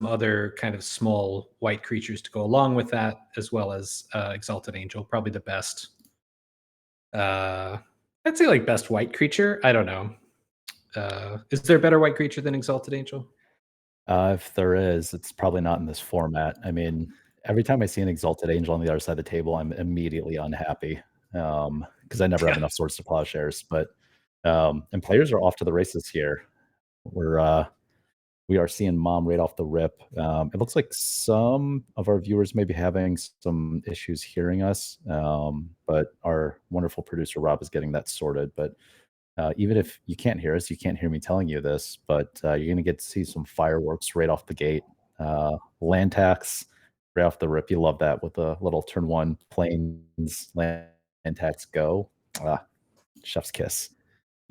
other kind of small white creatures to go along with that, as well as Exalted Angel, probably the best. I'd say like best white creature. I don't know. Is there a better white creature than Exalted Angel? If there is, it's probably not in this format. I mean, every time I see an Exalted Angel on the other side of the table, I'm immediately unhappy, because I never have Yeah. enough swords to plowshares, but, and players are off to the races here. We're, we are seeing Mom right off the rip. It looks like some of our viewers may be having some issues hearing us, but our wonderful producer, Rob, is getting that sorted, but even if you can't hear us, you can't hear me telling you this, but you're going to get to see some fireworks right off the gate. Land tax right off the rip. You love that with the little turn one planes land tax go. Ah, chef's kiss.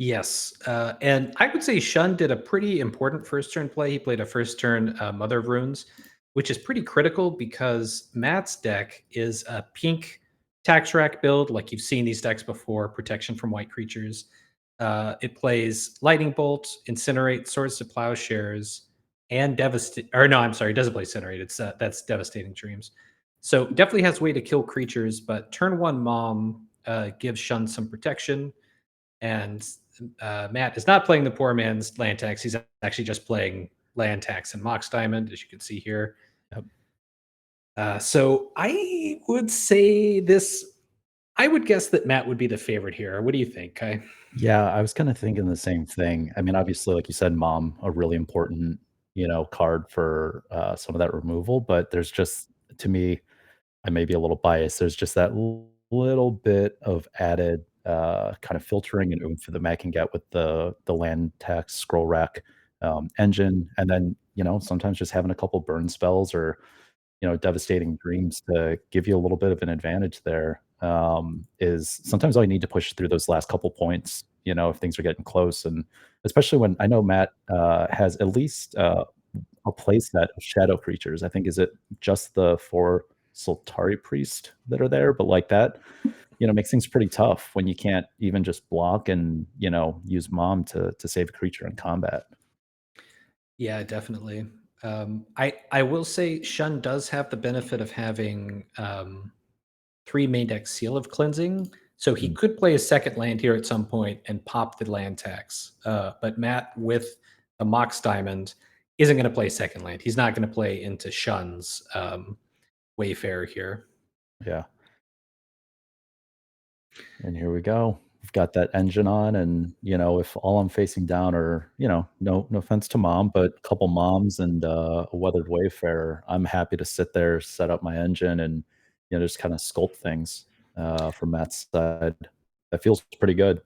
Yes, and I would say Shun did a pretty important first turn play. He played a first turn Mother of Runes, which is pretty critical because Matt's deck is a pink tax rack build. Like you've seen these decks before, protection from white creatures. It plays Lightning Bolt, Incinerate, Swords to Plowshares, and Devastate. Or no, I'm sorry, it doesn't play Incinerate. It's that's Devastating Dreams. So definitely has a way to kill creatures, but turn one Mom gives Shun some protection, and Matt is not playing the poor man's land tax. He's actually just playing land tax and Mox Diamond, as you can see here. Yep. So I would say this. I would guess that Matt would be the favorite here. What do you think, Kai? Yeah, I was kind of thinking the same thing. I mean, obviously, like you said, Mom, a really important, card for some of that removal, but there's just, to me, I may be a little biased. There's just that little bit of added kind of filtering and oomph that Matt can get with the land tax scroll rack engine, and then sometimes just having a couple burn spells or devastating dreams to give you a little bit of an advantage there is sometimes all you need to push through those last couple points. If things are getting close, and especially when I know Matt has at least a play set of shadow creatures. I think is it just the 4 Sultari Priest that are there, but like that, makes things pretty tough when you can't even just block and, use Mom to save a creature in combat. Yeah, definitely. I will say Shun does have the benefit of having 3 main deck Seal of Cleansing, so he Mm, could play a second land here at some point and pop the land tax. But Matt with a Mox Diamond isn't going to play second land. He's not going to play into Shun's Wayfarer here. yeah, and here we go. We've got that engine on, and, if all I'm facing down are, no offense to Mom, but a couple Moms and, a Weathered Wayfarer, I'm happy to sit there, set up my engine, and, just kinda sculpt things, from Matt's side. That feels pretty good.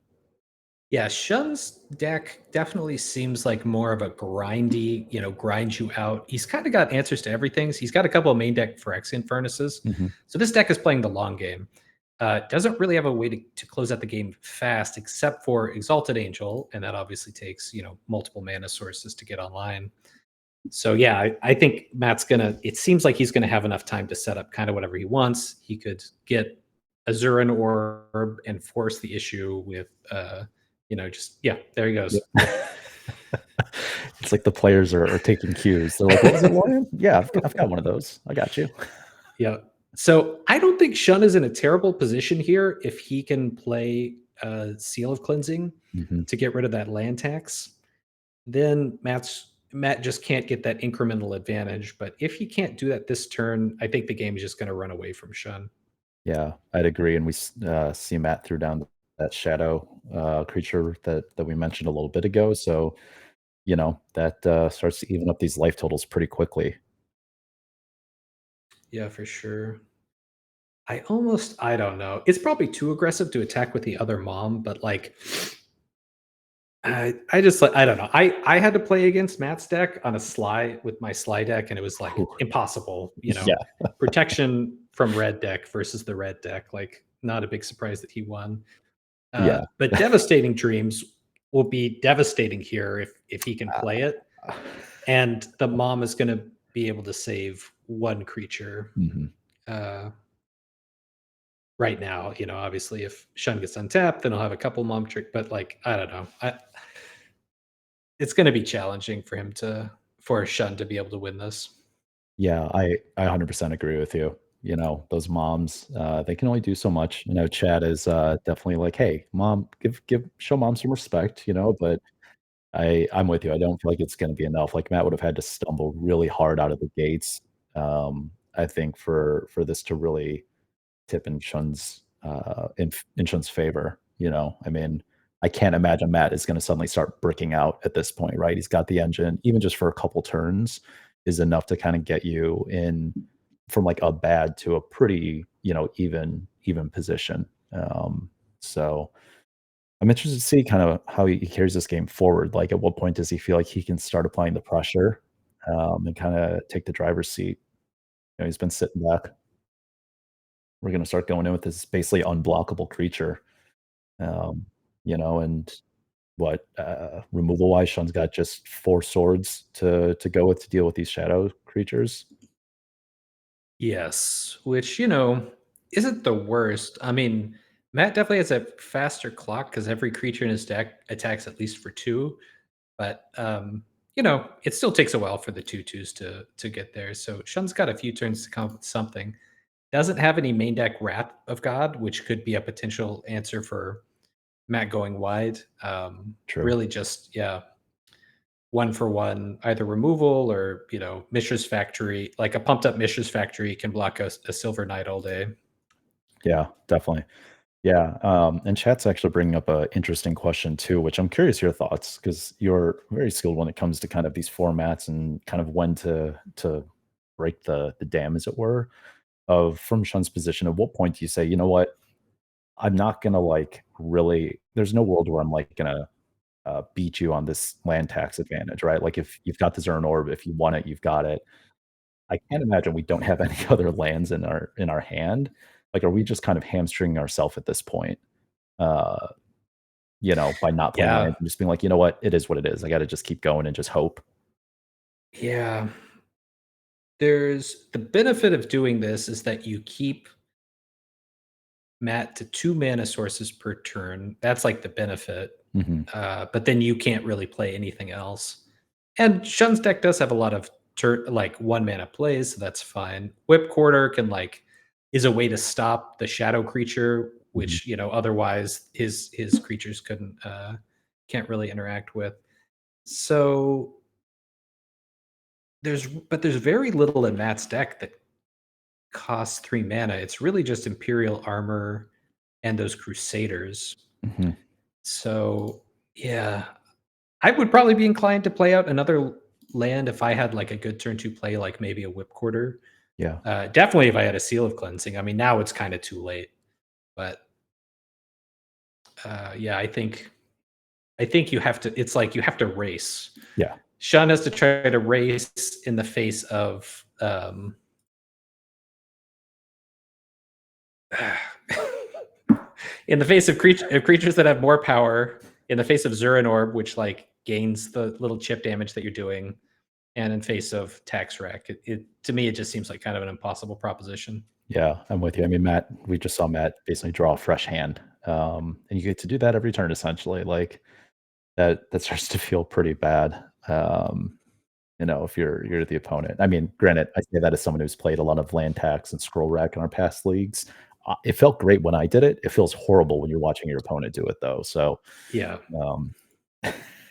Yeah, Shun's deck definitely seems like more of a grindy, grind you out. He's kind of got answers to everything. He's got a couple of main deck Phyrexian Furnaces. Mhm. So this deck is playing the long game. Doesn't really have a way to close out the game fast, except for Exalted Angel, and that obviously takes multiple mana sources to get online. So yeah, I think Matt's gonna. It seems like he's gonna have enough time to set up kind of whatever he wants. He could get Azuran Orb and force the issue with, just yeah. There he goes. Yeah. It's like the players are taking cues. They're like, "What was it, Lorian? Yeah, I've got one of those. I got you." Yeah. So I don't think Shun is in a terrible position here if he can play Seal of Cleansing Mhm. to get rid of that land tax. Then Matt just can't get that incremental advantage. But if he can't do that this turn, I think the game is just going to run away from Shun. Yeah, I'd agree, and we see Matt threw down that shadow, creature that we mentioned a little bit ago, so, that, starts to even up these life totals pretty quickly. Yeah, for sure. I don't know. It's probably too aggressive to attack with the other mom, but like I just like I don't know. I had to play against Matt's deck on a sly with my sly deck, and it was like Whew. impossible. Yeah, Protection from red deck versus the red deck. Like not a big surprise that he won. yeah. But devastating dreams will be devastating here if he can play it, and the mom is going to be able to save one creature. Mhm. Uh, right now, obviously if Shun gets untapped, then he'll have a couple mom trick, but like I don't know. It's going to be challenging for him to for Shun to be able to win this. Yeah, I 100% agree with you. You know, those moms, they can only do so much. You know, Chad is, definitely like, "Hey, mom, give show mom some respect," you know, but I'm with you. I don't feel like it's gonna be enough. Like, Matt would have had to stumble really hard out of the gates, I think for this to really tip in Shun's favor, you know? I mean, I can't imagine Matt is gonna suddenly start bricking out at this point, right? He's got the engine, even just for a couple turns is enough to kinda get you in from, like, a bad to a pretty, you know, even position. So I'm interested to see kinda how he carries this game forward. Like, at what point does he feel like he can start applying the pressure, and kinda take the driver's seat? You know, he's been sitting back. We're gonna start going in with this basically unblockable creature, um, you know, and what, removal-wise, Sean's got just 4 swords to go with to deal with these shadow creatures. Yes, which, isn't the worst. I mean, Matt definitely has a faster clock because every creature in his deck attacks at least for 2, but, it still takes a while for the 2/2s to get there, so Shun's got a few turns to come up with something. Doesn't have any main deck Wrath of God, which could be a potential answer for Matt going wide. True. Really just, yeah, one for one, either removal or, Mishra's Factory. Like a pumped up Mishra's Factory can block a Silver Knight all day. Yeah, definitely. Yeah, and chat's actually bringing up a interesting question too, which I'm curious your thoughts because 'cause you're very skilled when it comes to kind of these formats and kind of when to break the dam, as it were, of from Shun's position. At what point do you say, "You know what? I'm not gonna, like, really there's no world where I'm, like, gonna, beat you on this land tax advantage," right? Like, if you've got the Zern Orb, if you want it, you've got it. I can't imagine we don't have any other lands in our hand. Like, are we just kind of hamstringing ourselves at this point, uh, you know, by not playing Yeah. lands and just being like, "You know what? It is what it is. I gotta just keep going and just hope." Yeah. There's the benefit of doing this is that you keep Matt to 2 mana sources per turn. That's like the benefit. Mhm, But then you can't really play anything else. And Shun's deck does have a lot of like 1 mana plays, so that's fine. Whip Quarter is a way to stop the shadow creature, mhm, which otherwise his creatures can't really interact with. So there's very little in Matt's deck that costs 3 mana. It's really just Imperial Armor and those Crusaders. mhm. So yeah, I would probably be inclined to play out another land if I had like a good turn 2 play, like maybe a Whip Quarter. Yeah, Definitely if I had a Seal of Cleansing. I mean, now it's kind of too late, but yeah, I think you have to. It's like you have to race. yeah, Sean has to try to race in the face of in the face of creatures that have more power. In the face of Zurin Orb, which like gains the little chip damage that you're doing, and in face of tax rack. It to me, it just seems like kind of an impossible proposition. yeah, I'm with you. I mean, Matt we just saw Matt basically draw a fresh hand, and you get to do that every turn essentially, like, that starts to feel pretty bad, you know, if you're the opponent. I mean, granted, I say that as someone who's played a lot of land tax and scroll rack in our past leagues. It felt great when I did it. It feels horrible when you're watching your opponent do it though. So, Yeah, um,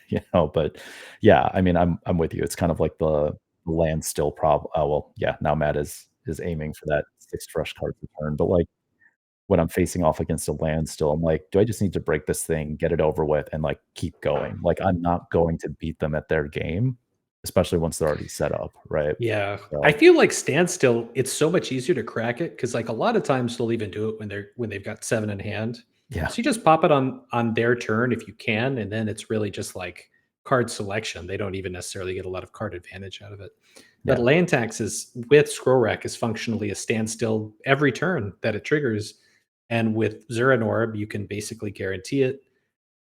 you know, but yeah, I mean, I'm with you. It's kind of like the land still problem. Oh well, yeah. Now Matt is aiming for that 6 fresh cards a turn, but like when I'm facing off against a land still, I'm like, do I just need to break this thing, get it over with, and like keep going? Like I'm not going to beat them at their game, especially once they're already set up, right? yeah. I So feel like standstill. It's so much easier to crack it because like a lot of times they'll even do it when they've got 7 in hand. yeah, So you just pop it on their turn if you can, and then it's really just like card selection. They don't even necessarily get a lot of card advantage out of it. But yeah, land taxes with scroll rack is functionally a standstill every turn that it triggers. And with Zurin Orb, you can basically guarantee it.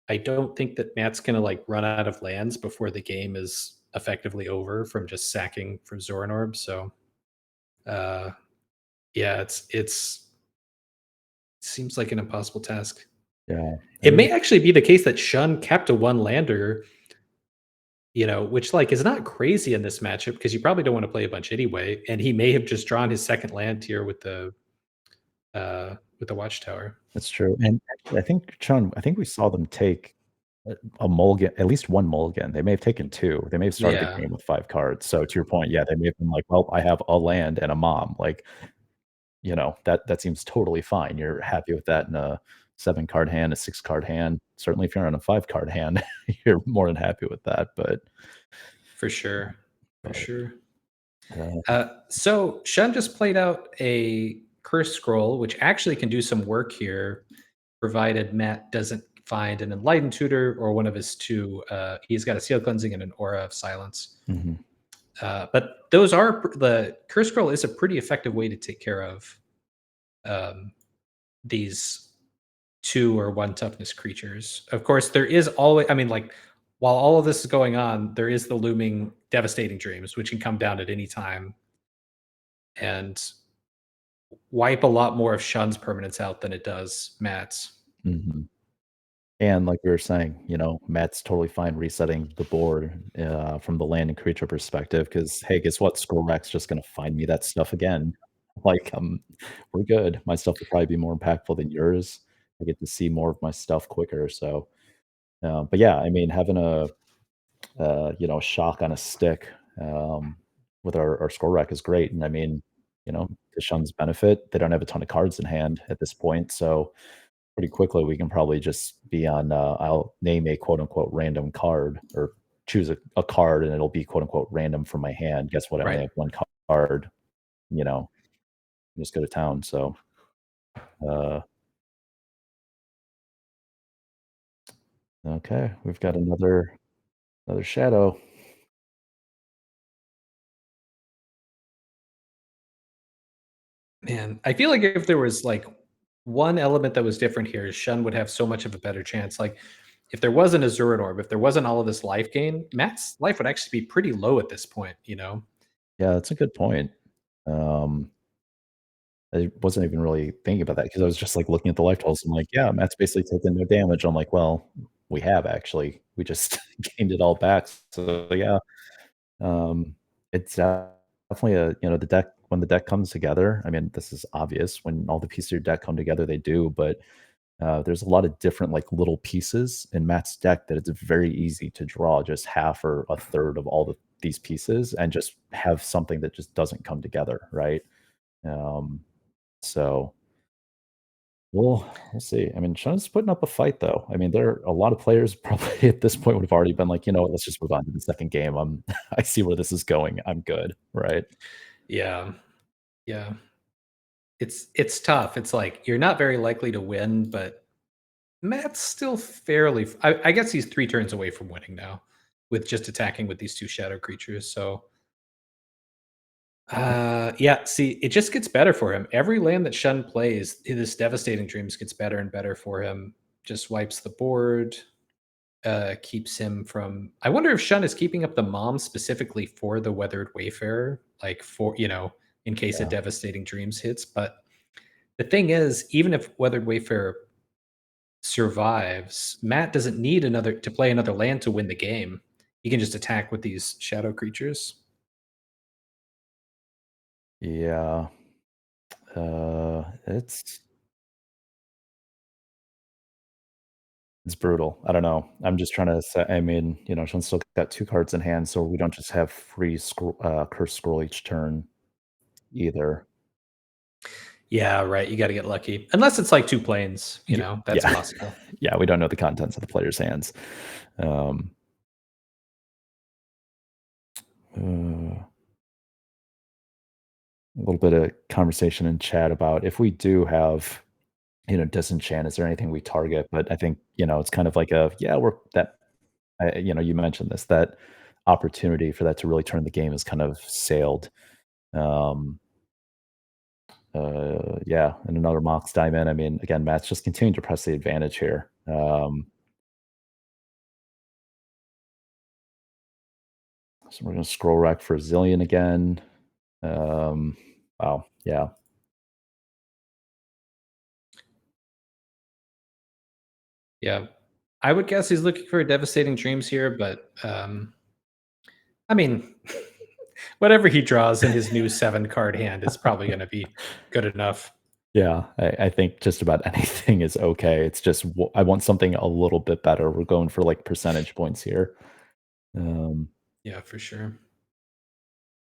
I don't think that Matt's gonna like run out of lands before the game is effectively over from just sacking from Zoran Orb. So uh yeah, it seems like an impossible task. yeah. I It mean, may actually be the case that Shun kept a one lander which like is not crazy in this matchup because you probably don't want to play a bunch anyway. And he may have just drawn his second land here with the Watchtower. That's true, and actually, I think we saw them take a mulligan, at least one mulligan. They may have taken 2. They may have started the Yeah, game with 5 cards. So to your point, yeah, they may have been like, "Well, I have a land and a mom." Like, that seems totally fine. You're happy with that in a 7-card hand, a 6-card hand. Certainly, if you're on a 5-card hand, you're more than happy with that, for sure. For but, sure. uh So Shun just played out a Curse Scroll, which actually can do some work here, provided Matt doesn't find an Enlightened Tutor or one of his two. He's got a Seal Cleansing and an Aura of Silence. mhm, But those are the Curse Scroll is a pretty effective way to take care of um, these 2 or 1 toughness creatures. Of course, there is always, I mean, like, while all of this is going on, there is the looming Devastating Dreams, which can come down at any time and wipe a lot more of Shun's permanents out than it does Matt's. mhm. And like we were saying, Matt's totally fine resetting the board, from the land and creature perspective. Because hey, guess what? Skorrak's just gonna find me that stuff again. Like, we're good. My stuff will probably be more impactful than yours. I get to see more of my stuff quicker, so, but yeah, I mean, having a, shock on a stick, with our Skorak is great, and I mean, to Shun's benefit, they don't have a ton of cards in hand at this point, so pretty quickly, we can probably just be on, I'll name a quote unquote random card or choose a card and it'll be quote unquote random from my hand. Guess what? I only Right. have 1 card, you know, just go to town. So, uh, okay, we've got another shadow. Man, I feel like if there was like one element that was different here, Shun would have so much of a better chance. Like if there wasn't a Zuran Orb, if there wasn't all of this life gain, Matt's life would actually be pretty low at this point. Yeah, that's a good point. Um, I wasn't even really thinking about that because I was just like looking at the life totals. I'm like, yeah, Matt's basically taking no damage. I'm like, well, we have actually. We just gained it all back. So yeah, Um, it's definitely the deck when the deck comes together. I mean, this is obvious when all the pieces of your deck come together, they do, but there's a lot of different like little pieces in Matt's deck that it's very easy to draw just half or a third of all these pieces and just have something that just doesn't come together, right? Um, so we'll see. I mean, Sean's putting up a fight though. I mean, there are a lot of players probably at this point would have already been like, you know what, let's just move on to the second game. I see where this is going. I'm good, right? Yeah. Yeah. It's tough. It's like you're not very likely to win, but Matt's still fairly I guess he's 3 turns away from winning now with just attacking with these 2 shadow creatures. So yeah, see, it just gets better for him. Every land that Shun plays, this Devastating Dreams gets better and better for him. Just wipes the board, keeps him from. I wonder if Shun is keeping up the mom specifically for the Weathered Wayfarer, like in case a Yeah. Devastating Dreams hits. But the thing is, even if Weathered Wayfarer survives, Matt doesn't need another to play another land to win the game. He can just attack with these shadow creatures. Yeah. It's brutal. I don't know. I'm just trying to say, I mean, Sean's still got 2 cards in hand, so we don't just have free curse scroll each turn either. Yeah, right. You got to get lucky, unless it's like 2 planes. That's Yeah. possible. Yeah, we don't know the contents of the player's hands. Um, a little bit of conversation in chat about if we do have, disenchant, is there anything we target? But I think, it's kind of like yeah, we're that, you mentioned this, that opportunity for that to really turn the game is kind of sailed. Um, yeah, and another Mox Diamond. I mean, again, Matt's just continuing to press the advantage here. So we're gonna scroll rack for a zillion again. Um, wow, yeah. Yeah. I would guess he's looking for devastating dreams here, but I mean, whatever he draws in his new 7-card hand is probably gonna be good enough. Yeah, I think just about anything is okay. It's just I want something a little bit better. We're going for, like, percentage points here. Um, Yeah, for sure.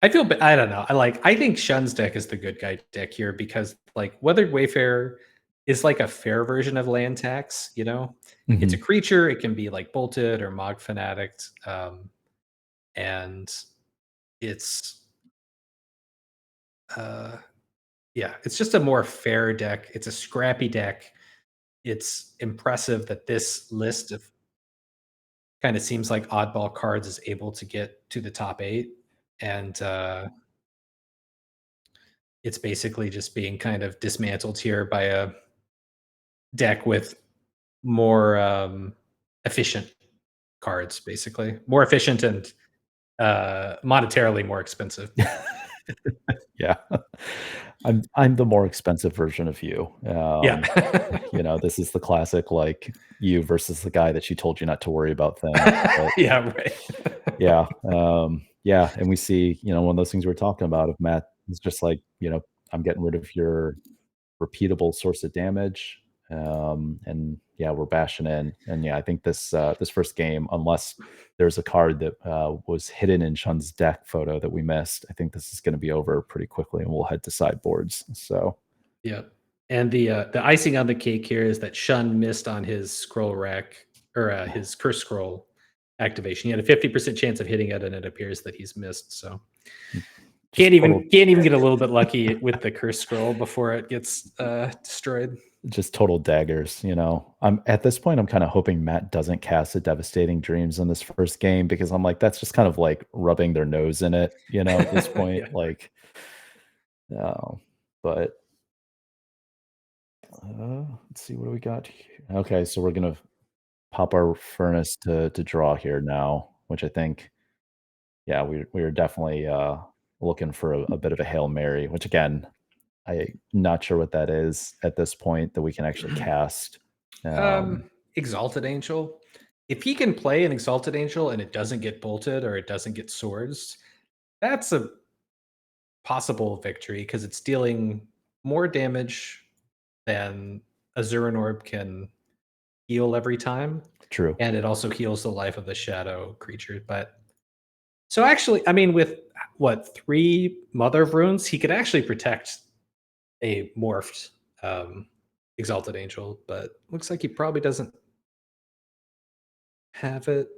I don't know. I think Shun's deck is the good guy deck here because like Weathered Wayfarer is like a fair version of land tax, you know? It's a mhm. creature, it can be like bolted or Mog Fanaticked. And it's uh yeah, it's just a more fair deck. It's a scrappy deck. It's impressive that this list of kind of seems like oddball cards is able to get to the top 8. And it's basically just being kind of dismantled here by a deck with more efficient cards, basically more efficient and monetarily more expensive. Yeah. I'm the more expensive version of you. Yeah. You know, this is the classic, like, you versus the guy that she told you not to worry about thing, but Yeah, right. yeah, yeah, and we see, one of those things we are talking about of Matt is just like, "I'm getting rid of your repeatable source of damage," and yeah, we're bashing in, and yeah, I think this first game, unless there's a card that, was hidden in Shun's deck photo that we missed, I think this is gonna be over pretty quickly, and we'll head to sideboards, so Yeah. And the icing on the cake here is that Shun missed on his scroll rack or his curse scroll activation. He had a 50% chance of hitting it, and it appears that he's missed. So just total can't even get a little bit lucky with the curse scroll before it gets destroyed. just total daggers, I'm at this point, I'm kinda hoping Matt doesn't cast a Devastating Dreams in this first game because I'm like, that's just kind of like rubbing their nose in it, at this point, Yeah. like, but, let's see, what do we got here? Okay, so we're gonna pop our furnace to draw here now, which I think, yeah, we're definitely, looking for a bit of a Hail Mary, which again, I'm not sure what that is at this point that we can actually cast. Um, Exalted Angel. If he can play an Exalted Angel and it doesn't get bolted or it doesn't get swords, that's a possible victory because it's dealing more damage than a Zuran Orb can heal every time, true. and it also heals the life of the shadow creature. But so actually, I mean, with what 3 Mother of Runes, he could actually protect a morphed Exalted Angel, but looks like he probably doesn't have it.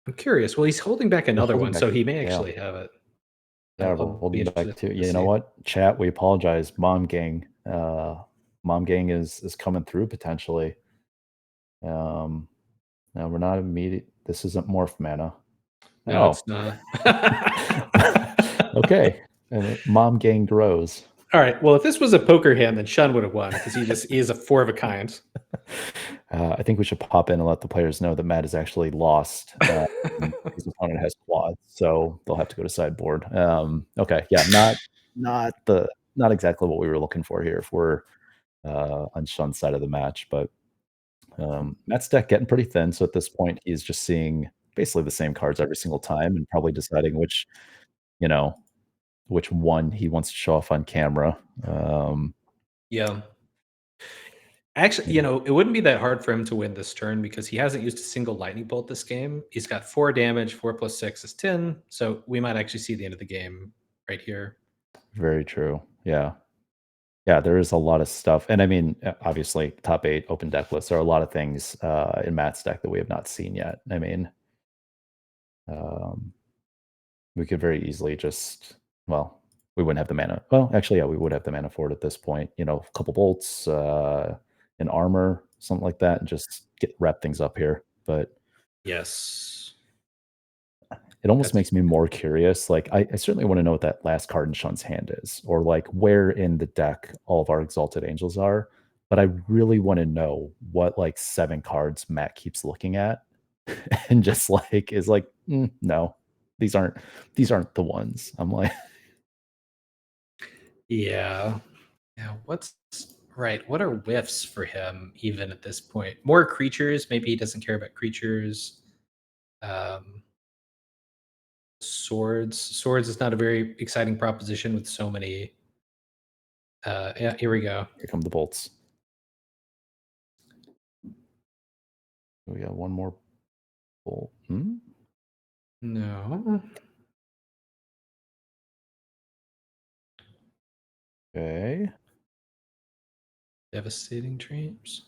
I'm curious. Well, he's holding back We're another holding one, back so he may yeah. actually have it. Yeah, we're I'll be holding back interested too. to You know see. what? Chat, we apologize. Mom gang is coming through potentially. Um, no, we're not immediate. This isn't morph mana. No, Oh, it's not. okay. Mom gang grows. All right. Well, if this was a poker hand, then Shun would have won because he is a 4 of a kind. I think we should pop in and let the players know that Matt has actually lost. His opponent has quads, so they'll have to go to sideboard. Okay, yeah, not the not exactly what we were looking for here if we're on Sean's side of the match, but Matt's deck getting pretty thin. So at this point, he's just seeing basically the same cards every single time and probably deciding you know, which one he wants to show off on camera. Yeah. Actually, Yeah, it wouldn't be that hard for him to win this turn because he hasn't used a single lightning bolt this game. He's got 4 damage, 4 plus 6 is 10. So we might actually see the end of the game right here. very true. Yeah. Yeah, there is a lot of stuff, and I mean, obviously, top 8 open deck lists. There are a lot of things, in Matt's deck that we have not seen yet. I mean, um, we could very easily just well, we wouldn't have the mana well, actually, yeah, we would have the mana for it at this point, a couple bolts, an armor, something like that, and just wrap things up here, but Yes. it almost That's makes me more curious, like, I certainly wanna know what that last card in Shun's hand is, or, like, where in the deck all of our Exalted Angels are, but I really wanna know what, like, 7 cards Matt keeps looking at and just, like, is like, no, these aren't these aren't the ones." I'm like, yeah. Yeah, what's right, what are whiffs for him even at this point? More creatures, maybe he doesn't care about creatures. Um Swords. Swords is not a very exciting proposition with so many. Yeah, here we go. Here come the bolts. We got one more bolt. Hmm? No. Okay. Devastating dreams.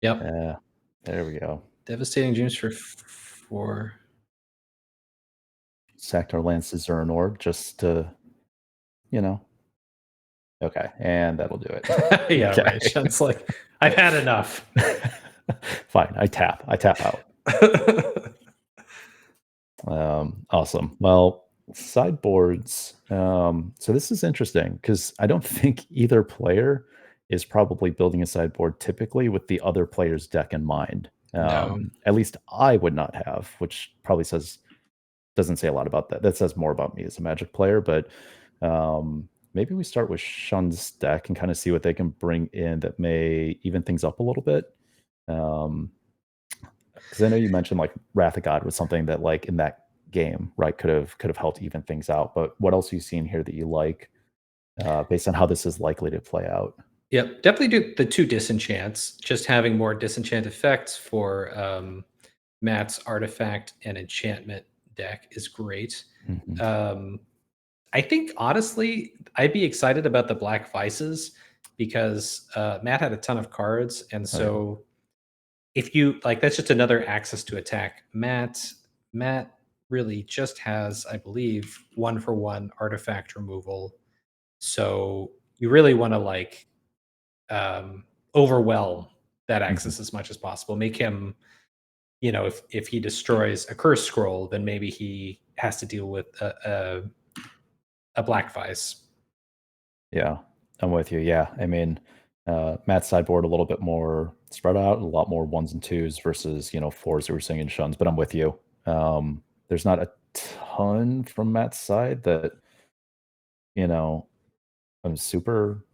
Yep. Yeah. There we go. Devastating dreams for 4. Sacked our lances or an orb just to, you know. Okay, and that'll do it. Yeah, right. Okay. Shun's like, I've had enough. Fine. I tap. I tap out. Awesome. Well, sideboards. So this is interesting because I don't think either player is probably building a sideboard typically with the other player's deck in mind. No. At least I would not have, which probably doesn't say a lot about that. That says more about me as a Magic player. But maybe we start with Shun's deck and kind of see what they can bring in that may even things up a little bit. Um, because I know you mentioned like Wrath of God was something that like in that game, right, could have helped even things out. But what else are you seeing here that you like based on how this is likely to play out? Yep, definitely do the 2 disenchants. Just having more disenchant effects for, Matt's artifact and enchantment deck is great. Mhm. Um, I think honestly, I'd be excited about the Black Vices because, Matt had a ton of cards, and Oh yeah. so if you like, that's just another access to attack. Matt really just has, I believe, 1 for 1 artifact removal. So you really wanna, like, overwhelm that Mhm. access as much as possible. Make him, if he destroys a curse scroll, then maybe he has to deal with a black vice. Yeah, I'm with you. Yeah, I mean, Matt's sideboard a little bit more spread out, a lot more ones and twos versus fours that we're seeing in Shuns. But I'm with you. There's not a ton from Matt's side that you know I'm super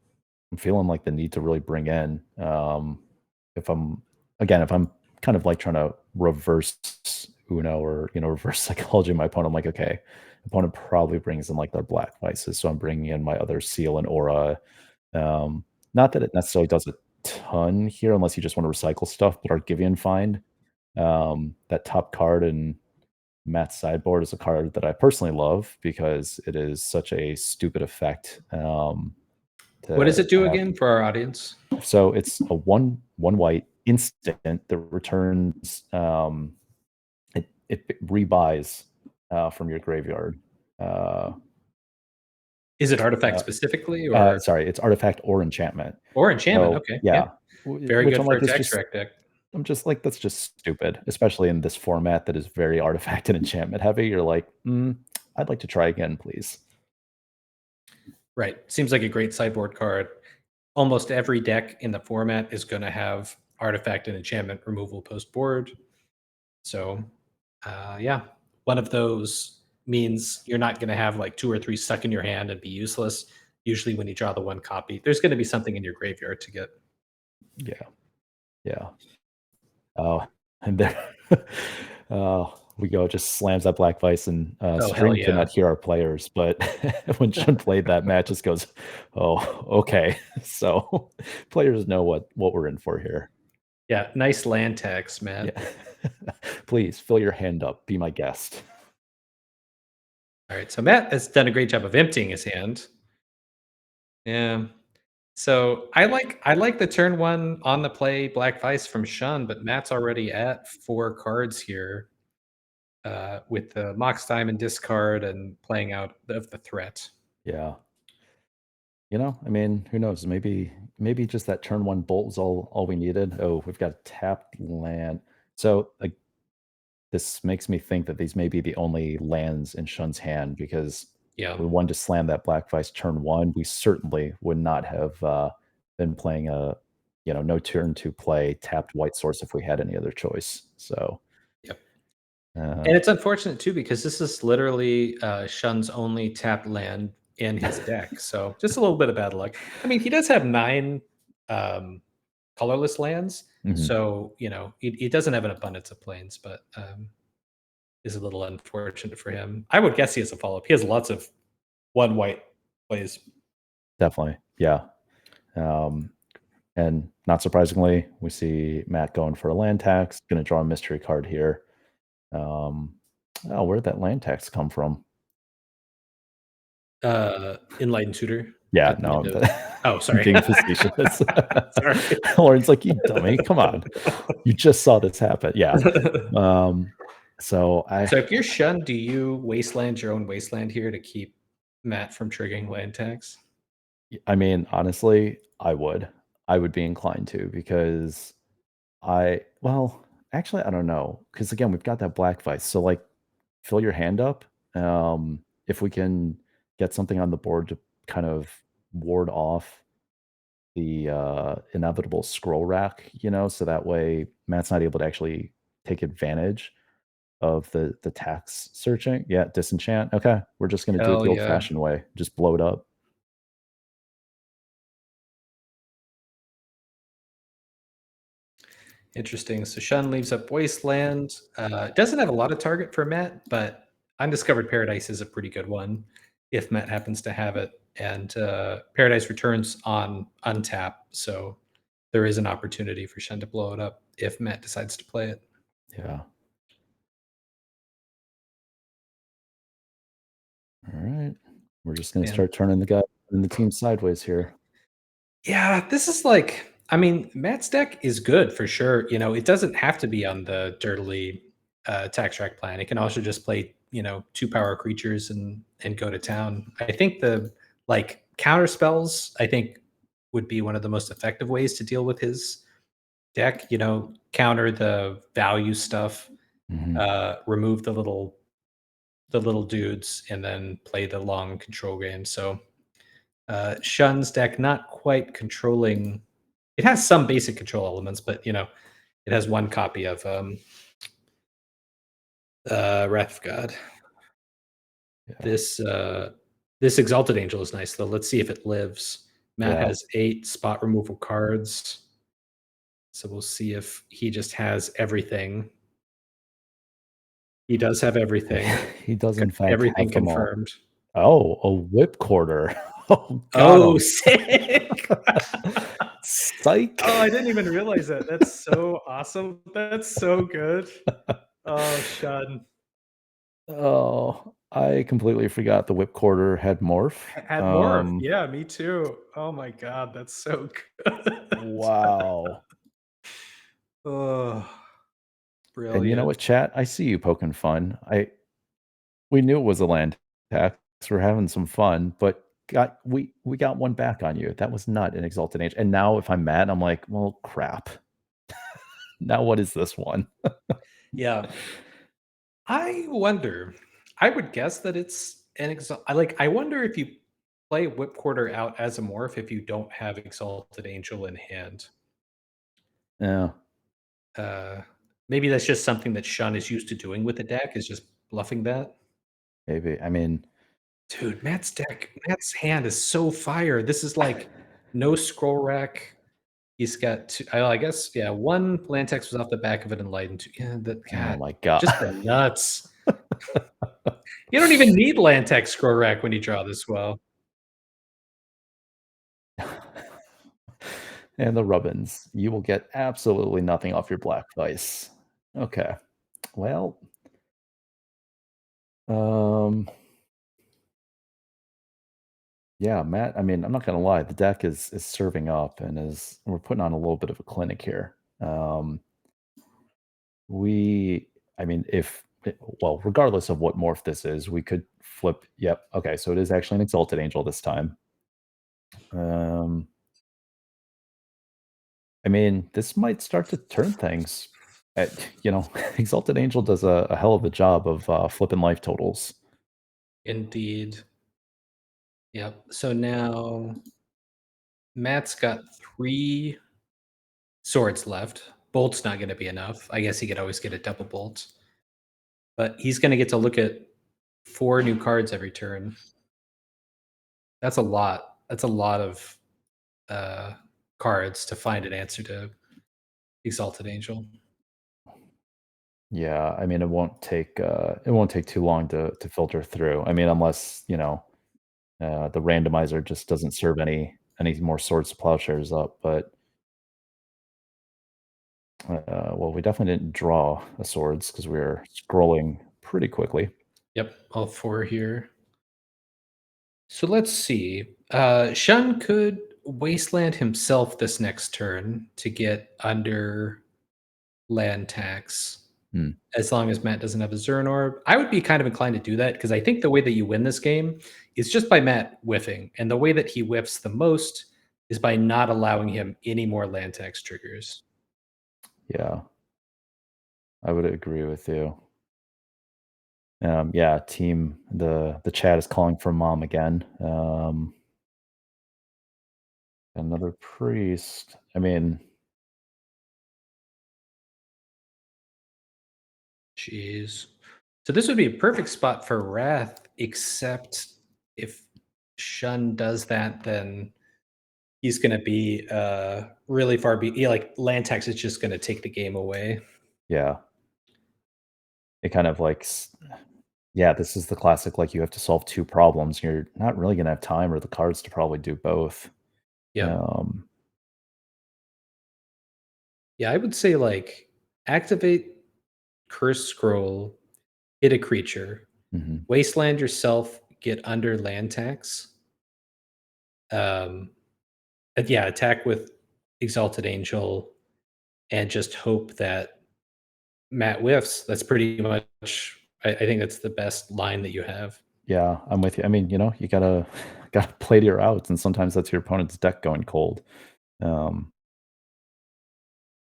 I'm feeling like the need to really bring in. If I'm if I'm kind of like trying to reverse Uno or reverse psychology of my opponent, I'm like, okay, opponent probably brings in like their black vices, so I'm bringing in my other seal and aura. Um, Not that it necessarily does a ton here, unless you just want to recycle stuff. But Argivian Find, that top card in Matt's sideboard is a card that I personally love because it is such a stupid effect. What does it To do have again for our audience? so it's a one white instant that returns it rebuys from your graveyard. Uh, Is it artifact uh, specifically or Sorry, it's artifact or enchantment. enchantment? So Okay, yeah, yeah, very which good I'm for like, a this text just rec deck. I'm just like, that's just stupid, especially in this format that is very artifact and enchantment heavy. You're like, I'd like to try again, please. Right, seems like a great sideboard card. Almost every deck in the format is going to have artifact and enchantment removal post board. So, yeah, one of those means you're not going to have like 2 or 3 stuck in your hand and be useless. Usually, when you draw the 1 copy, there's going to be something in your graveyard to get. Yeah, yeah. Oh, and there, we go. Just slams that black vice, and Oh, hell stream yeah. cannot hear our players. But when Shun played that match, just goes, "Oh, okay." So players know what we're in for here. Yeah, nice land tax, Matt. Yeah, please fill your hand up. Be my guest. All right, so Matt has done a great job of emptying his hand. Yeah. So I like the turn 1 on the play Black Vice from Shun, but Matt's already at 4 cards here, with the Mox Diamond discard and playing out of the threat. Yeah. I mean, who knows? Maybe just that turn one bolt was all we needed. Oh, we've got a tapped land. So like this makes me think that these may be the only lands in Shun's hand because Yeah. if we wanted to slam that Black Vice turn one, we certainly would not have been playing a no turn to play tapped white source if we had any other choice. So Yep. uh, And it's unfortunate too because this is literally, Shun's only tapped land in his deck, so just a little bit of bad luck. I mean, he does have 9, um, colorless lands, mhm. so, he doesn't have an abundance of planes, but, is a little unfortunate for him. I would guess he has a follow-up. He has lots of one white plays. Definitely, yeah. Um, and not surprisingly, we see Matt going for a land tax, gonna draw a mystery card here. Um, oh, where'd that land tax come from? Enlightened Tutor Yeah, at the no, end of Oh, I'm sorry. being facetious. Sorry. Lauren's like, "You dummy, come on. You just saw this happen." Yeah. Um, so So if you're Shun, do you wasteland your own wasteland here to keep Matt from triggering land tax? I mean, honestly, I would. I would be inclined to because well, actually, I don't know. Because again, we've got that black vice. So like fill your hand up. If we can get something on the board to kind of ward off the inevitable scroll rack, so that way Matt's not able to actually take advantage of the tax searching. Yeah, disenchant. Okay. We're just gonna do it Hell the old yeah. fashioned way. Just blow it up. Interesting. So Shun leaves up Wasteland. Doesn't have a lot of target for Matt, but Undiscovered Paradise is a pretty good one if Matt happens to have it. And Paradise returns on untap, so there is an opportunity for Shun to blow it up if Matt decides to play it. Yeah. All right. We're just gonna Man, start turning the guy in the team sideways here. yeah, this is like, I mean, Matt's deck is good for sure. It doesn't have to be on the dirtily tax track plan. It can also just play, two power creatures and go to town. I think the like counter spells, I think, would be one of the most effective ways to deal with his deck. Counter the value stuff, Mhm. remove the little dudes, and then play the long control game. So Shun's deck not quite controlling. It has some basic control elements, but it has one copy of Wrath of God. Yeah. This Exalted Angel is nice though. Let's see if it lives. Matt Yeah. has 8 spot removal cards, so we'll see if he just has everything. He does have everything. He does in fact Everything have them all. confirmed. Oh, a whip quarter. Oh, got Oh, him. sick! Psych. Oh, I didn't even realize that. That's so awesome. That's so good. Oh, Shun. Oh, I completely forgot the whip quarter had morph. Had more. Yeah, me too. Oh my god, that's so good. Wow. Oh, And you know brilliant. what, chat? I see you poking fun. We knew it was a land tax. We're having some fun, but we got one back on you. That was not an exalted age. And now if I'm mad, I'm like, well, crap. Now what is this one? Yeah. I wonder. I would guess that it's an I wonder if you play Whip Quarter out as a morph if you don't have Exalted Angel in hand. Yeah, Uh, maybe that's just something that Shun is used to doing with the deck, is just bluffing that. maybe. I mean, Dude, Matt's hand is so fire. This is like no scroll rack. He's got 2 I guess, yeah, 1 land text was off the back of an Enlightened 2 yeah, oh god, my god. just the nuts. You don't even need land text scroll rack when you draw this well. And the rubbins. You will get absolutely nothing off your black vice. Okay. Well, um, yeah, Matt, I mean, I'm not gonna lie, the deck is serving up and is we're putting on a little bit of a clinic here. We I mean, well, regardless of what morph this is, we could flip. Yep. Okay, so it is actually an exalted angel this time. Um, I mean, this might start to turn things. Exalted angel does a hell of a job of flipping life totals. Indeed. Yep. So now Matt's got 3 swords left. Bolt's not gonna be enough. I guess he could always get a double bolt, but he's gonna get to look at 4 new cards every turn. That's a lot. That's a lot of, uh, cards to find an answer to Exalted Angel. Yeah, I mean, it won't take too long to filter through. I mean, unless, the randomizer just doesn't serve any more swords to plowshares up, but, well, we definitely didn't draw a swords because we were scrolling pretty quickly. Yep, all four here. So let's see. Shun could wasteland himself this next turn to get under land tax. Hmm, As long as Matt doesn't have a Zern Orb. I would be kind of inclined to do that because I think the way that you win this game is just by Matt whiffing. And the way that he whiffs the most is by not allowing him any more land tax triggers. yeah, I would agree with you. Yeah, team the chat is calling for mom again. Another priest. I mean, Jeez. So this would be a perfect spot for Wrath, except if Shun does that, then he's going to be really far. Like land tax is just going to take the game away. yeah, it kind of like yeah, this is the classic, like, you have to solve 2 problems, you're not really gonna have time or the cards to probably do both. Yep. Um, Yeah, I would say like activate curse scroll, hit a creature, mhm, wasteland yourself, get under land tax. Um, but yeah, attack with exalted angel, and just hope that Matt whiffs. That's pretty much. I think that's the best line that you have. yeah, I'm with you. I mean, you gotta gotta play to your outs, and sometimes that's your opponent's deck going cold. Um,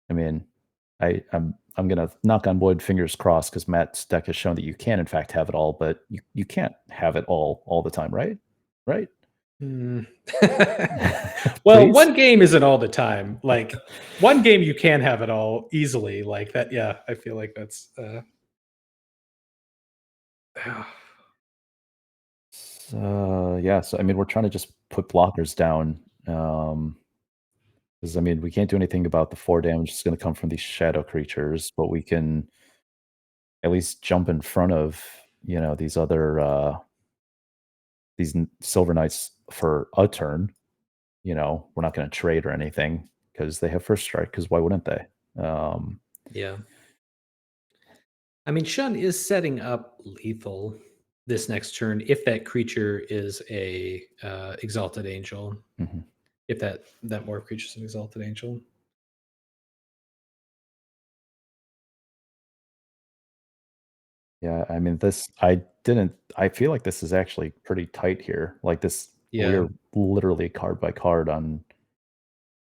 I mean, I'm gonna knock on wood, fingers crossed, because Matt's deck has shown that you can in fact have it all, but you can't have it all the time, right? Right? Hmm. Well, Please? one game isn't all the time. Like one game, you can have it all easily. Like that. Yeah, I feel like that's. Yeah, so, I mean, we're trying to just put blockers down, 'cause, I mean, we can't do anything about the 4 damage that's gonna come from these shadow creatures, but we can at least jump in front of, these other, these Silver Knights for a turn. We're not gonna trade or anything because they have first strike. Because why wouldn't they? Yeah. I mean, Shun is setting up lethal this next turn if that creature is a exalted angel. Mhm. If that more creature is an exalted angel. Yeah, I mean, I feel like this is actually pretty tight here. Like, Yeah, we're literally card by card on,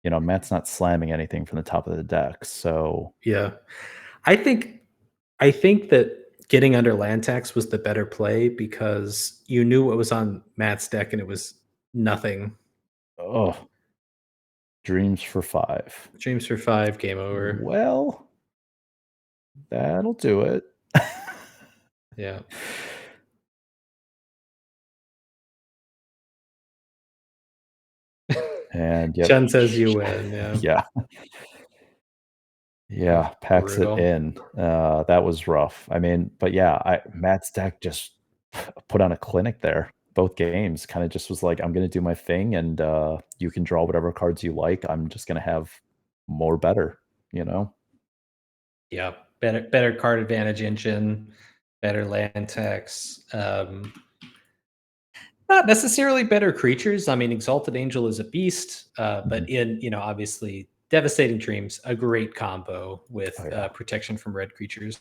Matt's not slamming anything from the top of the deck, so yeah. I think I think that getting under land tax was the better play because you knew what was on Matt's deck and it was nothing. oh, dreams for 5. James for 5, game over. Well, that'll do it. Yeah. And, yep. Shun says you win. Yeah. Yeah. Oh, Yeah, packs it brutal. in. That was rough. I mean, but yeah, I Matt's deck just put on a clinic there. Both games kinda just was like, "I'm gonna do my thing, and, you can draw whatever cards you like. I'm just gonna have more better," you know? Yeah. Better card advantage engine, better land tax. Not necessarily better creatures. I mean, Exalted Angel is a beast, but Mhm. in obviously, Devastating Dreams, a great combo Oh, with yeah. protection from red creatures.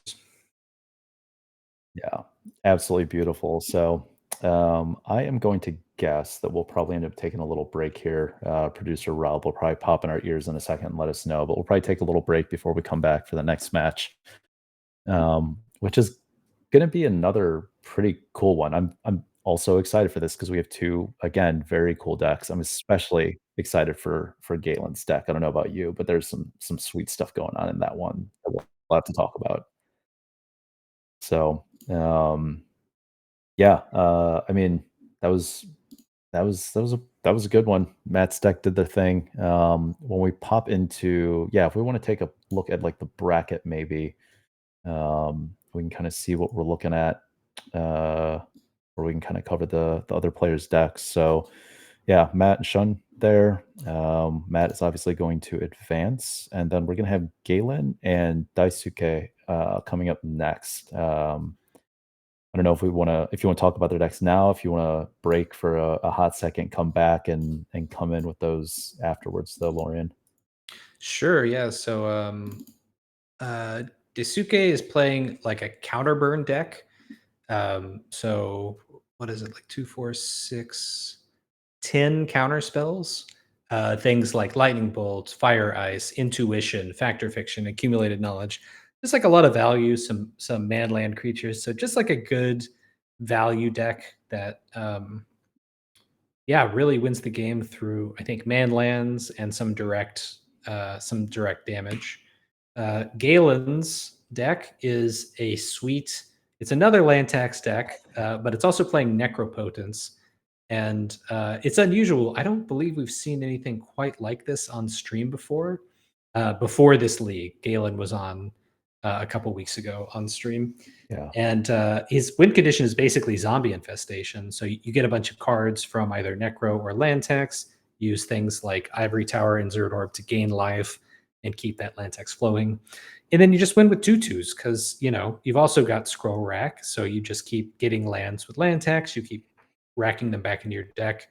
Yeah, absolutely beautiful. So, I am going to guess that we'll probably end up taking a little break here. Producer Rob will probably pop in our ears in a second and let us know, but we'll probably take a little break before we come back for the next match, which is going to be another pretty cool one. I'm also excited for this because we have two again very cool decks. I'm especially excited for Galen's deck. I don't know about you, but there's some sweet stuff going on in that one that we'll have to talk about. So, yeah, I mean, that was that was a good one. Matt's deck did their thing. When we pop into, yeah, if we want to take a look at like the bracket, maybe. We can kind of see what we're looking at, uh, or we can kind of cover the other players' decks. So, yeah, Matt and Shun there. Matt is obviously going to advance, and then we're gonna have Galen and Daisuke coming up next. I don't know if you want to talk about their decks now, if you want to break for a hot second, come back and come in with those afterwards, though, Lorian. Sure, yeah. So uh Desuke is playing like a counter burn deck. So what is it, like 2, 4, 6, 10 counter spells? Things like lightning bolt, fire ice, intuition, factor fiction, accumulated knowledge. Just like a lot of value, some man land creatures. So just like a good value deck that yeah, really wins the game through, I think, man lands and some direct damage. Galen's deck is a sweet. It's another land tax deck, but it's also playing Necropotence, and it's unusual. I don't believe we've seen anything quite like this on stream before. Before this league, Galen was on a couple weeks ago on stream, Yeah. and his win condition is basically zombie infestation. So you get a bunch of cards from either Necro or land tax. Use things like Ivory Tower and Zerd Orb to gain life and keep that land tax flowing. And then you just win with 2/2s because you've also got Scroll Rack. So you just keep getting lands with land tax. You keep racking them back into your deck,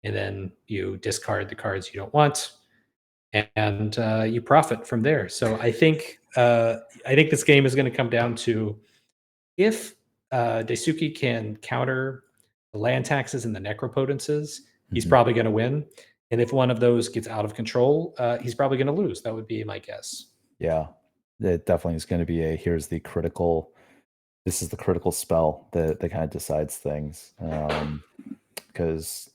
and then you discard the cards you don't want, and you profit from there. So I think this game is going to come down to if Daisuke can counter the land taxes and the necropotences, he's Mhm. probably going to win. And if one of those gets out of control, he's probably going to lose. That would be my guess. Yeah. It definitely is going to be this is the critical spell that kind of decides things. Because,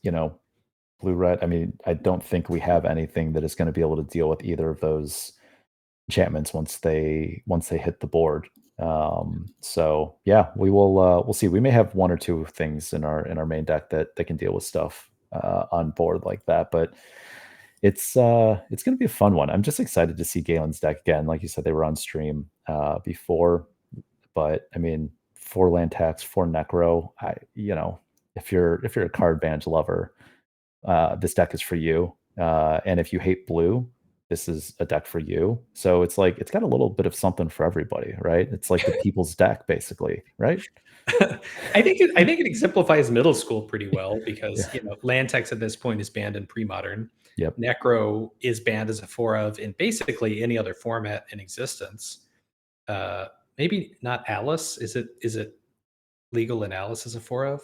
blue red, I mean, I don't think we have anything that is going to be able to deal with either of those enchantments once they hit the board. So yeah, we'll see. We may have one or two things in our main deck that can deal with stuff on board like that, but it's gonna be a fun one. I'm just excited to see Galen's deck again. Like you said, they were on stream before, but I mean, 4 land tax, 4 necro. If you're a card band lover, this deck is for you. And if you hate blue, this is a deck for you. So it's like it's got a little bit of something for everybody, right? It's like the people's deck, basically, right? I think it exemplifies middle school pretty well because Yeah. Lantex at this point is banned in pre-modern. Yep. Necro is banned as a four of in basically any other format in existence. Uh, Maybe not Alice. Is it legal in Alice as a four of?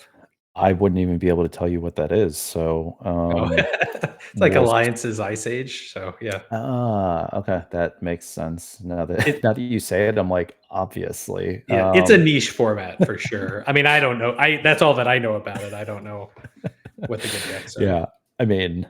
I wouldn't even be able to tell you what that is. So Oh, it's like we'll Alliance's Ice Age. So yeah, okay, that makes sense. Now that it now that you say it, I'm like, obviously. yeah, it's a niche format for sure. I mean, I don't know. That's all that I know about it. I don't know what the good decks are. Yeah. I mean,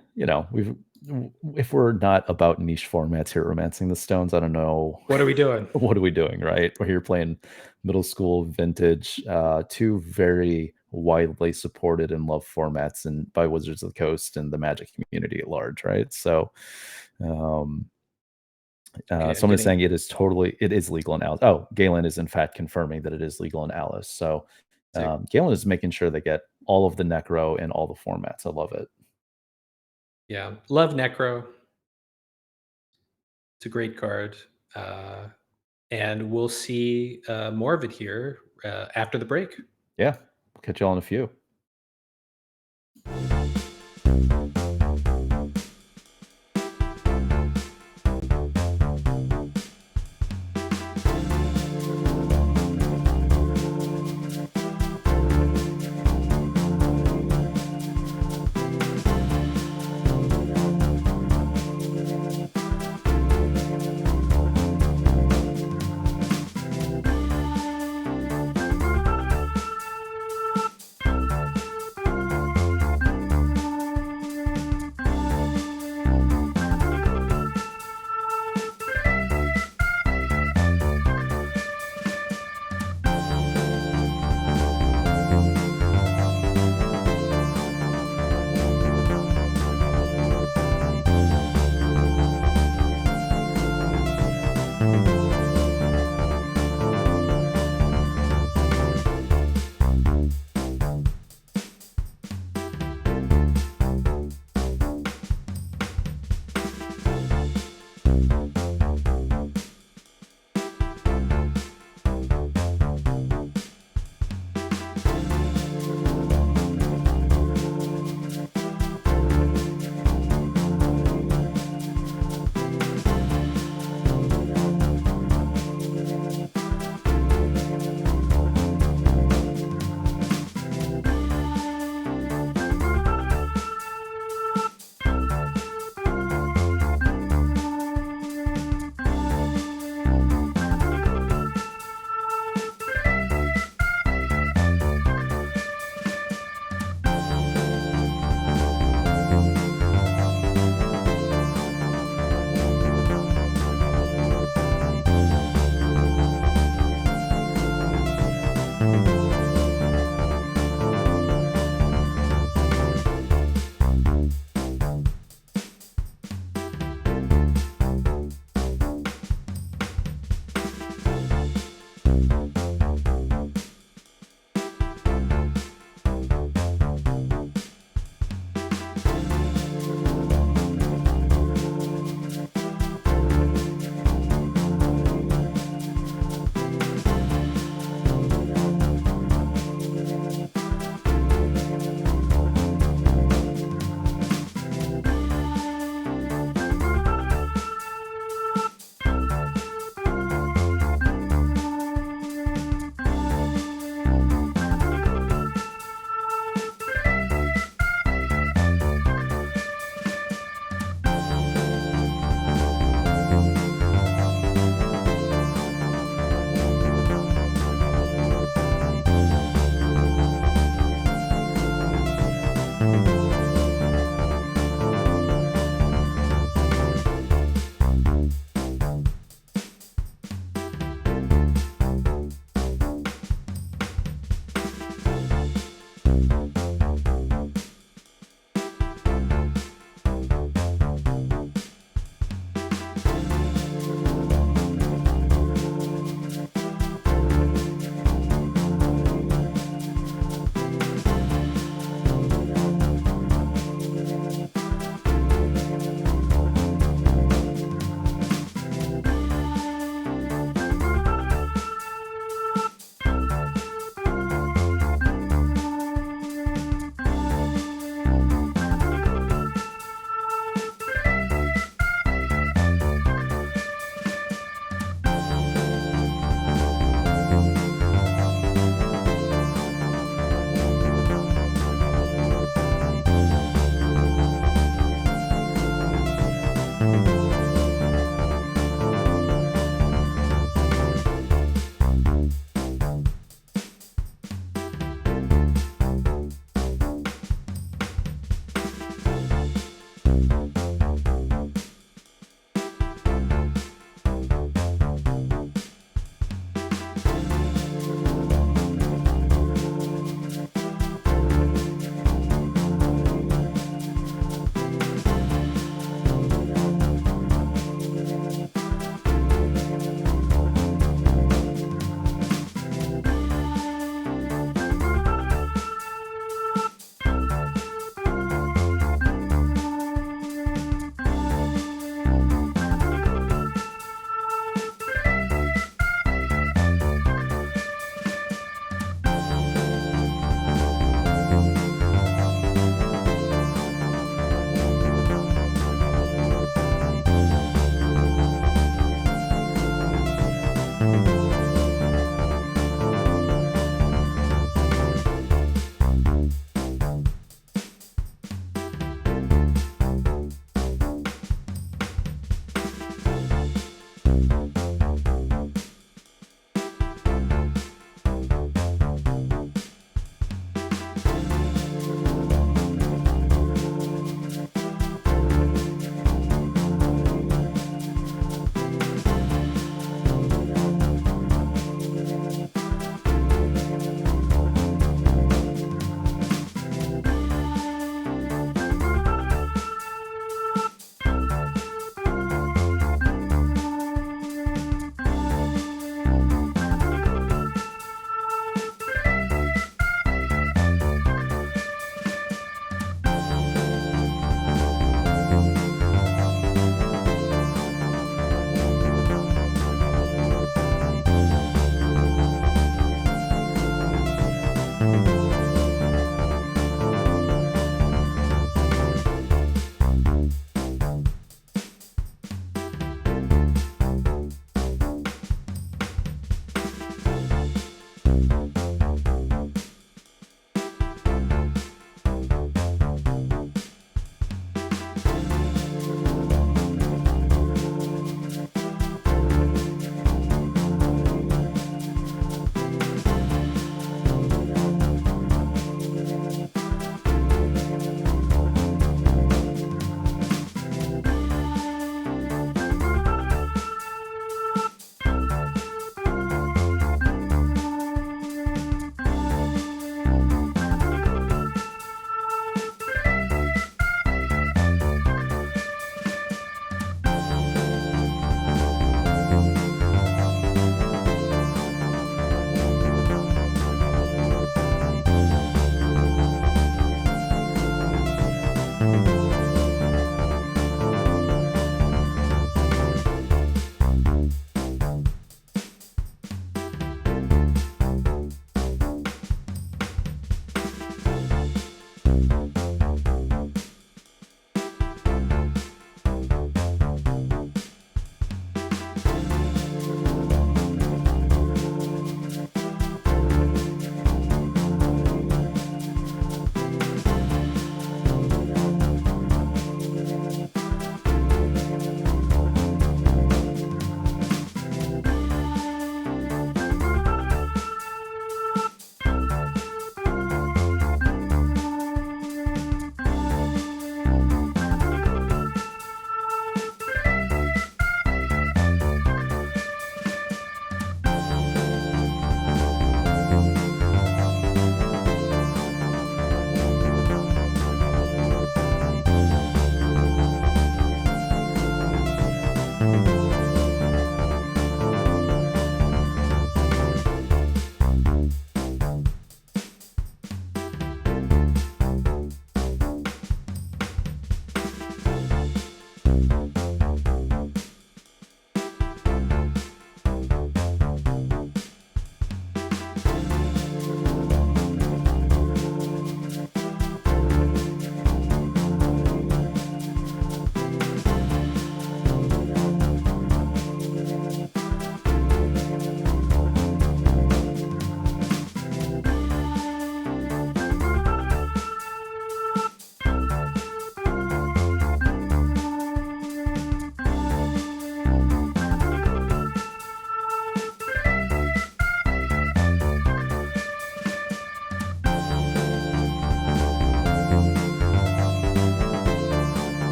if we're not about niche formats here at Romancing the Stones, I don't know What are we doing? what are we doing, right? We're here playing middle school vintage, two very widely supported and loved formats and by Wizards of the Coast and the Magic community at large, right? So um Okay, I'm someone is getting saying it is legal in Alice. Oh, Galen is in fact confirming that it is legal in Alice. So sick. Galen is making sure they get all of the Necro in all the formats. I love it. Yeah, love Necro. It's a great card, uh, and we'll see more of it here after the break. Yeah. We'll catch y'all in a few.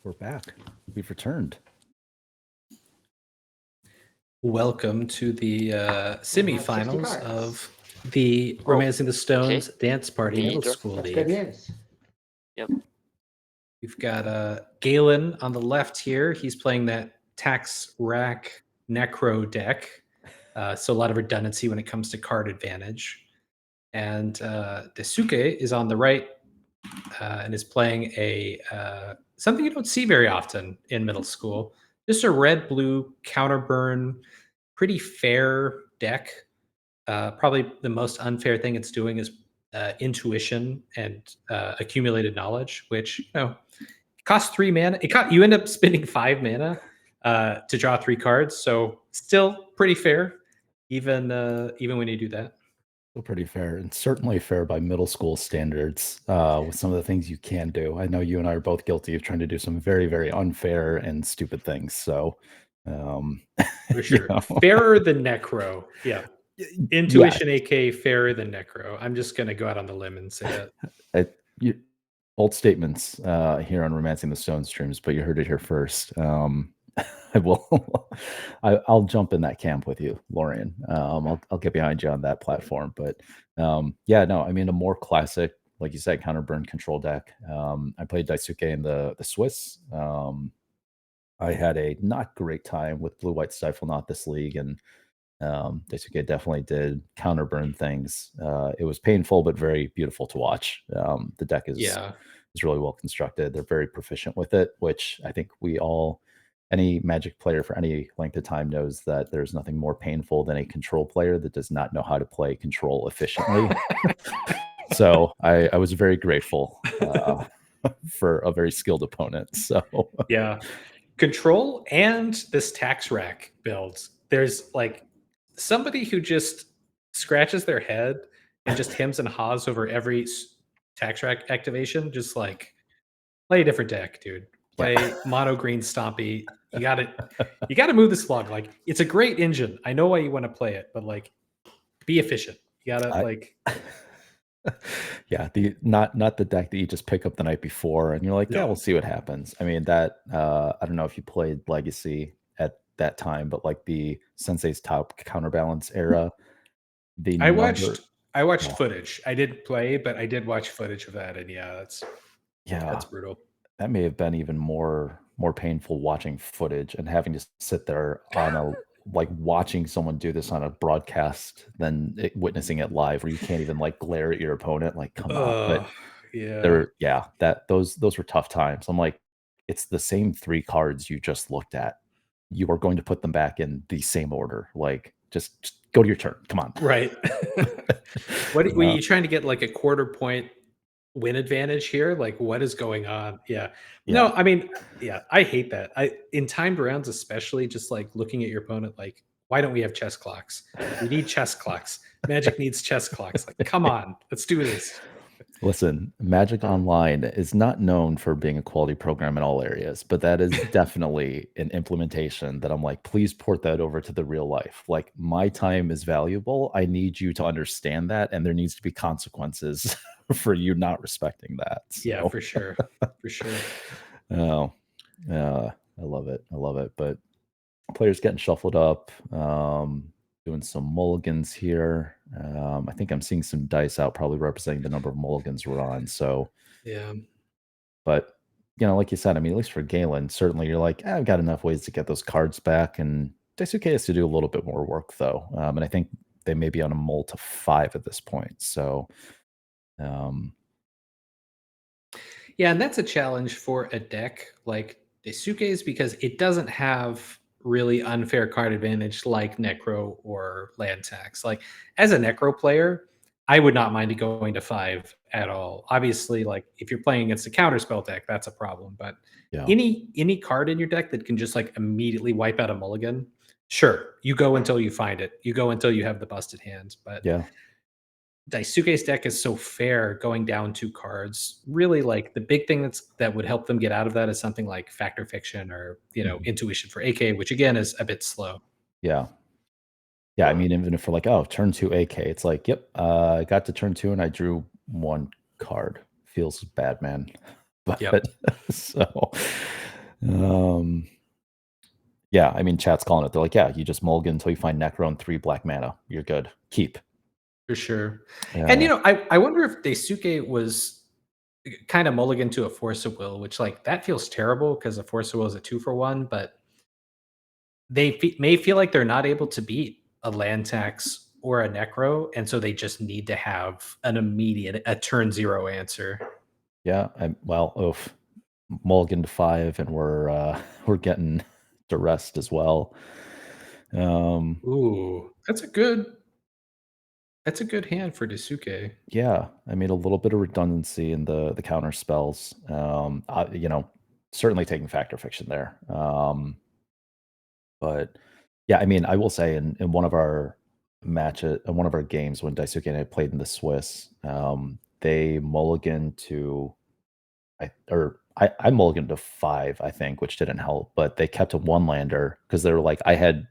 We're back. We've returned. Welcome to the semifinals of the Oh, Romancing the Stones okay. Dance Party Middle Leader. School League. Yep. We've got Galen on the left here. He's playing that Tax Rack Necro deck. So a lot of redundancy when it comes to card advantage. And Desuke is on the right and is playing a something you don't see very often in middle school. Just a red-blue counterburn, pretty fair deck. Probably the most unfair thing it's doing is intuition and accumulated knowledge, which it costs 3 mana. You end up spending 5 mana to draw 3 cards, so still pretty fair, even when you do that. Still pretty fair, and certainly fair by middle school standards, with some of the things you can do. I know you and I are both guilty of trying to do some very, very unfair and stupid things. So, um, For sure, know, fairer than Necro. Yeah, yeah, intuition, AK, fairer than Necro. I'm just gonna go out on the limb and say that. you, bold statements here on Romancing the Stone streams, but you heard it here first. I will. I'll jump in that camp with you, Lorian. I'll get behind you on that platform. But yeah, no, I mean a more classic, like you said, counterburn control deck. I played Daisuke in the Swiss. I had a not great time with Blue White Stifle Not this league, and Daisuke definitely did counterburn things. It was painful, but very beautiful to watch. The deck Yeah, is really well constructed. They're very proficient with it, which I think any Magic player for any length of time knows that there's nothing more painful than a control player that does not know how to play control efficiently. So I was very grateful for a very skilled opponent. So yeah. Control and this tax rack build. There's like somebody who just scratches their head and just hems and haws over every tax rack activation. Just like play a different deck, dude. yeah, Play mono green stompy. You got to move the slug. Like it's a great engine. I know why you want to play it, but like be efficient. You gotta I, like yeah, the not the deck that you just pick up the night before and you're like, yeah, no. we'll see what happens. I mean, that I don't know if you played Legacy at that time, but like the Sensei's Top Counterbalance era, the I watched number, I watched oh, footage. I didn't play, but I did watch footage of that, and yeah, that's yeah, brutal. that may have been even more painful watching footage and having to sit there on a like watching someone do this on a broadcast than witnessing it live where you can't even like glare at your opponent like come on. But Yeah. yeah, those were tough times. I'm like, it's the same 3 cards you just looked at. You are going to put them back in the same order. Like, just go to your turn. Come on. Right. What were Uh, you trying to get like a quarter point win advantage here? Like what is going on? Yeah. yeah. No, I mean, yeah, I hate that. I in timed rounds, especially just like looking at your opponent, like, why don't we have chess clocks? We need chess clocks. Magic needs chess clocks. Like, come on, let's do this. Listen, Magic Online is not known for being a quality program in all areas, but that is definitely an implementation that I'm like, please port that over to the real life. Like, my time is valuable. I need you to understand that, and there needs to be consequences for you not respecting that. Yeah, So, for sure. For sure. oh, I love it. I love it. But players getting shuffled up, doing some mulligans here. I think I'm seeing some dice out, probably representing the number of mulligans we're on. So, Yeah. but like you said, I mean, at least for Galen, certainly you're like, I've got enough ways to get those cards back. And Daisuke has to do a little bit more work though. And I think they may be on a mull to 5 at this point. So, um, Yeah, and that's a challenge for a deck like Desuke's because it doesn't have really unfair card advantage like Necro or Land Tax. Like as a Necro player, I would not mind going to 5 at all. Obviously, like if you're playing against a counterspell deck, that's a problem. But yeah, any card in your deck that can just like immediately wipe out a mulligan, sure, you go until you find it. You go until you have the busted hand. But yeah. Daisuke's deck is so fair going down 2 cards. Really, like the big thing that would help them get out of that is something like Factor Fiction or Mhm. Intuition for AK, which again is a bit slow. Yeah. Yeah, I mean, even if we're like, oh, turn 2 AK, it's like, yep, I got to turn 2 and I drew 1 card. Feels bad, man. Yep. But so Um, yeah, I mean, chat's calling it. They're like, "Yeah, you just mulligan until you find Necro and 3 black mana. You're good. Keep." For sure. And, Yeah, I wonder if Daisuke was kinda mulligan to a Force of Will, which, like, that feels terrible because a Force of Will is a 2 for 1, but may feel like they're not able to beat a land tax or a necro, and so they just need to have an immediate a turn 0 answer. yeah, well, oof, mulligan to 5, and we're getting duressed as well. Um, Ooh, that's a good hand for Daisuke. yeah, I mean, a little bit of redundancy in the counter spells. Certainly taking Factor Fiction there. But yeah, I mean, I will say in one of our matches, in one of our games when Daisuke and I played in the Swiss, they mulliganed to I mulliganed to 5, I think, which didn't help, but they kept a one lander because they were like, I had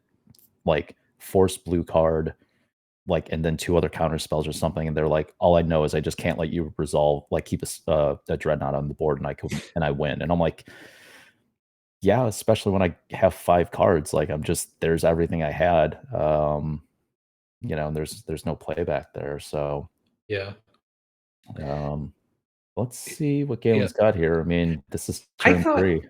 like force blue card, like, and then 2 other counter spells or something, and they're like, all I know is I just can't let you resolve, like, keep a dreadnought on the board, and I win. And I'm like, yeah, especially when I have 5 cards, like, there's everything I had. And there's no playback there. So, Yeah. um, let's see what Yeah. Galen's got here. I mean, this is I turn thought 3.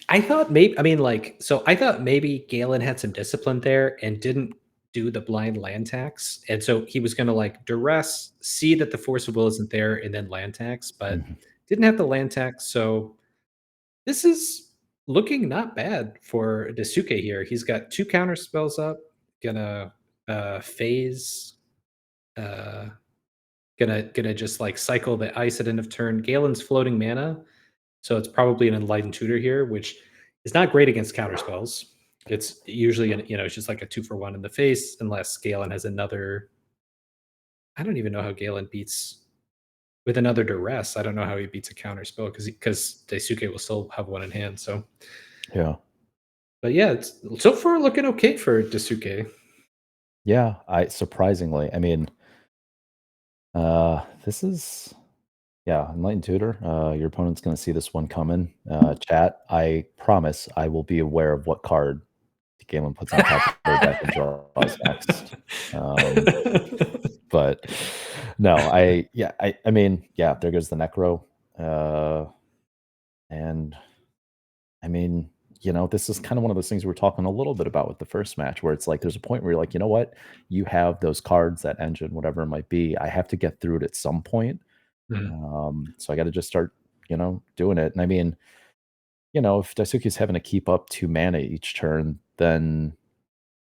I thought maybe I mean, like, so I thought maybe Galen had some discipline there and didn't do the blind land tax, and so he was gonna, like, duress, see that the Force of Will isn't there, and then land tax, but Mhm. didn't have the land tax, so this is looking not bad for Daisuke here. He's got 2 counter spells up, gonna, phase, uh, gonna just, like, cycle the ice at end of turn. Galen's floating mana, so it's probably an Enlightened Tutor here, which is not great against counter spells. It's usually it's just like a 2 for 1 in the face unless Galen has another. I don't even know how Galen beats with another duress. I don't know how he beats a counter spell because Daisuke will still have one in hand, so Yeah. but yeah, it's so far looking okay for Daisuke. Yeah, I surprisingly, I mean, this is yeah, Enlightened Tutor. Your opponent's gonna see this one coming. Chat, I promise I will be aware of what card Galen puts on top of their deck and draws next. Um, but no, I mean, yeah, there goes the Necro. Uh, and I mean, this is kind of one of those things we were talking a little bit about with the first match, where it's like there's a point where you're like, you know what, you have those cards, that engine, whatever it might be. I have to get through it at some point. Mhm. So I got to just start, doing it. And I mean, if Daisuke's having to keep up 2 mana each turn, then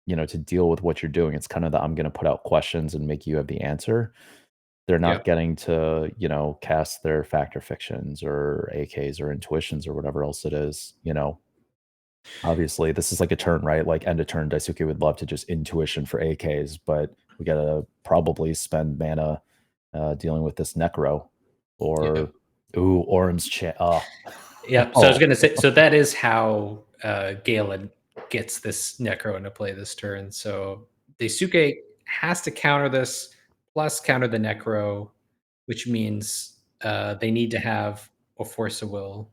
to deal with what you're doing, it's kind of the I'm going to put out questions and make you have the answer. They're Yeah, not getting to, cast their factor fictions or AKs or intuitions or whatever else it is. Obviously, this is like a turn, right? Like end of turn, Daisuke would love to just intuition for AKs, but we gotta probably spend mana dealing with this Necro yeah. or Orm's chat. Oh, Yeah, so I was oh, gonna say, so that is how, Galen gets this Necro into play this turn, so Daisuke has to counter this, plus counter the Necro, which means, they need to have a Force of Will.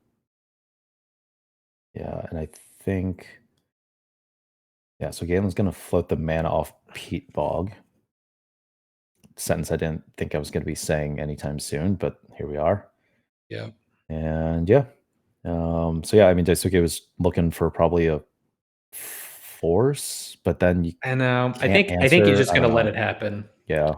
yeah, and I think yeah. So Galen's gonna float the mana off Peat Bog. Sentence I didn't think I was gonna be saying anytime soon, but here we are. Yeah. And yeah, so yeah, I mean, Daisuke was looking for probably a force, but then you And, can't I think he's answer. just I don't gonna let know. it happen, Yeah,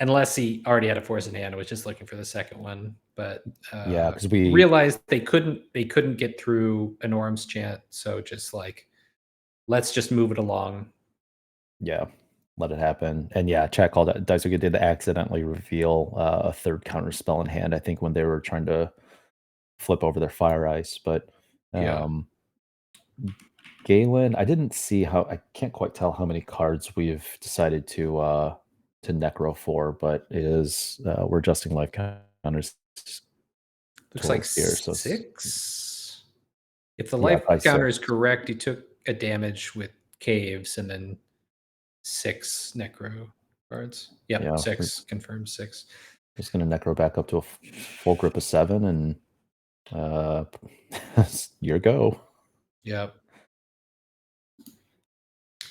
unless he already had a Force in hand and was just looking for the second one, but, yeah, because we realized they couldn't get through a Norm's chant, so just like, let's just move it along. yeah, let it happen. And yeah, chat called it. Daisuke did accidentally reveal a third counter spell in hand. I think when they were trying to flip over their fire ice, but Yeah. um, Galen, I didn't see how. I can't quite tell how many cards we've decided to necro for, but it is we're adjusting life counters Looks like totals here. So it's 6. If the yeah, life probably counter 6. is correct, he took a damage with caves and then 6 necro cards. Yep, Yeah, 6, confirmed 6. just gonna necro back up to a full grip of 7 and uh Your go. Yep.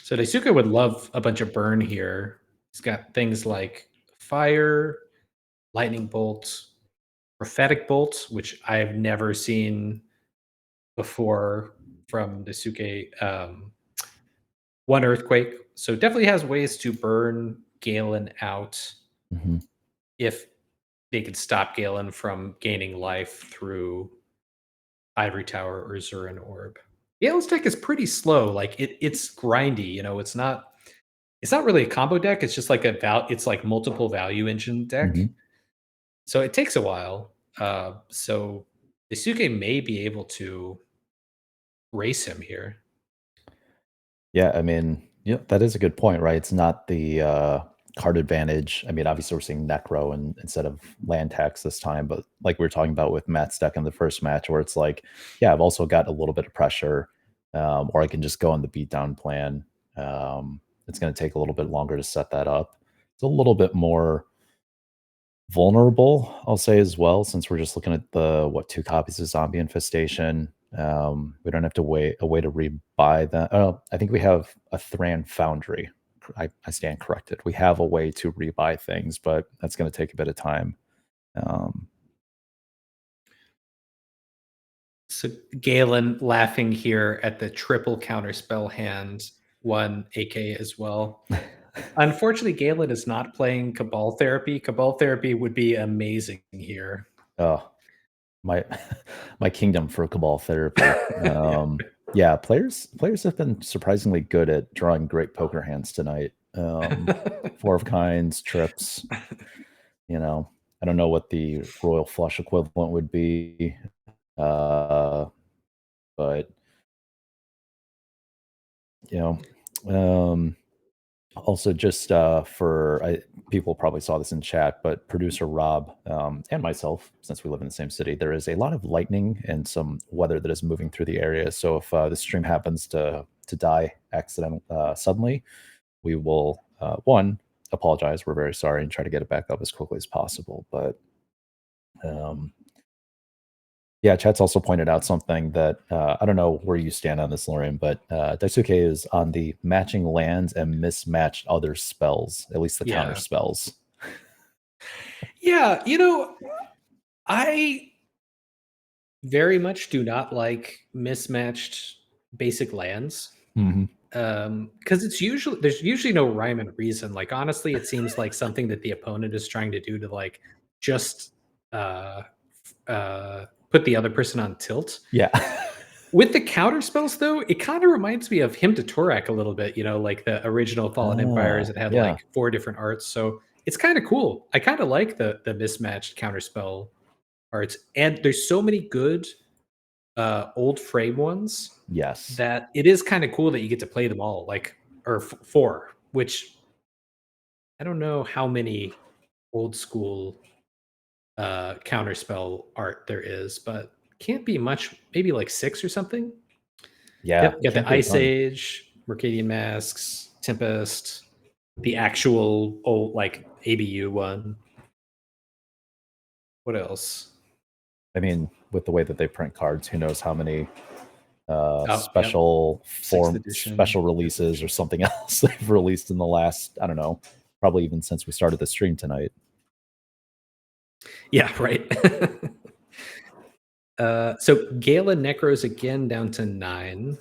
So Daisuke would love a bunch of burn here. He's got things like fire, lightning bolt, prophetic bolt, which I've never seen before from Daisuke. One earthquake. So definitely has ways to burn Galen out Mhm, if they could stop Galen from gaining life through Ivory Tower or Zurin Orb. Galen's deck is pretty slow. Like it's grindy. It's not really a combo deck. It's just like it's like multiple value engine deck. mhm. So it takes a while. So Isuke may be able to race him here. Yeah, I mean, yeah, that is a good point, right? It's not the card advantage. I mean, obviously, we're seeing Necro instead of land tax this time, but like we were talking about with Matt's deck in the first match, where it's like, yeah, I've also got a little bit of pressure, or I can just go on the beatdown plan. It's going to take a little bit longer to set that up. It's a little bit more vulnerable, I'll say as well, since we're just looking at the what 2 copies of Zombie Infestation. We don't have to wait a way to rebuy that. Oh, I think we have a Thran Foundry. I stand corrected. We have a way to rebuy things, but that's going to take a bit of time. Um, So Galen laughing here at the triple counterspell hand, one AK as well. Unfortunately, Galen is not playing Cabal Therapy. Cabal Therapy would be amazing here. oh, my my kingdom for Cabal Therapy. Yeah. Yeah, players have been surprisingly good at drawing great poker hands tonight. Four of Kinds, trips. You know, I don't know what the royal flush equivalent would be, uh, but you know, um, also just for people probably saw this in chat, but producer Rob and myself, since we live in the same city, there is a lot of lightning and some weather that is moving through the area. So if the stream happens to die accidentally suddenly, we will one apologize. We're very sorry and try to get it back up as quickly as possible. But um, yeah, chat's also pointed out something that I don't know where you stand on this, Lorian, but Daisuke is on the matching lands and mismatched other spells, at least the counter Yeah. spells. Yeah. I very much do not like mismatched basic lands. Hmm. Because there's usually no rhyme and reason. Like honestly, it seems like something that the opponent is trying to do to like just uh put the other person on tilt. Yeah. With the counter spells though, it kind of reminds me of Hymn to Torak a little bit, like the original Fallen Empires Ah, that had yeah. like four different arts. So it's kind of cool. I kind of like the mismatched counter spell arts. And there's so many good old frame ones Yes. that it is kind of cool that you get to play them all, like or four, which I don't know how many old school counterspell art there is, but can't be much, maybe like six or something. Yeah. Yep, It got can't the be a Ice ton. Age, Mercadian Masks, Tempest, the actual old like ABU one. What else? I mean, with the way that they print cards, who knows how many Oh, yep, sixth edition. special Fifth releases or edition. something else they've released in the last, I don't know, probably even since we started the stream tonight. Yeah, right. So Galen Necros again down to 9.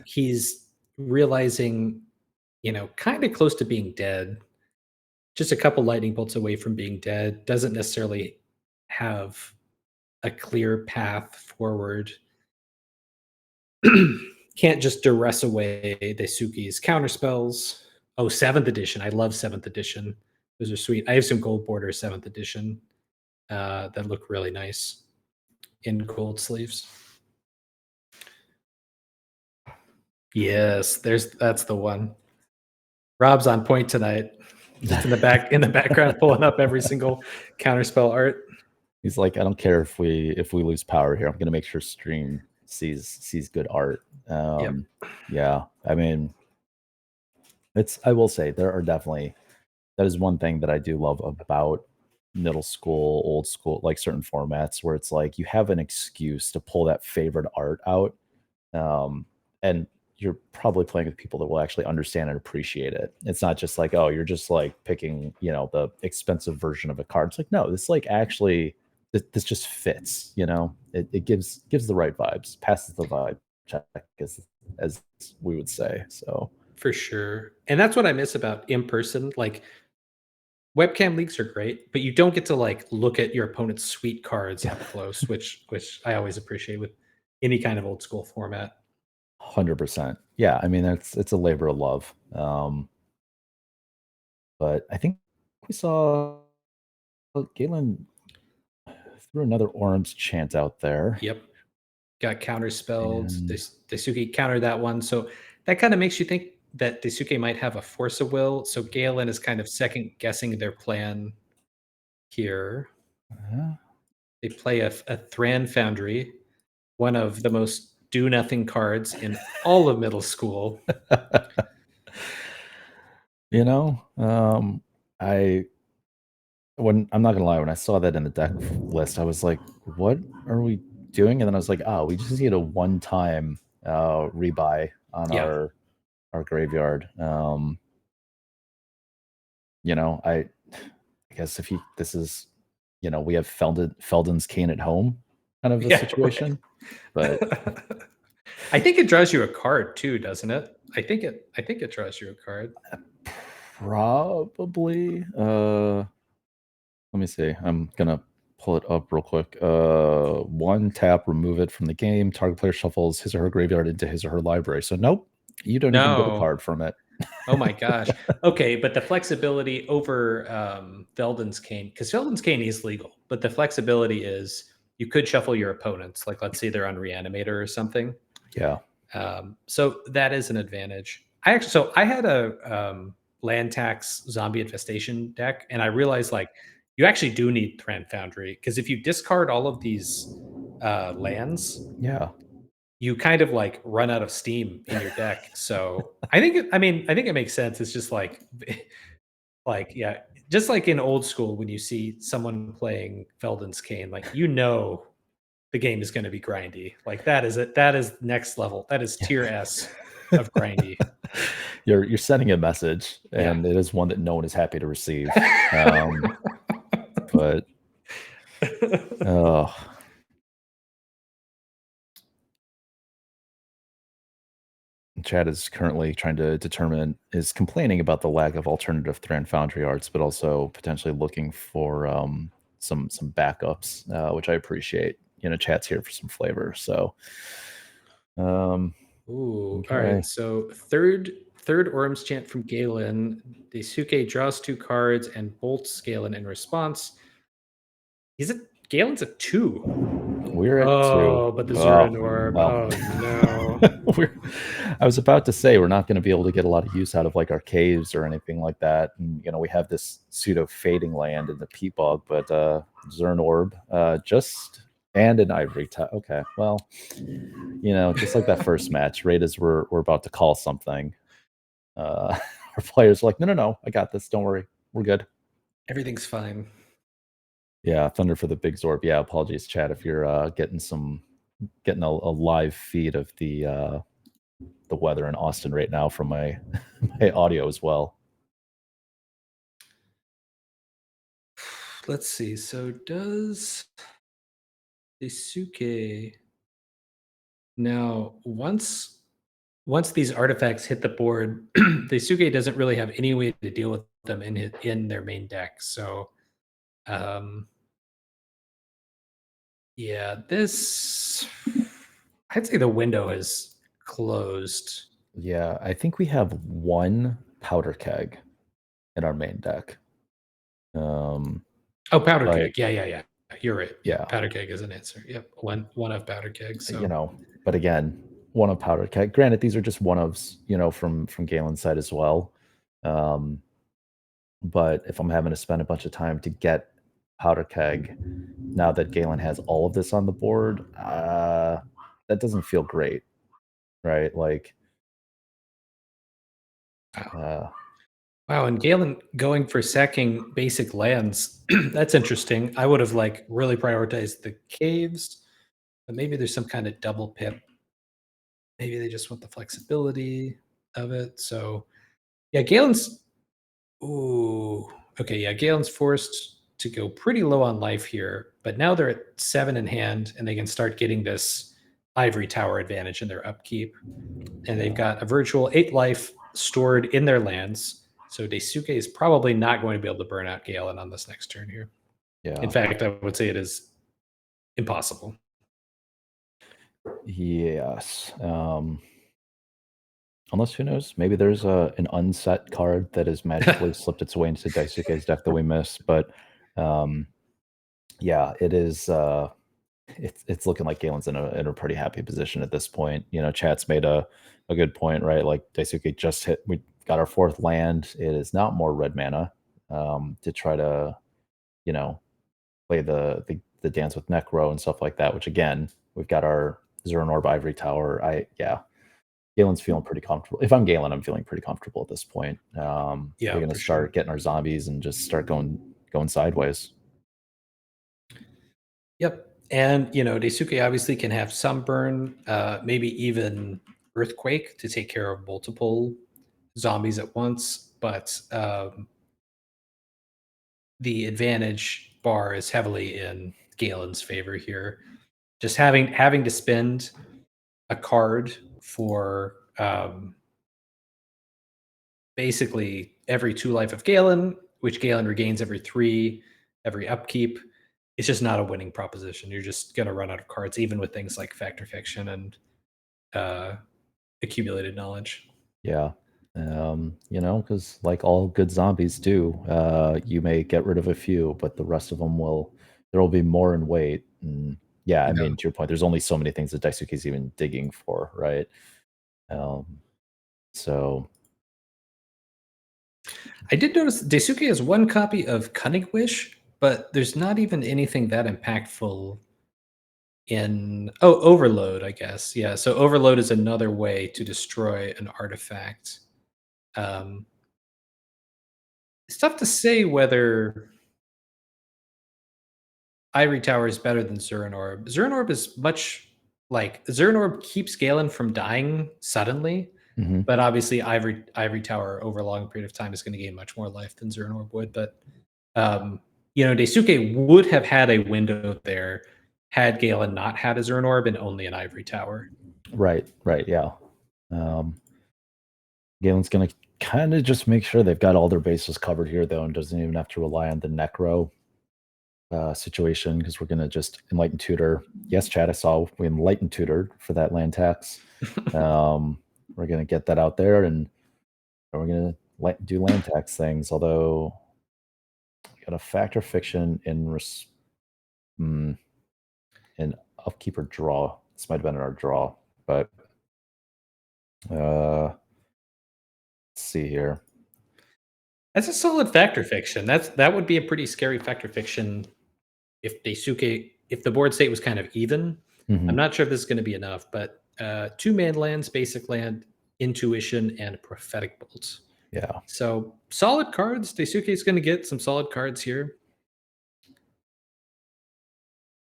He's realizing, kind of close to being dead. Just a couple lightning bolts away from being dead. Doesn't necessarily have a clear path forward. Can't just duress away Daisuke's counterspells. Oh, 7th edition. I love 7th edition. Those are sweet. I have some gold border 7th edition that look really nice in gold sleeves. Yes, that's the one. Rob's on point tonight. Just in the background, pulling up every single counterspell art. He's like, I don't care if we lose power here. I'm gonna make sure stream sees good art. Yep. Yeah, I mean, I will say there are definitely that is one thing that I do love about middle school, old school, like certain formats where it's like you have an excuse to pull that favorite art out. And you're probably playing with people that will actually understand and appreciate it. It's not just like, oh, you're just like picking, the expensive version of a card. It's like, no, this like actually this just fits, it gives the right vibes, passes the vibe check as we would say. So For sure. And that's what I miss about in person. Like webcam leagues are great, but you don't get to like look at your opponent's sweet cards yeah, up close, which I always appreciate with any kind of old school format. 100%. Yeah, I mean it's a labor of love. But I think we saw Galen threw another orange chant out there. Yep. Got counterspelled. And Daisuke countered that one. So that kind of makes you think that Daisuke might have a force of will. So Galen is kind of second guessing their plan here. uh, They play a Thran Foundry, one of the most do nothing cards in all of middle school. you know, I when I'm not gonna lie, when I saw that in the deck list, I was like, "What are we doing?" And then I was like, "Oh, we just need a one-time rebuy on Yeah. our graveyard." I guess if he this is, we have Felden's Cane at home kind of a Yeah, right. situation, but I think it draws you a card too, doesn't it? I think it draws you a card. probably let me see. I'm gonna pull it up real quick. One tap, remove it from the game. Target player shuffles his or her graveyard into his or her library. So nope, you don't even get a No. card from it. Oh my gosh. Okay, but the flexibility over Veldon's Cane, because Veldon's Cane is legal, but the flexibility is you could shuffle your opponents. Like let's say they're on Reanimator or something. Yeah, So that is an advantage. I had a land tax zombie infestation deck, and I realized like you actually do need Thran Foundry because if you discard all of these lands, yeah, you kind of like run out of steam in your deck. So I think it makes sense. It's just like like yeah, just like in old school when you see someone playing Felden's Cane, like the game is going to be grindy. Like that is it. That is next level. That is yeah. tier S of grindy. You're sending a message, Yeah. and it is one that no one is happy to receive. But oh, Chad is currently trying to determine is complaining about the lack of alternative Thran Foundry arts, but also potentially looking for some backups, which I appreciate. Chat's here for some flavor. So, um, Ooh. All right. okay, So third Orm's chant from Galen. Daisuke draws two cards and bolts Galen in response. He's a Galen's a two. we're at two. Oh, but the Oh, Zuran orb. well, Oh no. we're. I was about to say we're not going to be able to get a lot of use out of like our caves or anything like that, and we have this pseudo fading land in the peat bog, but Zern orb, just and an ivory. Okay, well, just like that first match, right as we're about to call something, our players are like, no, no, no, I got this. Don't worry, we're good. Everything's fine. Yeah, Thunder for the big Zorb. Yeah, apologies, Chad, if you're getting a live feed of the weather in Austin right now from my my audio as well. Let's see. So does Daisuke now once these artifacts hit the board, Daisuke doesn't really have any way to deal with them in their main deck. So um yeah, this I'd say the window is closed. Yeah, I think we have one powder keg in our main deck. Um, Oh, powder but keg. Yeah, yeah, yeah. You're right. Yeah, yeah, powder keg is an answer. Yep. One of powder keg. So but again, one of powder keg. Granted, these are just one ofs, from Galen's side as well. Um, but if I'm having to spend a bunch of time to get powder keg, now that Galen has all of this on the board, that doesn't feel great, right? Like, wow. uh, Wow, and Galen going for sacking basic lands, that's interesting. I would have, like, really prioritized the caves, but maybe there's some kinda double pip. Maybe they just want the flexibility of it, so yeah, Galen's ooh, okay, yeah, Galen's forced to go pretty low on life here, but now they're at 7 in hand, and they can start getting this ivory tower advantage in their upkeep, and they've Yeah, got a virtual 8 life stored in their lands, so Daisuke is probably not going to be able to burn out Galen on this next turn here. In yeah. fact, I would say it is impossible. Yes, unless who knows, maybe there's an unset card that has magically slipped its way into Daisuke's deck that we missed, but, um, yeah, it is, it's looking like Galen's in a pretty happy position at this point. You know, Chat's made a good point, right? Like Daisuke just hit, we got our fourth land. It is not more red mana to try to, you know, play the dance with Necro and stuff like that. Which again, we've got our Zero Orb Ivory Tower. Yeah, Galen's feeling pretty comfortable. If I'm Galen, I'm feeling pretty comfortable at this point. We're Yeah, gonna for sure. start getting our zombies and just start going sideways. Yep. And Daisuke obviously can have Sunburn, maybe even Earthquake to take care of multiple zombies at once. But the advantage bar is heavily in Galen's favor here. Just having to spend a card for basically every 2 life of Galen, which Galen regains every 3, every upkeep. It's just not a winning proposition. You're just gonna run out of cards, even with things like Fact or Fiction and uh, accumulated knowledge. Yeah. Because like all good zombies do, you may get rid of a few, but the rest of them will, there will be more in weight. And yeah, I Yeah. mean, to your point, there's only so many things that Daisuke's even digging for, right? Um, so I did notice Daisuke has one copy of Cunning Wish, but there's not even anything that impactful in Overload, I guess. Yeah, so Overload is another way to destroy an artifact. Um, it's tough to say whether Ivory Tower is better than Zurin Orb. Zurin Orb is much like Zurin Orb keeps Galen from dying suddenly, mhm, but obviously Ivory Tower over a long period of time is going to gain much more life than Zurin Orb would. But Daisuke would have had a window there had Galen not had a Zurin Orb and only an Ivory Tower. right, yeah. Um, Galen's gonna kind of just make sure they've got all their bases covered here, though, and doesn't even have to rely on the Necro situation because we're going to just enlighten tutor. Yes, Chad, I saw we enlightened tutored for that land tax. We're going to get that out there and we're going to do land tax things. Although we got a factor fiction mm, in upkeep or draw. This might have been in our draw, but let's see here. That's a solid Factor Fiction. That would be a pretty scary Factor Fiction if the board state was kind of even. I'm Hmm. not sure if this is going to be enough, but 2 man lands, basic land, intuition, and prophetic bolt. Yeah, So solid cards. Daisuke is going to get some solid cards here.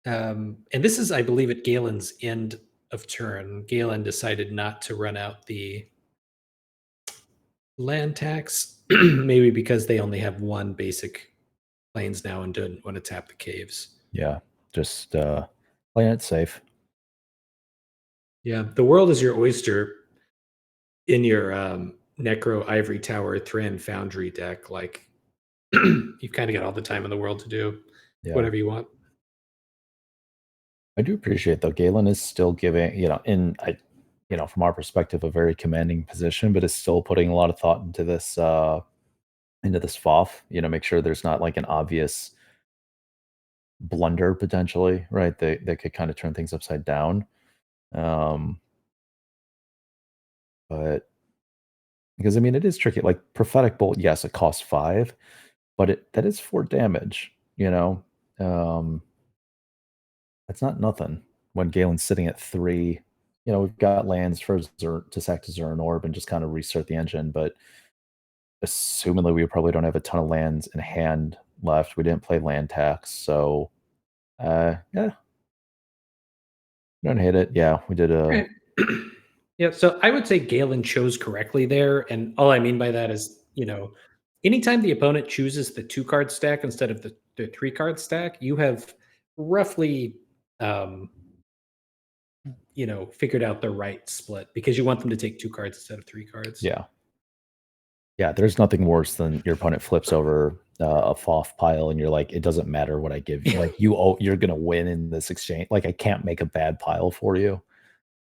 And this is, I believe, at Galen's end of turn. Galen decided not to run out the land tax, maybe because they only have one basic planes now and didn't want to tap the caves. yeah. Just playing it safe. Yeah, the world is your oyster in your Necro Ivory Tower Thran Foundry deck. Like you've kind of got all the time in the world to do Yeah. whatever you want. I do appreciate though Galen is still giving, from our perspective, a very commanding position, but is still putting a lot of thought into this FOF, make sure there's not like an obvious blunder potentially, right? They could kind of turn things upside down. Um, but because I mean it is tricky. Like prophetic bolt, yes, it costs 5, but that is 4 damage. Um, that's not nothing when Galen's sitting at 3. We've got lands for to sack to Zern Orb and just kind of restart the engine, but assumingly we probably don't have a ton of lands in hand left. We didn't play land tax, so yeah, don't hate it. Yeah, we did a Right. Yeah, so I would say Galen chose correctly there, and all I mean by that is, anytime the opponent chooses the 2-card stack instead of the 3-card stack, you have roughly, um, figured out the right split because you want them to take 2 cards instead of 3 cards. yeah. Yeah, there's nothing worse than your opponent flips over a FOF pile and you're like, it doesn't matter what I give you. Like you're gonna win in this exchange. Like I can't make a bad pile for you.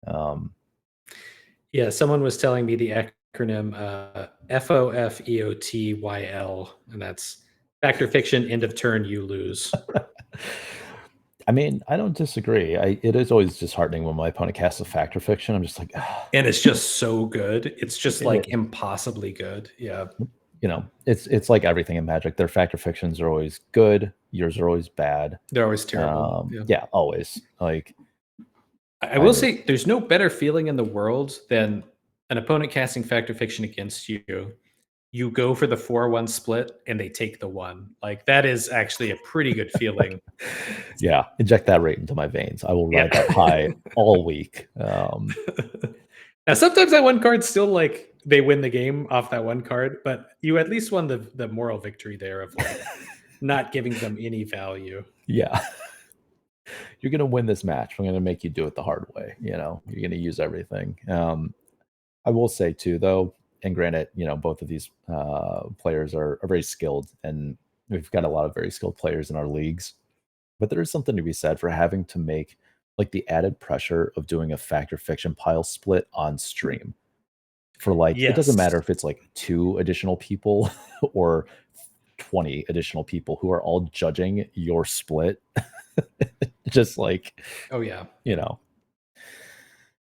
Um, Yeah, someone was telling me the acronym FOFEOTYL, and that's factor fiction, end of turn, you lose. I mean, I don't disagree. It is always disheartening when my opponent casts a factor fiction. I'm just like, ah, And it's just so good. It's just it like is. impossibly good. Yeah. It's like everything in Magic. Their factor fictions are always good. Yours are always bad. They're always terrible. Yeah. Yeah, always. Like I I will just say there's no better feeling in the world than an opponent casting factor fiction against you. You go for the 4-1 split and they take the 1. Like that is actually a pretty good feeling. yeah, inject that right into my veins. I will Yeah. ride that high all week. Now sometimes that 1 card still like they win the game off that 1 card, but you at least won the moral victory there of like not giving them any value. Yeah. You're gonna win this match. I'm gonna make you do it the hard way. You're gonna use everything. I will say too, though, and granted, both of these players are very skilled, and we've got a lot of very skilled players in our leagues. But there is something to be said for having to make like the added pressure of doing a factor fiction pile split on stream. For like, it doesn't Yes. matter if it's like 2 additional people or 20 additional people who are all judging your split. Just like, Oh yeah. you know,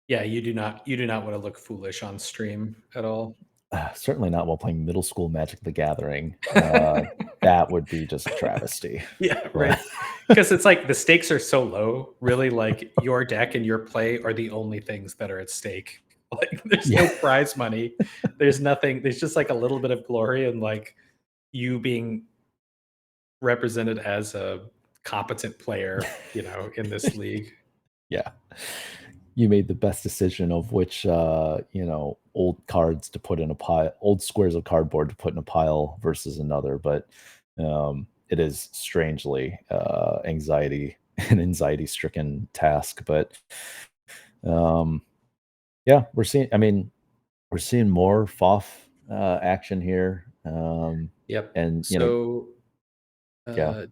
Yeah, you do not want to look foolish on stream at all. certainly not while playing middle school Magic the Gathering. That would be just a travesty. Yeah, But right. Because it's like the stakes are so low, really, like, your deck and your play are the only things that are at stake. Like, there's no yeah, prize money. There's nothing there's just, like, a little bit of glory and, like, you being represented as a competent player, in this league. yeah. You made the best decision of which old cards to put in a pile, old squares of cardboard to put in a pile versus another. But it is strangely an anxiety stricken task. But um, yeah, we're seeing more FOF action here. Yep. And So, yeah.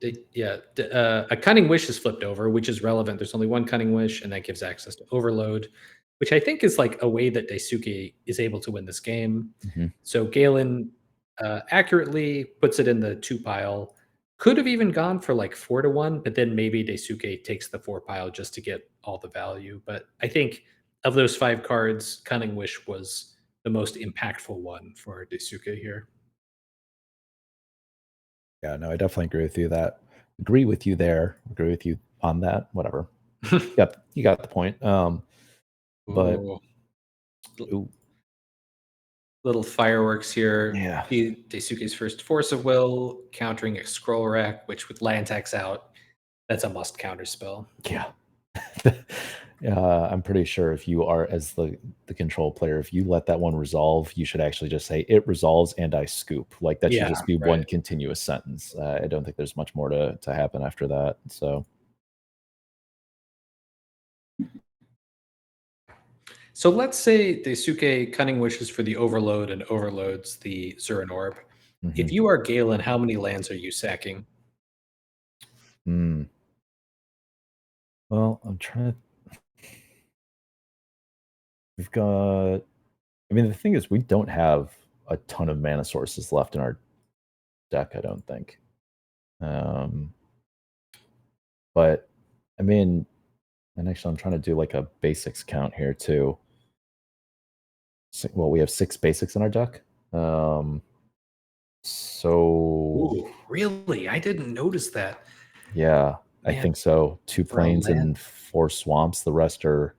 a cunning wish is flipped over, which is relevant. There's only one cunning wish, and that gives access to overload, which I think is like a way that Daisuke is able to win this game. Mhm. So Galen accurately puts it in the 2 pile. Could have even gone for like 4-1, but then maybe Daisuke takes the 4 pile just to get all the value. But I think of those 5 cards, Cunning Wish was the most impactful one for Daisuke here. Yeah, no, I definitely agree with you there. Agree with you on that. Whatever. You got the point. But Ooh, ooh, little fireworks here. yeah, Daisuke's first Force of Will, countering a Scroll Rack, which with land tax out, that's a must counter spell. yeah. I'm pretty sure if you are as the control player, if you let that one resolve, you should actually just say it resolves and I scoop. Like that should Yeah, just be one right. continuous sentence. I don't think there's much more to happen after that. So So let's say Daisuke Cunning Wishes for the Overload and overloads the Zurin Orb. If mhm. you are Galen, how many lands are you sacking? Mm. Well, I'm trying to. We've got. I mean, the thing is, we don't have a ton of mana sources left in our deck. I don't think. Um, but I mean, and actually, I'm trying to do like a basics count here too. Well, we have 6 basics in our deck. So Ooh, really? I didn't notice that. yeah, I Man, think so. Two for a plains land. and 4 swamps. The rest are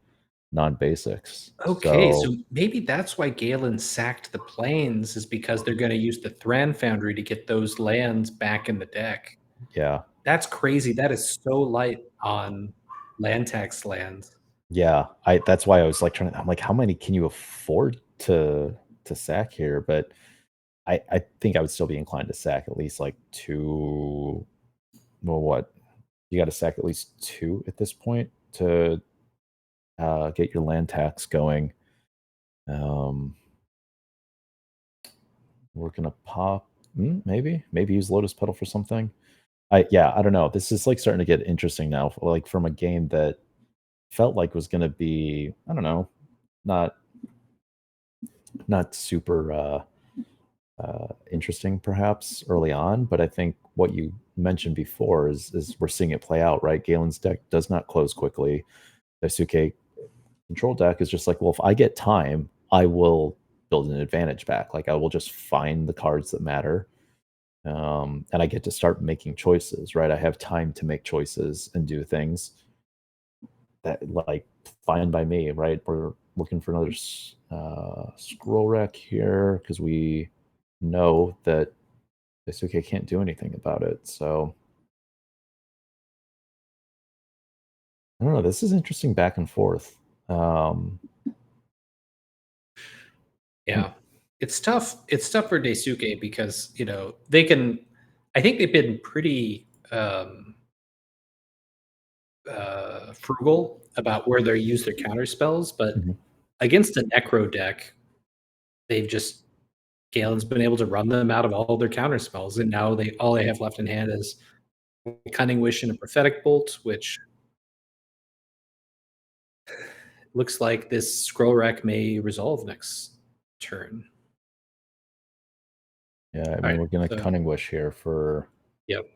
non-basics. Okay, so So, maybe that's why Galen sacked the planes is because they're gonna use the Thran Foundry to get those lands back in the deck. yeah. That's crazy. That is so light on land tax lands. Yeah, I that's why I was, like, I'm like, "How many can you afford to sack here?" But I think I would still be inclined to sack at least, like, 2 well, what? You gotta sack at least 2 at this point to, get your land tax going. Um, we're gonna pop maybe use Lotus Petal for something. I don't know. This is, like, starting to get interesting now, like, from a game that felt like was gonna be, I don't know, not not super, interesting perhaps early on, but I think what you mentioned before is we're seeing it play out, right? Galen's deck does not close quickly. Daisuke control deck is just like, well, if I get time, I will build an advantage back. Like I will just find the cards that matter. And I get to start making choices, right? I have time to make choices and do things that like fine by me, right? We're looking for another scroll rack here because we know that Daisuke can't do anything about it. So I don't know. This is interesting back and forth. Um, hmm, Yeah. It's tough for Daisuke because, they can I think they've been pretty frugal about where they use their counter spells, but mhm. against a Necro deck, they've just Galen's been able to run them out of all their counter spells, and now they have left in hand is Cunning Wish and a Prophetic Bolt, which looks like this scroll rack may resolve next turn. Yeah, I All mean, right, we're gonna so Cunning Wish here for yep,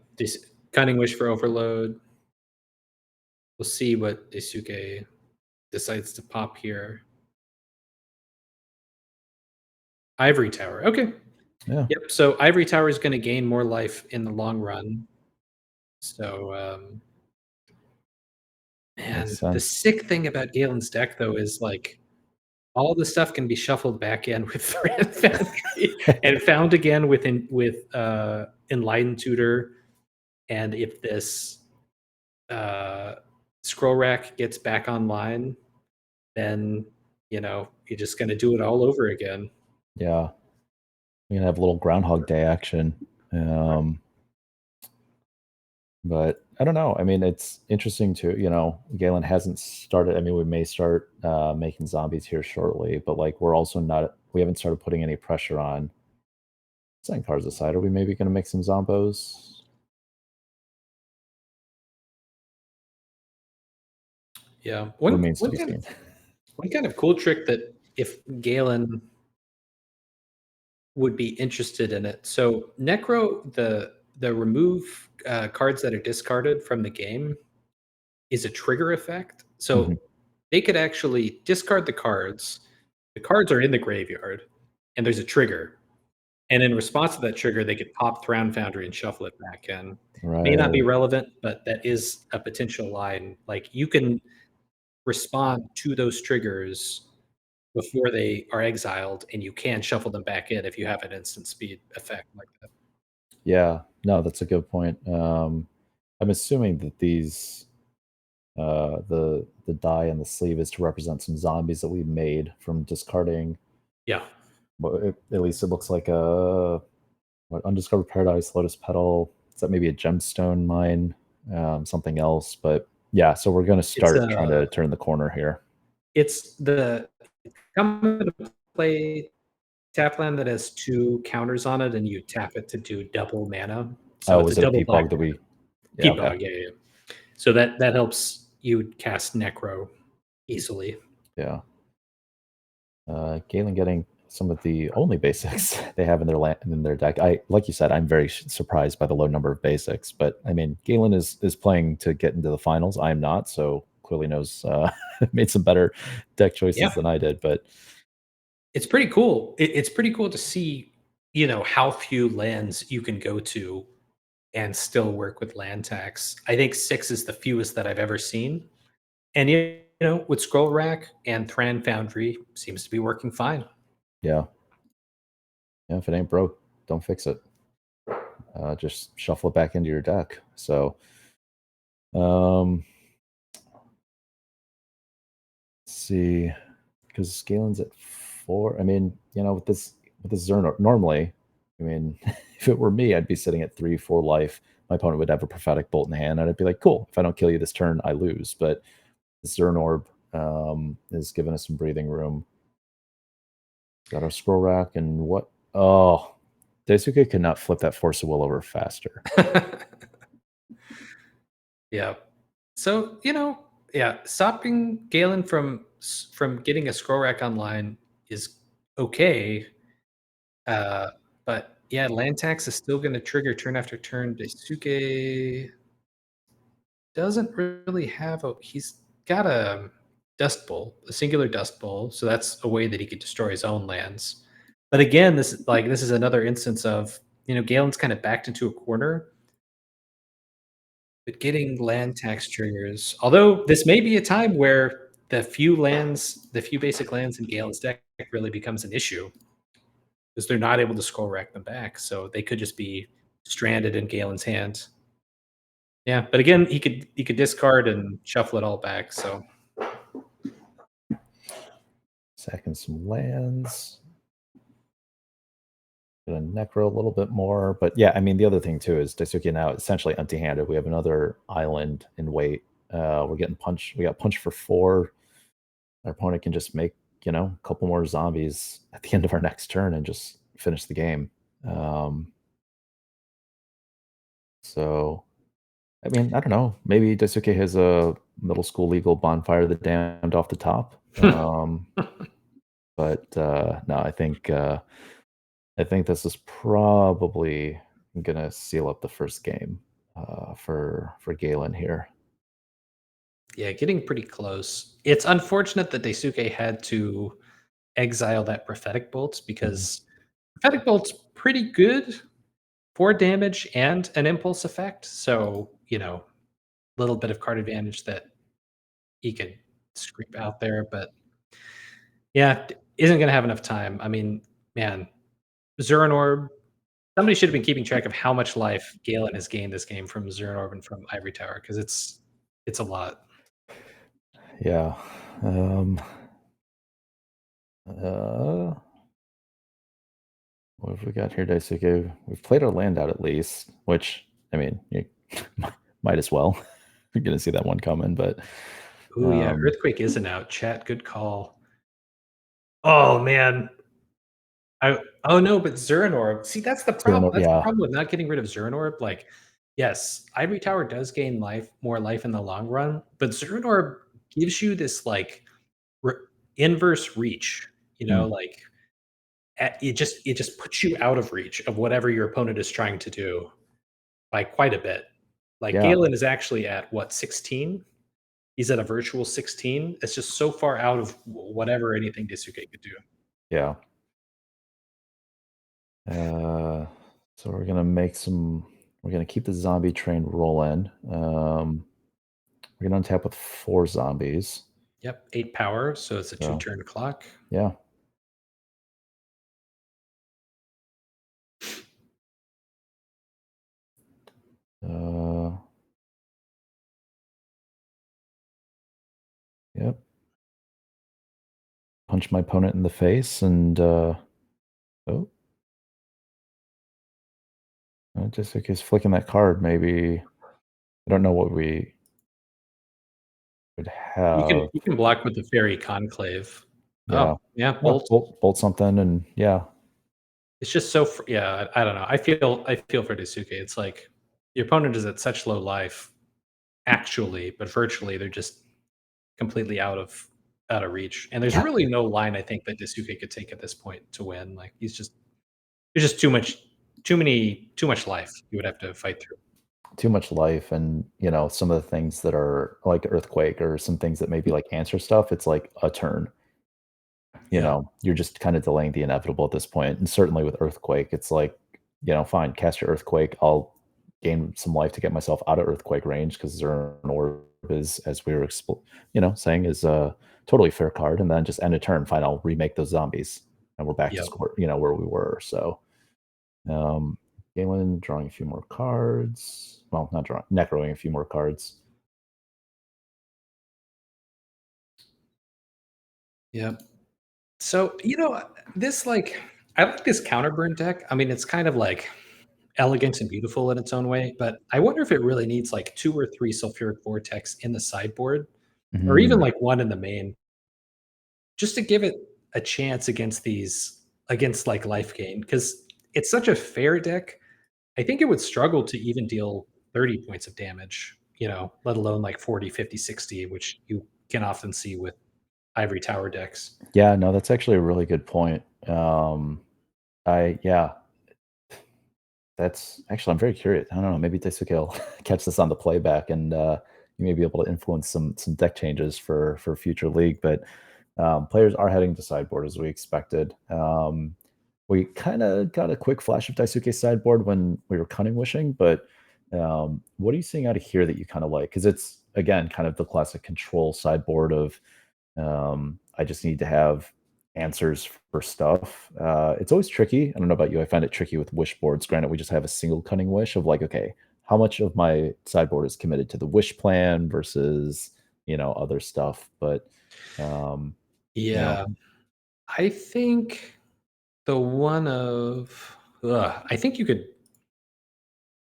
Cunning Wish for Overload. We'll see what Daisuke decides to pop here. Ivory Tower. Okay. yeah, Yep. So Ivory Tower is going to gain more life in the long run. So, makes man, the sense. sick thing about Galen's deck though is like all the stuff can be shuffled back in with Thread Foundry and found again with Enlightened Tutor. And if this uh, scroll rack gets back online, then you're just going to do it all over again. Yeah, we're gonna have a little Groundhog Day action. Um, but I don't know. I mean, it's interesting to, Galen hasn't started. I mean, we may start making zombies here shortly, but like we're also not. We haven't started putting any pressure on. Setting cards aside, are we maybe gonna make some zombos? Yeah. Remains to be seen. One kind of cool trick that if Galen would be interested in it. So Necro, the remove cards that are discarded from the game is a trigger effect. Mhm. So they could actually discard the cards. The cards are in the graveyard, and there's a trigger. And in response to that trigger, they could pop Thrown Foundry and shuffle it back in. May not be Right. relevant, but that is a potential line. Like you can respond to those triggers before they are exiled, and you can shuffle them back in if you have an instant speed effect like that. Yeah. No, that's a good point. I'm assuming that these the die and the sleeve is to represent some zombies that we made from discarding. Yeah. But at least it looks like a what undiscovered paradise, lotus petal. Is that maybe a gemstone mine? Something else. But yeah, so we're gonna It's start trying to a turn the corner here. it's the come into play tap land that has 2 counters on it, and you tap it to do double mana. So Oh, it's a was it a double black peat that mana. we yeah, Peat okay. bog, yeah. So that helps you cast Necro easily. Yeah. Galen getting some of the only basics they have in their deck. I like you said, I'm very surprised by the low number of basics, but I mean, Galen is playing to get into the finals. I am not, so clearly knows made some better deck choices Yeah. than I did. But It's pretty cool. It's pretty cool to see, how few lands you can go to and still work with land tax. I think 6 is the fewest that I've ever seen. And With Scroll Rack and Thran Foundry seems to be working fine. Yeah. Yeah, if it ain't broke, don't fix it. Just shuffle it back into your deck. So, um, let's see, because Galen's at 4. I mean, with this Zerno, normally, I mean, if it were me, I'd be sitting at 3, 4 life. My opponent would have a prophetic bolt in hand, and I'd be like, cool. If I don't kill you this turn, I lose. But the Zernorb is giving us some breathing room. Got our scroll rack and what? Oh, Daisuke could not flip that Force of Will over faster. Yeah. So, yeah, stopping Galen from getting a scroll rack online is okay. Uh, but yeah, land tax is still going to trigger turn after turn. Daisuke doesn't really have a. He's got a dust bowl, a singular dust bowl, so that's a way that he could destroy his own lands. But again, this is another instance of Galen's kind of backed into a corner. But getting land tax triggers, although this may be a time where the few basic lands in Galen's deck really becomes an issue because they're not able to scroll rack them back. So they could just be stranded in Galen's hand. Yeah, but again, he could discard and shuffle it all back. So Sacking some lands. Gonna necro a little bit more. But yeah, I mean, the other thing too is Daisuke now essentially empty handed. We have another island in wait. We're getting punched. We got punched for 4. Our opponent can just make, a couple more zombies at the end of our next turn and just finish the game. So, I mean, I don't know. Maybe Daisuke has a middle school legal bonfire of the damned off the top. But no, I think this is probably gonna seal up the first game for Galen here. yeah, getting pretty close. It's unfortunate that Daisuke had to exile that prophetic bolt Mhm. because prophetic bolt's pretty good 4 damage and an impulse effect, so, little bit of card advantage that he could scrape out there, but yeah, isn't gonna have enough time. I mean, man, Zeranorb somebody should have been keeping track of how much life Galen has gained this game from Zeranorb and from Ivory Tower because it's a lot. Yeah. Uh, what have we got here, Daisuke? We've played our land out at least, which I mean, you might as well. You're gonna see that one coming, but Ooh, yeah, um, Earthquake isn't out. Chat, good call. Oh, man. Oh, no, but Zeranorb see, that's the Yeah, problem with not getting rid of Zeranorb, like, yes, Ivory Tower does gain more life in the long run, but Zeranorb gives you this, like, re inverse reach, mm, like, it just puts you out of reach of whatever your opponent is trying to do by quite a bit. Like, yeah, Galen is actually at, what, 16? He's at a virtual 16. It's just so far out of whatever anything Daisuke could do. yeah. Uh, so we're gonna make some. We're gonna keep the zombie train rolling. We're gonna untap with 4 zombies. Yep, 8 power, so it's a So two-turn clock. yeah. Uh, yep. Punch my opponent in the face and oh, just in case flicking that card, maybe I don't know what we would You can have. you can block with the Fairy Conclave. Yeah. Oh, yeah, Yeah, bolt. bolt something and yeah. It's just so yeah, I don't know. I feel for Daisuke. It's like your opponent is at such low life actually, but virtually they're just completely out of reach. And there's Yeah, really no line I think that Daisuke could take at this point to win. Like there's just too much life you would have to fight through. too much life and, some of the things that are like earthquake or some things that maybe like answer stuff, it's like a turn. Yeah. You're just kind of delaying the inevitable at this point. And certainly with earthquake, it's like, fine, cast your earthquake. I'll gain some life to get myself out of earthquake range because Zern Orb is, as we were saying, is a totally fair card, and then just end a turn, fine, I'll remake those zombies, and we're back to Yep. score, where we were. So, um, Galen drawing a few more cards. Well, not drawing, necroing a few more cards. Yep. So, this like I like this counterburn deck. I mean, it's kind of like elegant and beautiful in its own way, but I wonder if it really needs like 2 or 3 sulfuric vortex in the sideboard or even Mhm. like 1 in the main just to give it a chance against like life gain because it's such a fair deck. I think it would struggle to even deal 30 points of damage, let alone like 40, 50, 60, which you can often see with ivory tower decks. Yeah, no, that's actually a really good point. Yeah, that's actually, I'm very curious. I don't know, maybe Daisuke will catch this on the playback, and you may be able to influence some deck changes for future league. But players are heading to sideboard as we expected. We kind of got a quick flash of Daisuke's sideboard when we were cunning wishing, but what are you seeing out of here that you kind of like? Because it's again kind of the classic control sideboard of I just need to have answers for stuff. It's always tricky. I don't know about you. I find it tricky with wish boards. Granted, we just have a single cunning wish of like, okay, how much of my sideboard is committed to the wish plan versus other stuff. But um, you know, Yeah. I think the one I think you could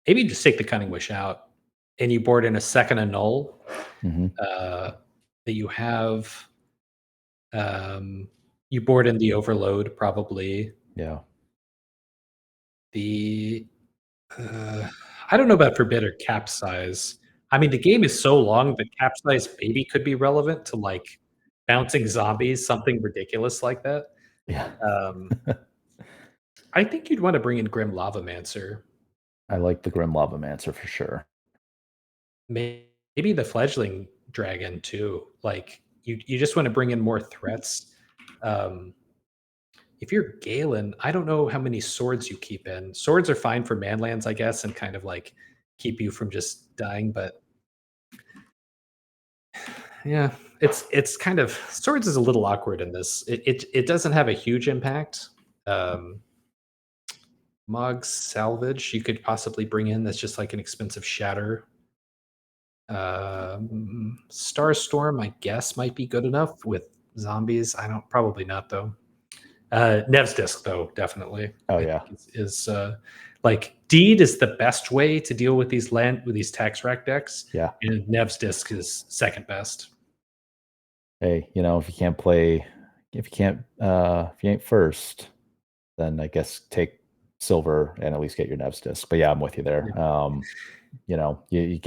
maybe just take the cunning wish out and you board in a second annul mhm, uh, that you have. Um, you board in the overload probably. yeah, The uh, I don't know about forbid or capsize. I mean, the game is so long that capsize maybe could be relevant to like bouncing zombies, something ridiculous like that. yeah. Um, I think you'd want to bring in Grim Lavamancer. I like the Grim Lava Mancer for sure. Maybe the fledgling dragon too. Like you just want to bring in more threats. Um, if you're Galen, I don't know how many swords you keep in. Swords are fine for manlands, I guess, and kind of like keep you from just dying. But yeah, it's kind of swords is a little awkward in this. It doesn't have a huge impact. Um, Mog's salvage you could possibly bring in. That's just like an expensive shatter. Starstorm, I guess, might be good enough with zombies. I don't, probably not though. Nev's disc though, definitely. Oh I yeah, think is like Deed is the best way to deal with these tax rack decks, yeah. and Nev's disc is second best. Hey, if you can't play, if you ain't first, then I guess take silver and at least get your Nev's disc. But yeah, I'm with you Yeah.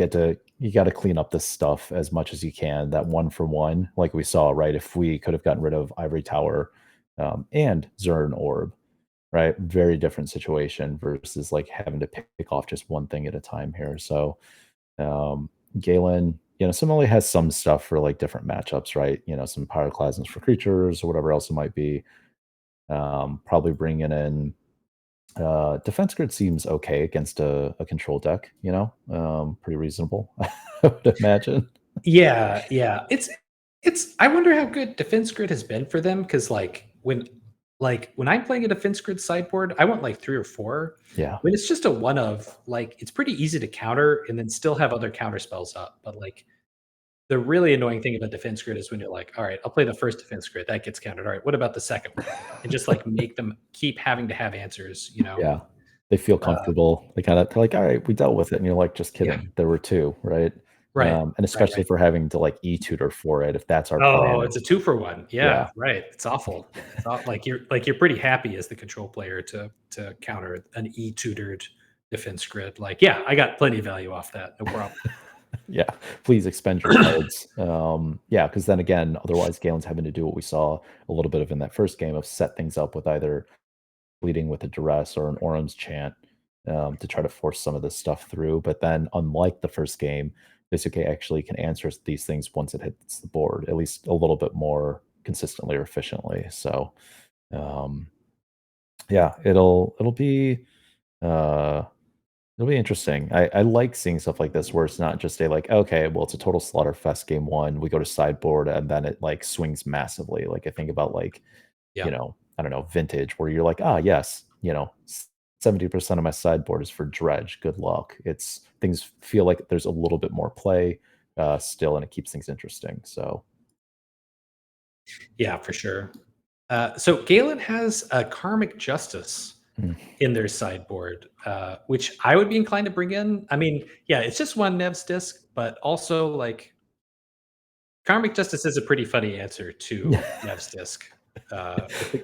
there. You got to clean up this stuff as much as you can. That one for one, like we saw, right? If we could have gotten rid of Ivory Tower and Zern Orb, right? Very different situation versus like having to pick off just one thing at a time here. So um, Galen, similarly has some stuff for like different matchups, right? Some pyroclasms for creatures or whatever else it might be. Probably bringing in defense grid seems okay against a control deck, pretty reasonable, I would imagine. Yeah, yeah. It's I wonder how good defense grid has been for them because when I'm playing a defense grid sideboard, I want like 3 or 4. Yeah. When it's just a one of, like, it's pretty easy to counter and then still have other counter spells up. But like the really annoying thing about defense grid is when you're like, all right, I'll play the first defense grid, that gets countered. All right, what about the second one? And just like make them keep having to have answers. Yeah. They feel Uh, comfortable. They're like, "All right, we dealt with it." And you're like, "Just yeah, kidding. There were 2, right?" right, And right, especially right. for having to like e-tutor for it if that's our Oh, plan. it's a 2 for 1. Yeah. Yeah, right. It's awful. It's not like you're pretty happy as the control player to counter an E-tutored defense grid. Like, yeah, I got plenty of value off that. No problem. Yeah, please expend your cards. Yeah, because then again, otherwise Galen's having to do what we saw a little bit of in that first game of set things up with either leading with a duress or an Orum's chant to try to force some of this stuff through. But then, unlike the first game, Visuke actually can answer these things once it hits the board, at least a little bit more consistently or efficiently. So, um, yeah, it'll be uh, It'll be interesting. I like seeing stuff like this where it's not just a like, okay, well, it's a total slaughter fest game one. We go to sideboard and then it like swings massively. Like I think about like, Yeah. I don't know, vintage where you're like, ah, yes, 70% of my sideboard is for dredge. Good luck. It's things feel like there's a little bit more play still, and it keeps things interesting. So Yeah, for sure. So Galen has a Karmic Justice mm, in their sideboard, which I would be inclined to bring in. I mean, yeah, it's just one Nev's disc, but also like Karmic Justice is a pretty funny answer to Nev's disc.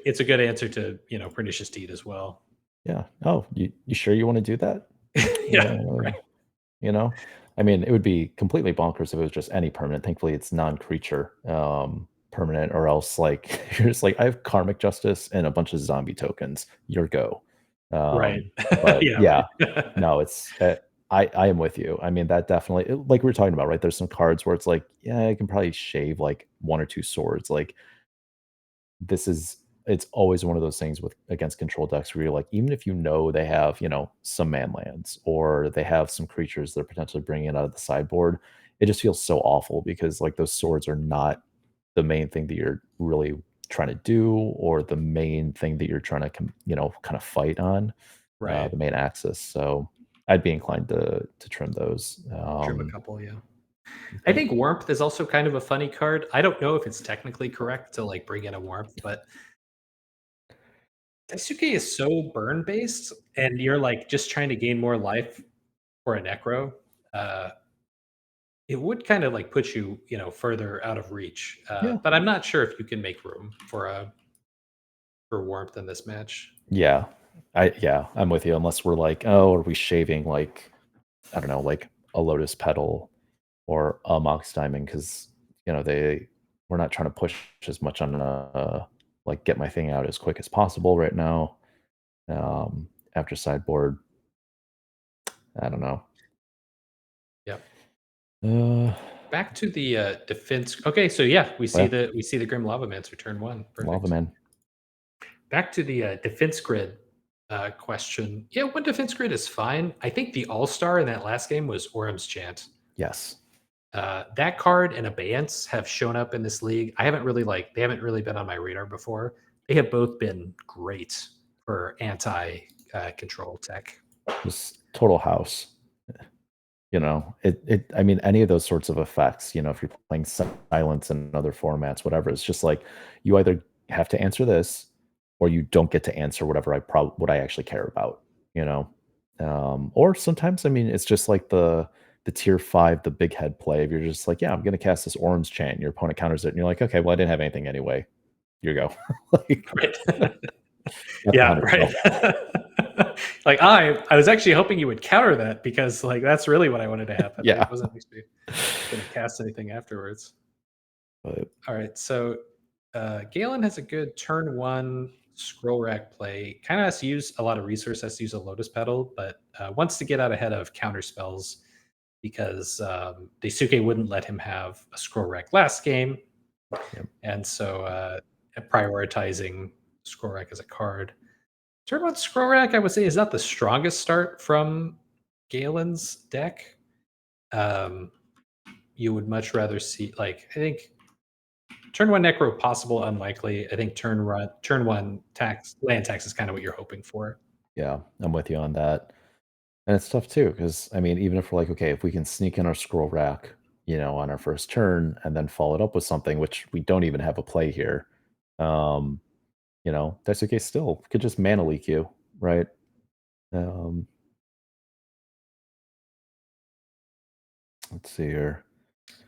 It's a good answer to Pernicious Deed as well. yeah. Oh, you sure you want to do that? Yeah, Uh, right. You know? I mean, it would be completely bonkers if it was just any permanent. Thankfully, it's non-creature, permanent, or else, like, you're just like, "I have Karmic Justice and a bunch of zombie tokens. Your go." Right. But Yeah, yeah, right. no, it's, I am with you. I mean, that definitely like we were talking about, right? There's some cards where it's like, yeah, I can probably shave, like, 1 or 2 swords. Like, this is it's always one of those things with against control decks where you're like, even if they have, some man lands or they have some creatures they're potentially bringing out of the sideboard, it just feels so awful because like those swords are not the main thing that you're really trying to do or the main thing that you're trying to kind of fight on Right. the main axis. So I'd be inclined to trim those. Trim a couple, yeah. I But think Warmth is also kind of a funny card. I don't know if it's technically correct to like bring in a Warmth, but Daisuke is so burn based, and you're like just trying to gain more life for a Necro. Uh, it would kind of like put you, further out of reach. yeah, But I'm not sure if you can make room for Warmth in this match. yeah, I'm with you. Unless we're like, oh, are we shaving like I don't know, like a lotus petal or a mox diamond because they we're not trying to push as much on like get my thing out as quick as possible right now. After sideboard, I don't know. Yep. Uh, Back to the defense. Okay, so yeah, we see yeah, the Grim Lava Mancer turn one. lava Perfect. man. Back to the defense grid question. Yeah, one defense grid is fine. I think the all star in that last game was Orem's Chant. Yes, That card and Abeyance have shown up in this league. They haven't really been on my radar before. They have both been great for anti control tech. just total house. I mean, any of those sorts of effects, if you're playing silence in other formats, whatever, it's just like you either have to answer this or you don't get to answer what I actually care about, you know? Or sometimes, I mean, it's just like the tier 5, the big head play. If you're just like, yeah, I'm gonna cast this orange chant, and your opponent counters it, and you're like, okay, well, I didn't have anything anyway. Here you go. Like, Right. got the Yeah, 100 right. bill. Like I was actually hoping you would counter that because like that's really what I wanted to happen. I Yeah. wasn't actually going to cast anything afterwards. But All right, so Galen has a good turn one scroll rack play. Kind of has to use a lot of resource, has to use a Lotus Petal, but wants to get out ahead of counter spells because Daisuke wouldn't let him have a scroll rack last game, yep. and so prioritizing scroll rack as a card. Turn one scroll rack, I would say, is not the strongest start from Galen's deck. Um, you would much rather see, like, I think turn one Necro possible, unlikely. I think turn one tax land tax is kind of what you're hoping for. Yeah, I'm with you on that. And it's tough too, because I mean, even if we're like, okay, if we can sneak in our scroll rack, on our first turn and then follow it up with something, which we don't even have a play here, um, that's okay still. Could just mana leak you, right? Um, let's see here.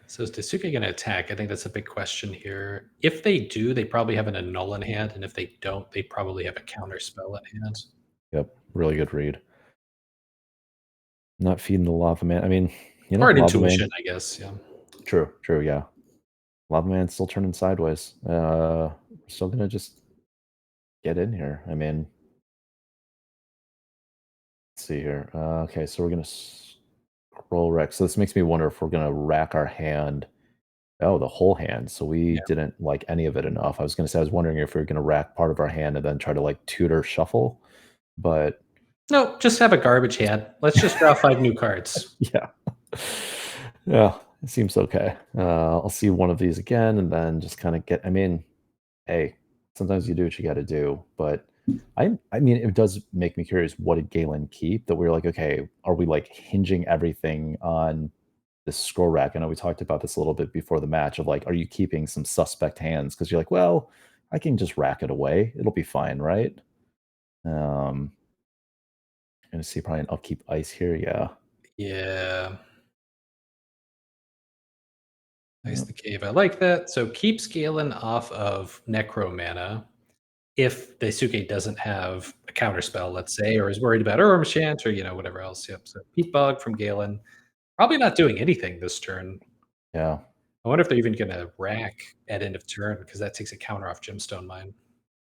So is Daisuke going to attack? I think that's a big question here. If they do, they probably have an annul in hand, and if they don't, they probably have a counter spell at hand. Yep, really good read. Not feeding the lava man. I mean, Or an lava intuition, man. I guess. Yeah. True, true, yeah. Lava man's still turning sideways. We're still gonna just get in here. I mean, let's see here. Okay, so we're gonna scroll rack. So this makes me wonder if we're gonna rack our hand. Oh, the whole hand. So we Yeah. didn't like any of it enough. I was gonna say I was wondering if we are gonna rack part of our hand and then try to like tutor shuffle, but No, just have a garbage hand. Let's just draw 5 new cards. Yeah. Yeah, it seems okay. I'll see one of these again and then just kinda get I mean, hey, sometimes you do what you gotta do, but I mean, it does make me curious, what did Galen keep that we are like, "Okay, are we, like, hinging everything on this scroll rack?" I know we talked about this a little bit before the match of, like, are you keeping some suspect hands? Because 'Cause you're like, "Well, I can just rack it away. It'll be fine, right?" Um, gonna see probably an upkeep ice here, yeah. Yeah. Ice Yep, the Cave. I like that. So keep Galen off of Necro mana if Daisuke doesn't have a counterspell, let's say, or is worried about Chant or, whatever else. Yep. So keep Bug from Galen. Probably not doing anything this turn. yeah. I wonder if they're even gonna rack at end of turn because that takes a counter off Gemstone Mine.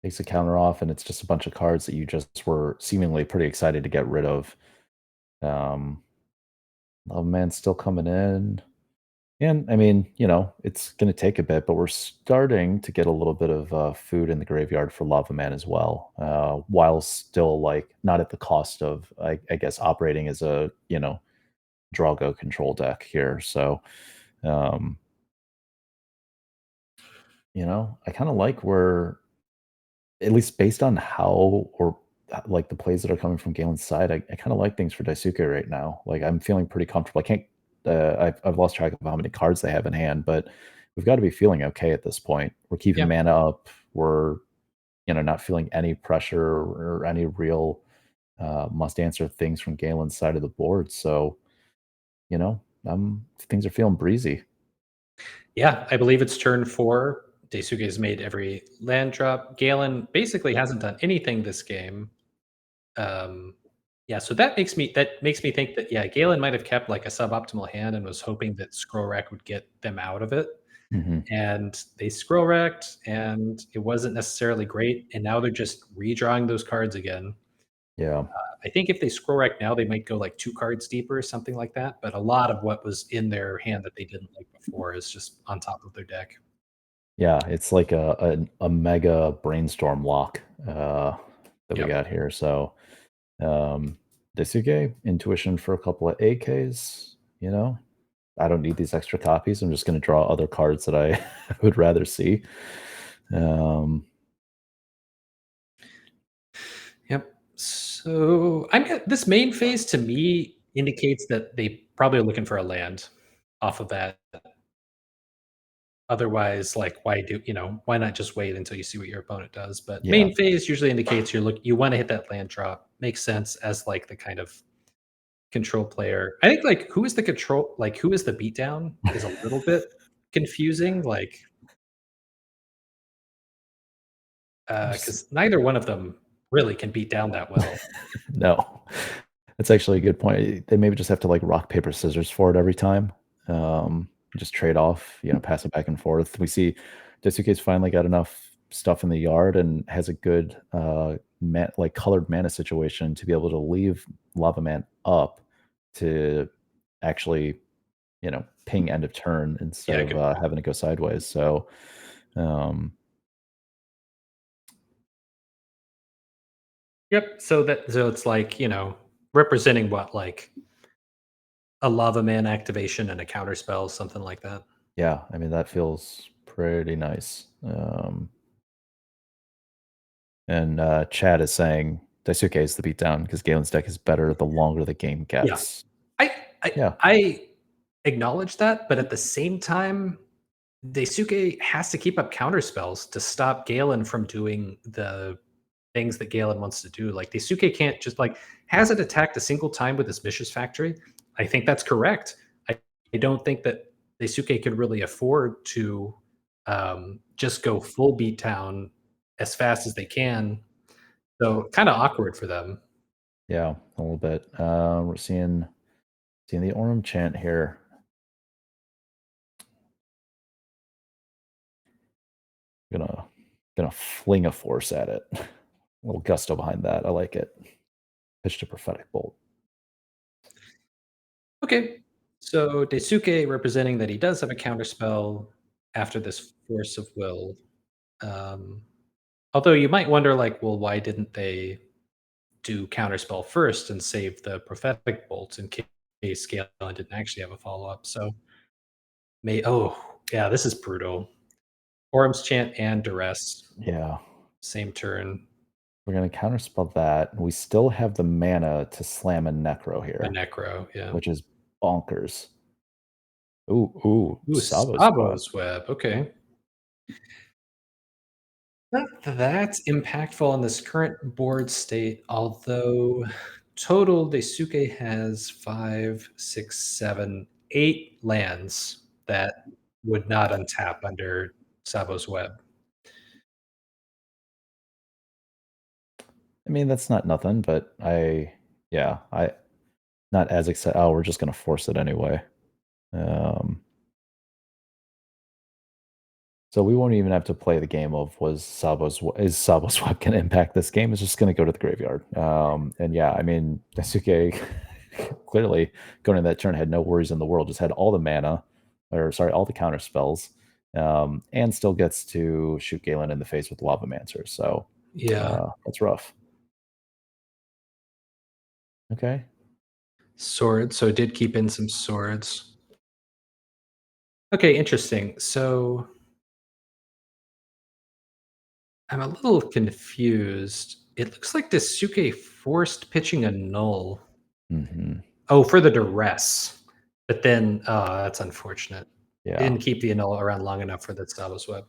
Takes a counter off, and it's just a bunch of cards that you just were seemingly pretty excited to get rid of. Um, Love Man's still coming in. And I mean, it's going to take a bit, but we're starting to get a little bit of food in the graveyard for Lava Man as well, while still like not at the cost of, I guess, operating as a draw go control deck here. So, um, I kind of like where, at least based on how or like the plays that are coming from Galen's side, I kind of like things for Daisuke right now. Like I'm feeling pretty comfortable. I can't. I've lost track of how many cards they have in hand, but we've got to be feeling okay at this point. We're keeping Yeah. mana up. We're not feeling any pressure or any real must answer things from Galen's side of the board. So things are feeling breezy. Yeah, I believe it's turn 4. Daisuke has made every land drop. Galen basically hasn't done anything this game. Um, yeah, so that makes me think that, yeah, Galen might have kept, like, a suboptimal hand and was hoping that Scroll Rack would get them out of it, Hmm. and they Scroll Racked, and it wasn't necessarily great, and now they're just redrawing those cards again. Yeah, I think if they Scroll Rack now, they might go, like, 2 cards deeper or something like that, but a lot of what was in their hand that they didn't like before is just on top of their deck. yeah. It's like a mega brainstorm lock that we Yep. got here. So Um, Daisuke, intuition for a couple of AKs, I don't need these extra copies. I'm just going to draw other cards that I would rather see. Um, Yep. So this main phase to me indicates that they probably are looking for a land off of that. Otherwise, like, why not just wait until you see what your opponent does? But yeah. main phase usually indicates you want to hit that land drop. Makes sense as like the kind of control player. I think like who is the beatdown is a little bit confusing. Like Just- because neither one of them really can beat down that well. no, that's actually a good point. They maybe just have to like rock, paper, scissors for it every time. Just trade off, pass it back and forth. We see Daisuke's finally got enough stuff in the yard and has a good like colored mana situation to be able to leave Lava Man up to actually ping end of turn instead Yeah, of good point. having to go sideways. So, um, Yep. So it's like, representing what, like a lava man activation and a counter spell, something like that. yeah, I mean that feels pretty nice. And Chad is saying Daisuke is the beatdown because Galen's deck is better the longer the game Yeah. gets. I I Yeah, I acknowledge that, but at the same time, Daisuke has to keep up counter spells to stop Galen from doing the things that Galen wants to do. Like Daisuke can't just like hasn't attacked a single time with his Mishra's Factory. I think that's correct. I, I don't think that Daisuke could really afford to just go full beatdown as fast as they can. So kind of awkward for them. yeah, a little bit. We're seeing the Orem chant here. Gonna gonna fling a force at it. A little gusto behind that. I like it. Pitched a prophetic bolt. Okay. So Daisuke representing that he does have a counterspell after this force of will. Um, although you might wonder, like, well, why didn't they do counterspell first and save the prophetic bolt in case Galen didn't actually have a follow-up. So yeah, this is brutal. Orm's Chant and Duress, Yeah. same turn. We're gonna counterspell that, and we still have the mana to slam a Necro A here, Necro, yeah. which is bonkers. Ooh, ooh, Ooh, Savo's Web. Sabo's Web, okay. Not that impactful on this current board state, although total Daisuke has 5, 6, 7, 8 lands that would not untap under Sabo's Web. I mean, that's not nothing, but yeah, I not as excited. Oh, we're just gonna force it anyway. Um, so we won't even have to play the game of is Sabo's Web gonna impact this game? It's just gonna go to the graveyard. And yeah, I mean, Daisuke clearly going into that turn had no worries in the world, just had all the mana, or sorry, all the counter spells, and still gets to shoot Galen in the face with Lava Mancer. So Yeah. that's rough. Okay. Swords, so it did keep in some swords. Okay, interesting. So I'm a little confused. It looks like Daisuke forced pitching a null. Hmm. Oh, for the duress. But then, that's unfortunate. Yeah. Didn't keep the null around long enough for the Sabo's Web.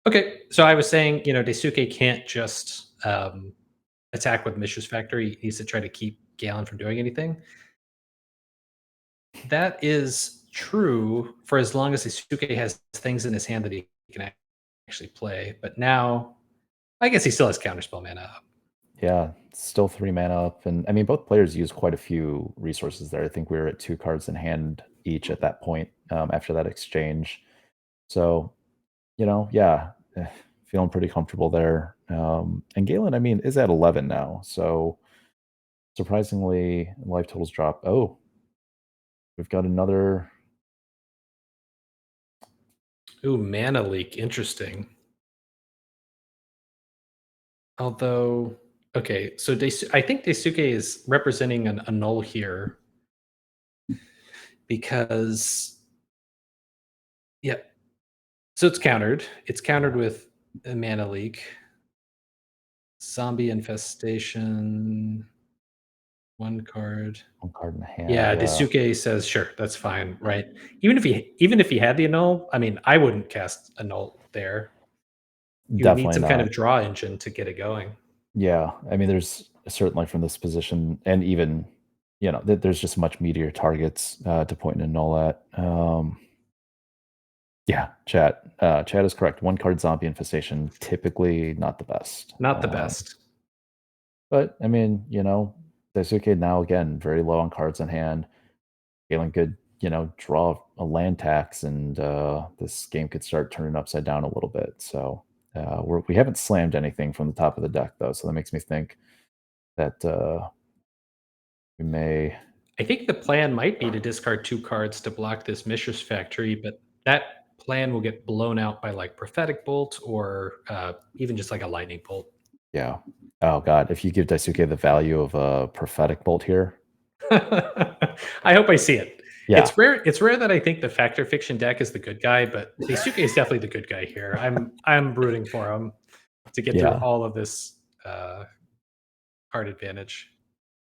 Okay, so I was saying, Daisuke can't just attack with Mishra's Factory. He needs to try to keep Galen from doing anything. That is true for as long as Daisuke has things in his hand that he can actually play. But now, I guess he still has Counterspell mana up. Yeah. Still 3 mana up. And I mean, both players use quite a few resources there. I think we were at 2 cards in hand each at that point after that exchange. So, yeah, feeling pretty comfortable there. And Galen, I mean, is at 11 now. So surprisingly, life totals drop. Oh, we've got another. Ooh, Mana Leak. Interesting. Although, okay, so I think Daisuke is representing a null here because, yeah, so it's countered. It's countered with a Mana Leak, Zombie Infestation, 1 card. 1 card in hand. Yeah, Yeah, Daisuke says, "Sure, that's fine," right? Even if he had the annul, I mean, I wouldn't cast annul there. You would need definitely some kind not. of draw engine to get it going. Yeah, I mean, there's certainly from this position, and even there's just much meatier targets to point and null at. Yeah, chat is correct. 1 card zombie infestation typically not the best. Not the best. But I mean, Daisuke now again very low on cards in hand. Galen could, draw a land tax, and this game could start turning upside down a little bit. So we haven't slammed anything from the top of the deck though, so that makes me think that we may. I think the plan might be to discard 2 cards to block this Mishra's Factory, but that plan will get blown out by, like, Prophetic Bolt or, even just, like, a Lightning Bolt. Yeah. Oh god, if you give Daisuke the value of a prophetic bolt here. I hope I see it. Yeah. It's rare that I think the Fact or Fiction deck is the good guy, but Daisuke is definitely the good guy here. I'm rooting for him to get through Yeah. all of this, card advantage.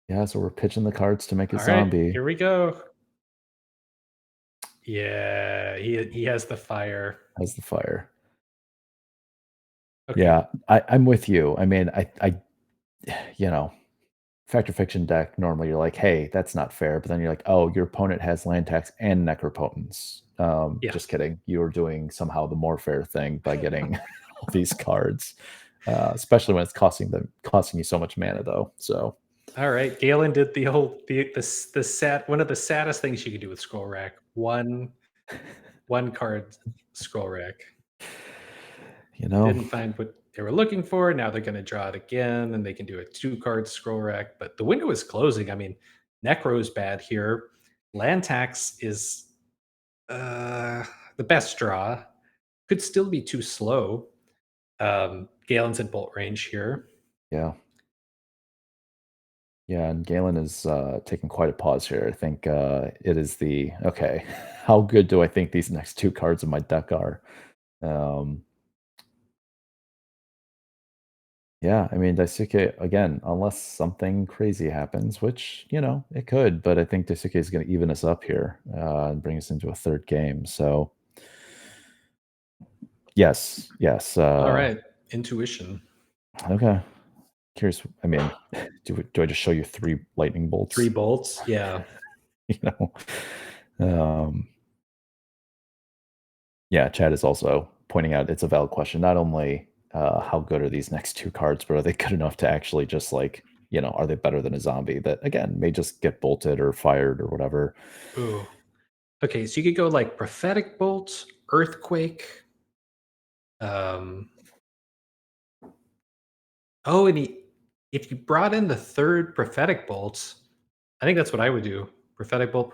Yeah, so we're pitching the cards to make a Alright, zombie here we go. Yeah, he has the fire. as the fire. Okay. Yeah, I'm with you. I mean, you know, Fact or Fiction deck, normally you're like, "Hey, that's not fair," but then you're like, "Oh, your opponent has land tax and necropotence." Yeah. Just kidding. You're doing somehow the more fair thing by getting all these cards, especially when it's costing you so much mana, though. So Alright, Galen did the whole the sad one of the saddest things you could do with Scroll Rack. One card Scroll Rack. you They know, didn't find what they were looking for. Now they're gonna draw it again, and they can do a 2 card Scroll Rack, but the window is closing. I mean, Necro's bad here. Land Tax is, uh, the best draw. Could still be too slow. Galen's in bolt range here. yeah. Yeah, and Galen is taking quite a pause here. I think it is the okay. How good do I think these next two cards in my deck are? Um, yeah, I mean Daisuke again, unless something crazy happens, which it could, but I think Daisuke is going to even us up here and bring us into a third game. So yes, yes. All right, intuition. Okay, curious. I mean, do I just show you three lightning Three bolts? bolts. Yeah. You know, um, yeah. Chad is also pointing out it's a valid question. Not only how good are these next two cards, but are they good enough to actually just like are they better than a zombie that again may just get bolted or fired or whatever? Ooh. Okay, so you could go like prophetic bolt, earthquake. Um. Oh, and if you brought in the third prophetic bolt, I think that's what I would do. Prophetic bolt,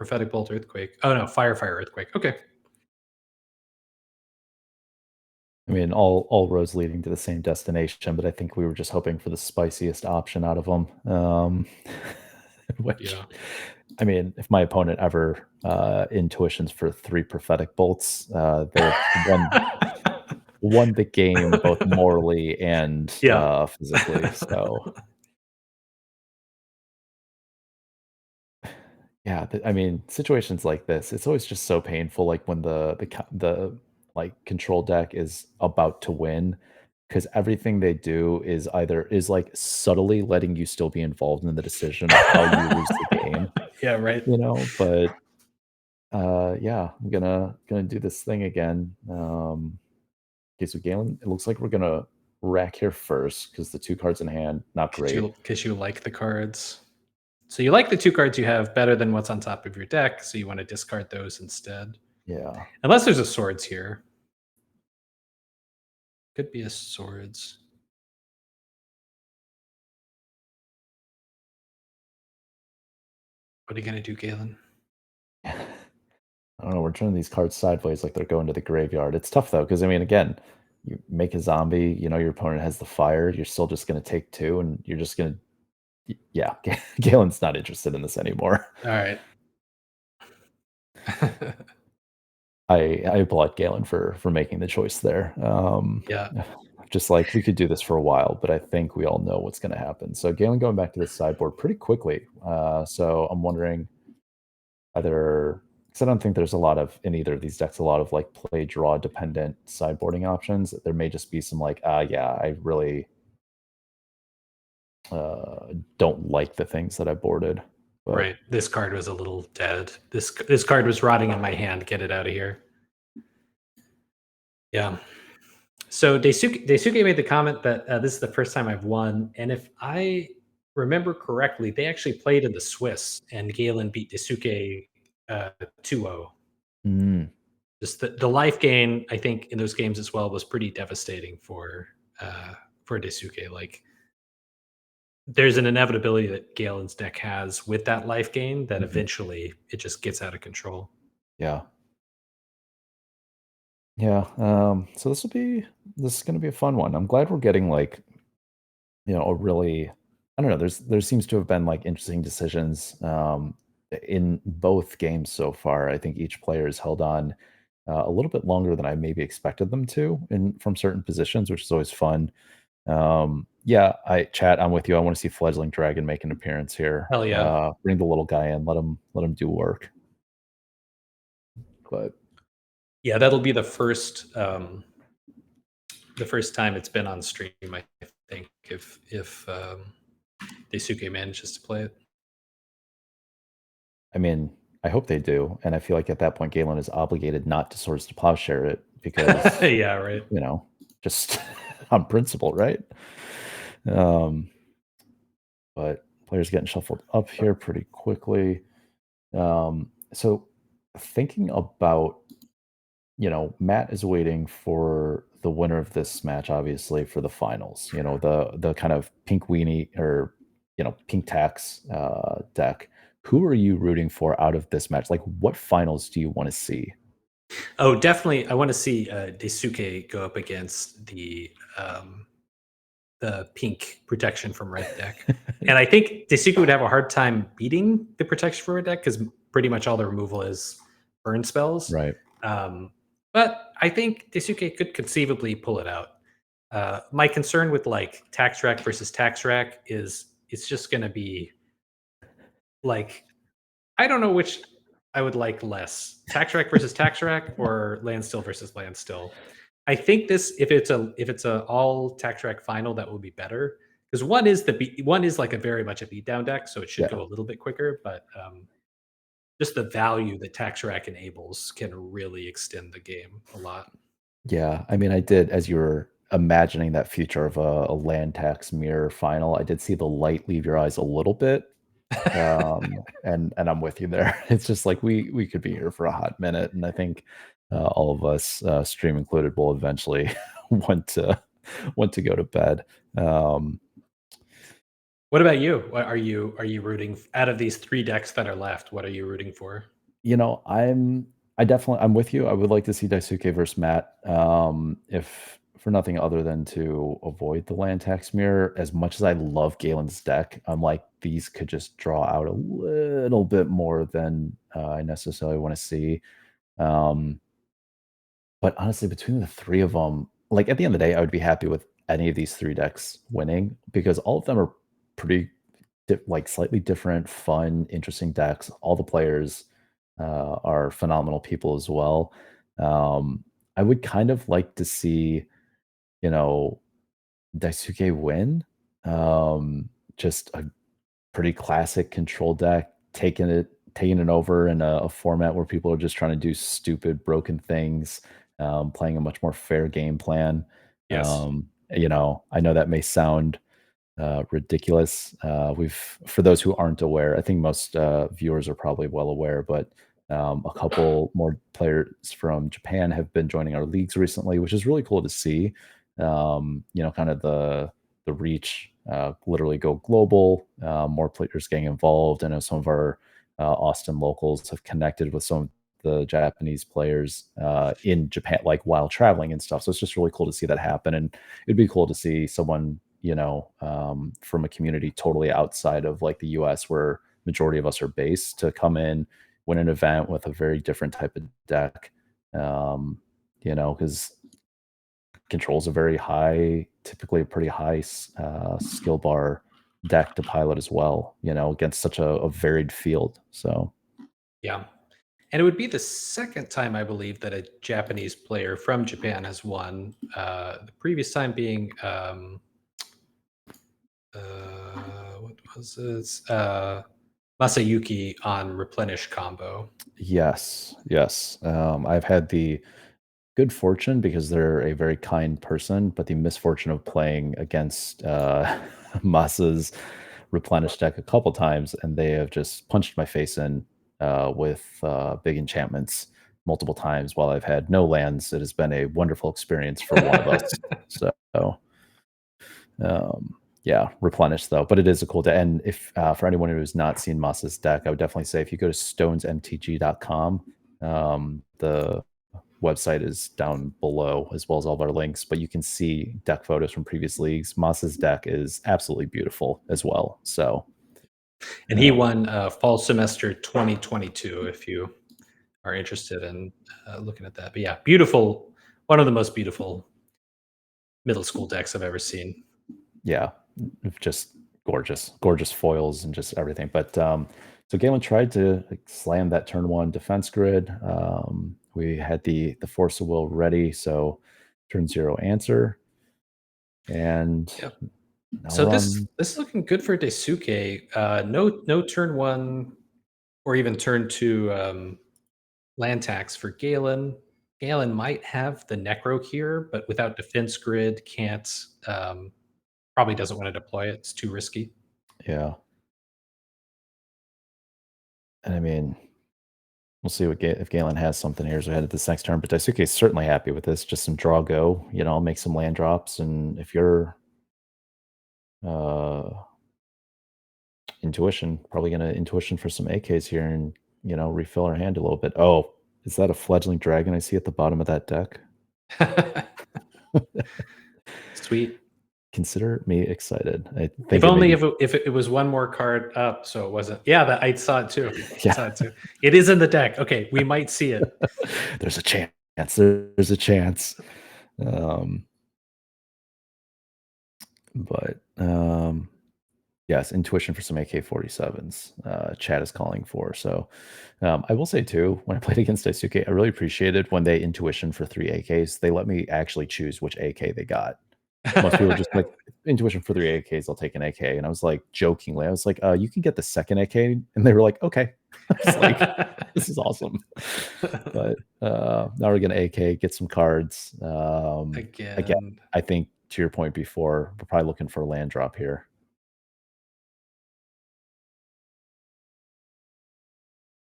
earthquake. Oh no, fire, earthquake. Okay. I mean, all roads leading to the same destination, but I think we were just hoping for the spiciest option out of them. Which, Yeah. I mean, if my opponent ever intuitions for three prophetic bolts, they have won the game both morally and Yeah. physically. So yeah, I mean, situations like this, it's always just so painful. Like when the like control deck is about to win, because everything they do is either is like subtly letting you still be involved in the decision of how you lose the game, Yeah, right. But yeah, I'm gonna do this thing again. Okay, so Galen, it looks like we're gonna rack here first because the two cards in hand, not great. Because you like the cards. So you like the two cards you have better than what's on top of your deck, so you want to discard those instead. Yeah. Unless there's a swords here. Could be a swords. What are you gonna do, Galen? I don't know, we're turning these cards sideways like they're going to the graveyard. It's tough though, because I mean, again, you make a zombie, your opponent has the fire, you're still just gonna take two, and you're just gonna yeah, Galen's not interested in this anymore. All right. I applaud Galen for making the choice there. Yeah. Just like we could do this for a while, but I think we all know what's gonna happen. So Galen going back to the sideboard pretty quickly. So I'm wondering either because I don't think there's a lot of in either of these decks a lot of like play draw dependent sideboarding options. There may just be some like yeah, I really don't like the things that I boarded. But Right. This card was a little dead. This card was rotting in my hand. Get it out of here. Yeah. So Daisuke made the comment that this is the first time I've won, and if I remember correctly, they actually played in the Swiss, and Galen beat Daisuke 2-0. mm, Just the life gain, I think, in those games as well was pretty devastating for Daisuke. Like, there's an inevitability that Galen's deck has with that life gain that mhm, eventually it just gets out of control. yeah. Yeah. So this is gonna be a fun one. I'm glad we're getting like a really I don't know, there seems to have been, like, interesting decisions, in both games so far. I think each player has held on, a little bit longer than I maybe expected them to in from certain positions, which is always fun. Yeah, I'm with you. I wanna see Fledgling Dragon make an appearance here. Hell yeah. Bring the little guy in, let him do work. But, Yeah, that'll be the first time it's been on stream, I think, if Daisuke manages to play it. I mean, I hope they do, and I feel like at that point, Galen is obligated not to Swords to Plowshare it because Yeah, right. you know, just on principle, right? Um, but players getting shuffled up here pretty quickly. So thinking about, Matt is waiting for the winner of this match, obviously, for the finals. The kind of pink weenie or pink tax deck. Who are you rooting for out of this match? Like, what finals do you want to see? Oh, definitely. I want to see Daisuke go up against the the pink protection from red deck. And I think Desuka would have a hard time beating the protection from red deck because pretty much all the removal is burn spells. Right. Um, but I think Desuke could conceivably pull it out. My concern with like tax rack versus tax rack is it's just going to be like I don't know which I would like less: tax rack versus tax rack or land still versus land still. I think this if it's a all tax rack final, that will be better because one is like a very much a beat down deck, so it should Yeah. go a little bit quicker. But just the value that tax rack enables can really extend the game a lot. Yeah, I mean, I did as you were imagining that future of a land tax mirror final, I did see the light leave your eyes a little bit, and I'm with you there. It's just like we could be here for a hot minute, and I think, all of us, stream included, will eventually want to want to go to bed. Um, What about you? What are you rooting out of these three decks that are left? What are you rooting for? You know, I'm with you. I would like to see Daisuke versus Matt, if for nothing other than to avoid the land tax mirror. As much as I love Galen's deck, I'm like, these could just draw out a little bit more than I necessarily want to see. Um, but honestly, between the three of them, like at the end of the day, I would be happy with any of these three decks winning because all of them are pretty like slightly different, fun, interesting decks. All the players are phenomenal people as well. Um, I would kind of like to see, you know, Daisuke win. Just a pretty classic control deck, taking it over in a format where people are just trying to do stupid, broken things, playing a much more fair game plan. Yes. I know that may sound ridiculous. We've, for those who aren't aware, I think most viewers are probably well aware, but a couple more players from Japan have been joining our leagues recently, which is really cool to see. Kind of the reach literally go global. More players getting involved. I know some of our Austin locals have connected with some of the Japanese players in Japan, like while traveling and stuff. So it's just really cool to see that happen, and it'd be cool to see someone from a community totally outside of like the US where majority of us are based to come in, win an event with a very different type of deck. Because controls a very high, typically a pretty high skill bar deck to pilot as well, against such a varied field. So Yeah. And it would be the second time, I believe, that a Japanese player from Japan has won. The previous time being, what was this? Masayuki on Replenish combo. yes. I've had the good fortune because they're a very kind person, but the misfortune of playing against Masa's replenish deck a couple times, and they have just punched my face in with big enchantments multiple times while I've had no lands. It has been a wonderful experience for one of us. So yeah, replenish though, but it is a cool deck. And if for anyone who has not seen Masa's deck, I would definitely say if you go to stonesmtg.com, the website is down below as well as all of our links, but you can see deck photos from previous leagues. Moss's deck is absolutely beautiful as well. So, And he won fall semester 2022, if you are interested in looking at that. But yeah, beautiful. One of the most beautiful middle school decks I've ever seen. yeah, just gorgeous foils and just everything. But so Galen tried to like, slam that turn one defense grid. We had the force of will ready, so turn zero answer, and Yep. now So we're on. this is looking good for Daisuke. No turn one or even turn two land tax for Galen. Galen might have the Necro here, but without defense grid, can't probably doesn't want to deploy it. It's too risky. Yeah, and I mean, we'll see if Galen has something here as we head to this next turn. But Daisuke is certainly happy with this. Just some draw go, make some land drops. And if you're uh, intuition, probably going to intuition for some AKs here and, refill our hand a little bit. Oh, is that a fledgling dragon I see at the bottom of that deck? Sweet. Consider me excited. I If think it may only be if it was one more card up, so it wasn't. Yeah, that I saw it too. I yeah. saw it too. It is in the deck. Okay, we might see it. There's a chance. There's a chance. Um, but yes, intuition for some AK-47s. Chat is calling for. So I will say too, when I played against Daisuke, I really appreciated when they intuition for 3 AKs. They let me actually choose which AK they got. Most people are just like intuition for 3 AKs. I'll take an AK, and I was like jokingly, I was like, "You can get the second AK," and they were like, "Okay." I was like, "This is awesome." But now we're gonna AK, get some cards. Again, Again, I think to your point before, we're probably looking for a land drop here.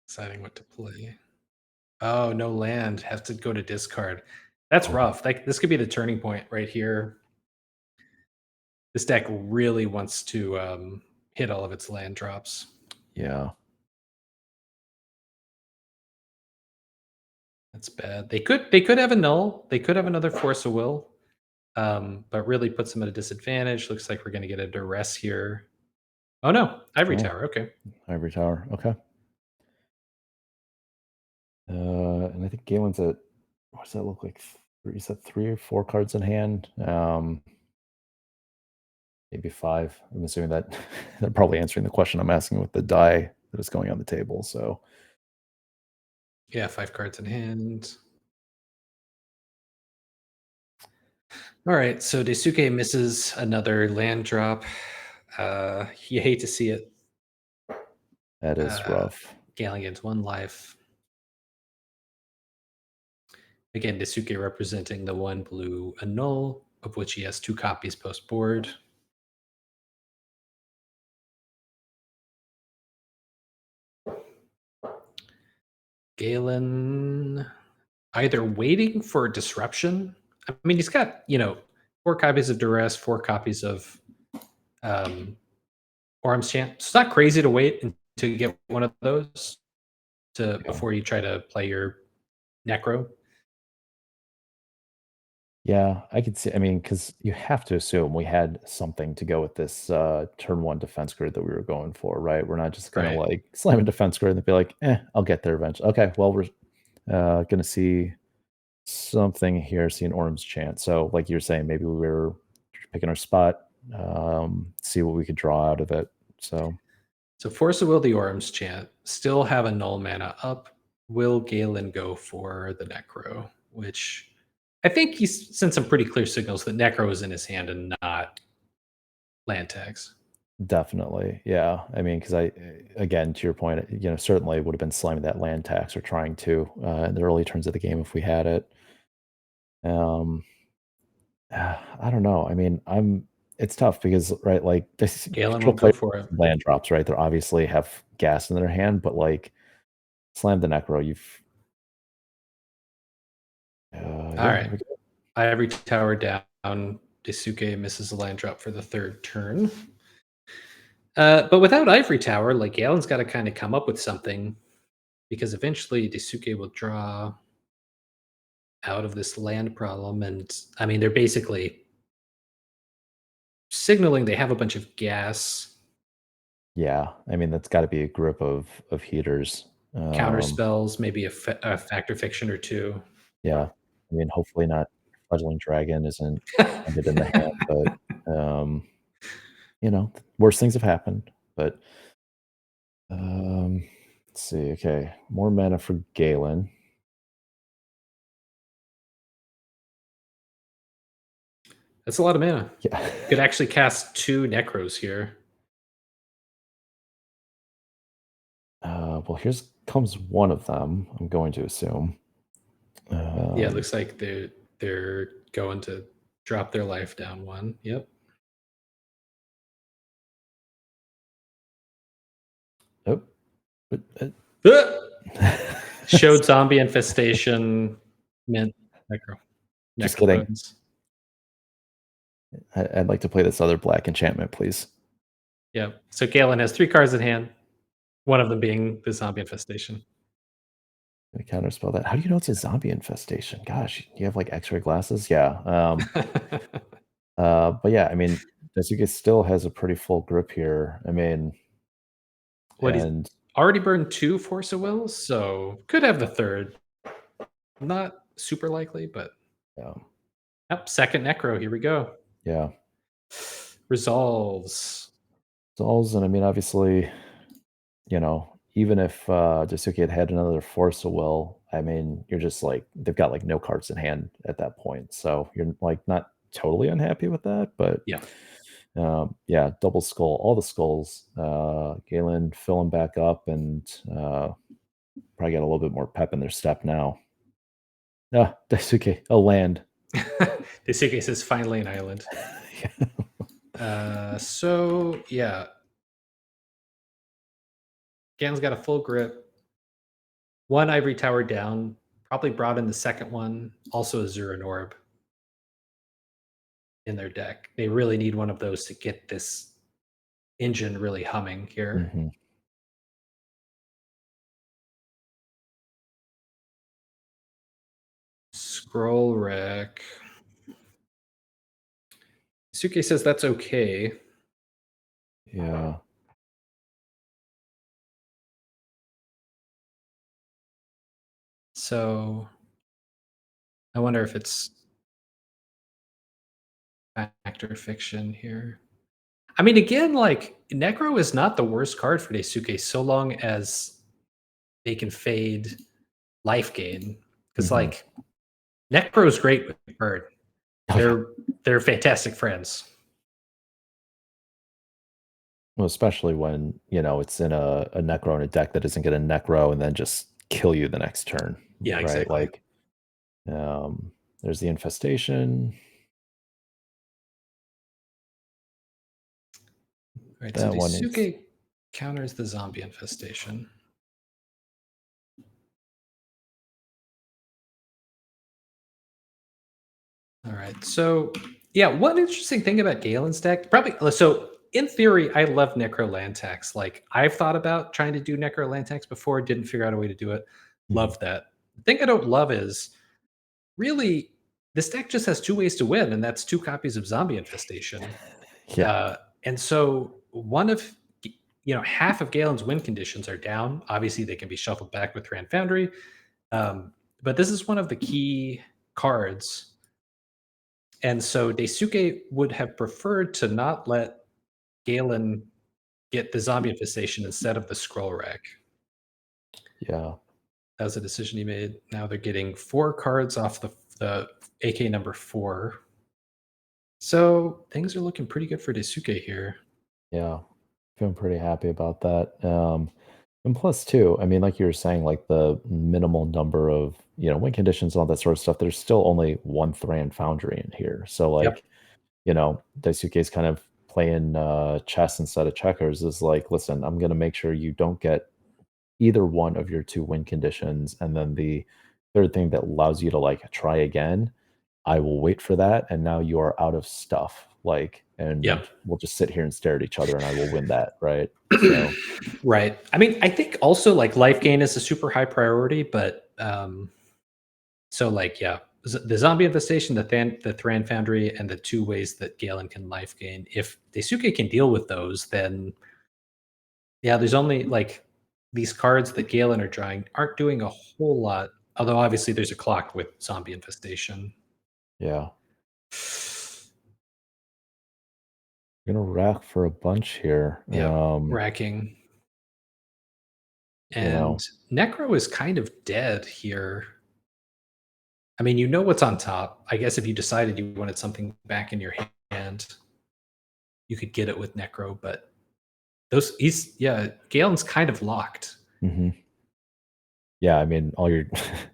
deciding what to play. Oh, no land. Have to go to discard. That's Oh, rough. Like this could be the turning point right here. This deck really wants to hit all of its land drops. yeah. That's bad. They could have a null. They could have another force of will, but really puts them at a disadvantage. Looks like we're going to get a duress here. Oh no, ivory Oh, tower. Okay. ivory tower. Okay. And I think Galen's at what does that look like? Three, is that 3 or 4 cards in hand? Maybe 5. I'm assuming that they're probably answering the question I'm asking with the die that is going on the table. So Yeah, 5 cards in hand. All right, so Daisuke misses another land drop. You hate to see it. that is Uh, rough. Galen gets 1 life. Again, Daisuke representing the 1 blue annul, of which he has 2 copies post board. Galen either waiting for disruption. I mean, he's got, 4 copies of duress, 4 copies of um, Orm's Chant. It's not crazy to wait until you get one of those to Yeah. before you try to play your Necro. Yeah, I could see. I mean, because you have to assume we had something to go with this turn one defense grid that we were going for, right? We're not just gonna Right. like slam a defense grid and be like, I'll get there eventually. Okay, well, we're gonna see something here, see an Orm's chant. So, like you're saying, maybe we were picking our spot, see what we could draw out of it. So, So Force of Will, the Orm's Chant, still have a null mana up. Will Galen go for the Necro? Which I think he's sent some pretty clear signals that Necro is in his hand and not land tags. definitely, yeah. I mean, because again, to your point, certainly would have been slamming that land tax or trying to in the early turns of the game if we had it. Um, I don't know. I mean, it's tough because right, like this Galen traditional won't go players for it. land drops, right? They obviously have gas in their hand, but like slam the necro, All yeah, right. here we go. Ivory Tower down. Daisuke misses a land drop for the 3rd turn. But without Ivory Tower, like Galen's got to kind of come up with something because eventually Daisuke will draw out of this land problem. And I mean, they're basically signaling they have a bunch of gas, Yeah, I mean that's got to be a group of heaters. counter Um, spells, maybe a factor fiction or two. yeah, I mean hopefully not fledgling dragon isn't ended in the hand, but worse things have happened. But let's see. Okay, more mana for Galen. That's a lot of mana. Yeah. Could actually cast 2 Necros here. Well, here's comes one of them. I'm going to assume. Yeah, it Um, looks like they're going to drop their life down 1. Yep. oh, Ah! Showed zombie infestation, mint necro just kidding. necropotence. I'd like to play this other black enchantment, please. Yep. So Galen has 3 cards in hand, one of them being the zombie infestation. Let me counterspell that. How do you know it's a zombie infestation? Gosh, you have like X-ray glasses? Yeah. But yeah, I mean, Daisuke still has a pretty full grip here. I mean, What, he's and already burned 2 Force of Wills, so could have the 3rd. Not super likely, but yeah, yep, second Necro, here we go. yeah. Resolves. Dolls, and I mean, obviously, even if Daisuke had had another Force of Will, I mean, you're just like they've got like no cards in hand at that point, so you're like not totally unhappy with that, but Yeah. yeah, double skull, all the skulls. Galen filling back up and probably got a little bit more pep in their step now. Ah, Daisuke, a land. Daisuke says finally an island. So yeah, Gan's got a full grip. One ivory tower down, probably brought in the second one. Also a Zuran orb in their deck. They really need one of those to get this engine really humming here. Hmm. Scroll wreck. Suke says that's okay. Yeah, So I wonder if it's fact or fiction here. I mean, again, like Necro is not the worst card for Daisuke so long as they can fade life gain. Because hmm. like Necro's great with Bird. Oh yeah. They're fantastic friends. Well, especially when it's in a necro in a deck that isn't going to necro and then just kill you the next turn, Yeah, right? exactly. Like, there's the infestation. All right, so That one is, Daisuke counters the zombie infestation. All right, so yeah, one interesting thing about Galen's deck, probably so in theory, I love Necro Land Tax. Like I've thought about trying to do Necro Land Tax before, didn't figure out a way to do it. mhm. Love that. The thing I don't love is really this deck just has 2 ways to win, and that's 2 copies of Zombie Infestation. Yeah, And so one of half of Galen's win conditions are down. Obviously, they can be shuffled back with Rand Foundry. But this is one of the key cards. And so Daisuke would have preferred to not let Galen get the zombie infestation instead of the scroll rack. yeah, That was a decision he made. Now they're getting 4 cards off the AK number 4. So things are looking pretty good for Daisuke here. yeah. Feeling pretty happy about that. And plus, too, I mean, like you were saying, like the minimal number of win conditions, all that sort of stuff. There's still only one Thran Foundry in here, so Yep. like Daisuke's kind of playing chess instead of checkers. Is like, listen, I'm gonna make sure you don't get either one of your two win conditions, and then the third thing that allows you to like try again, I will wait for that, and now you are out of stuff, like, and Yep. we'll just sit here and stare at each other, and I will win that, right? So, Right. I mean, I think also like life gain is a super high priority, but so like yeah, the zombie infestation, the Thran Foundry, and the 2 ways that Galen can life gain. If Daisuke can deal with those, then yeah, there's only like these cards that Galen are drawing aren't doing a whole lot. Although obviously there's a clock with zombie infestation. yeah, gonna rack for a bunch here. Yep, racking. You And know, Necro is kind of dead here. I mean, you know what's on top. I guess if you decided you wanted something back in your hand, you could get it with Necro, but Galen's kind of locked. mhm. Yeah, I mean, all you're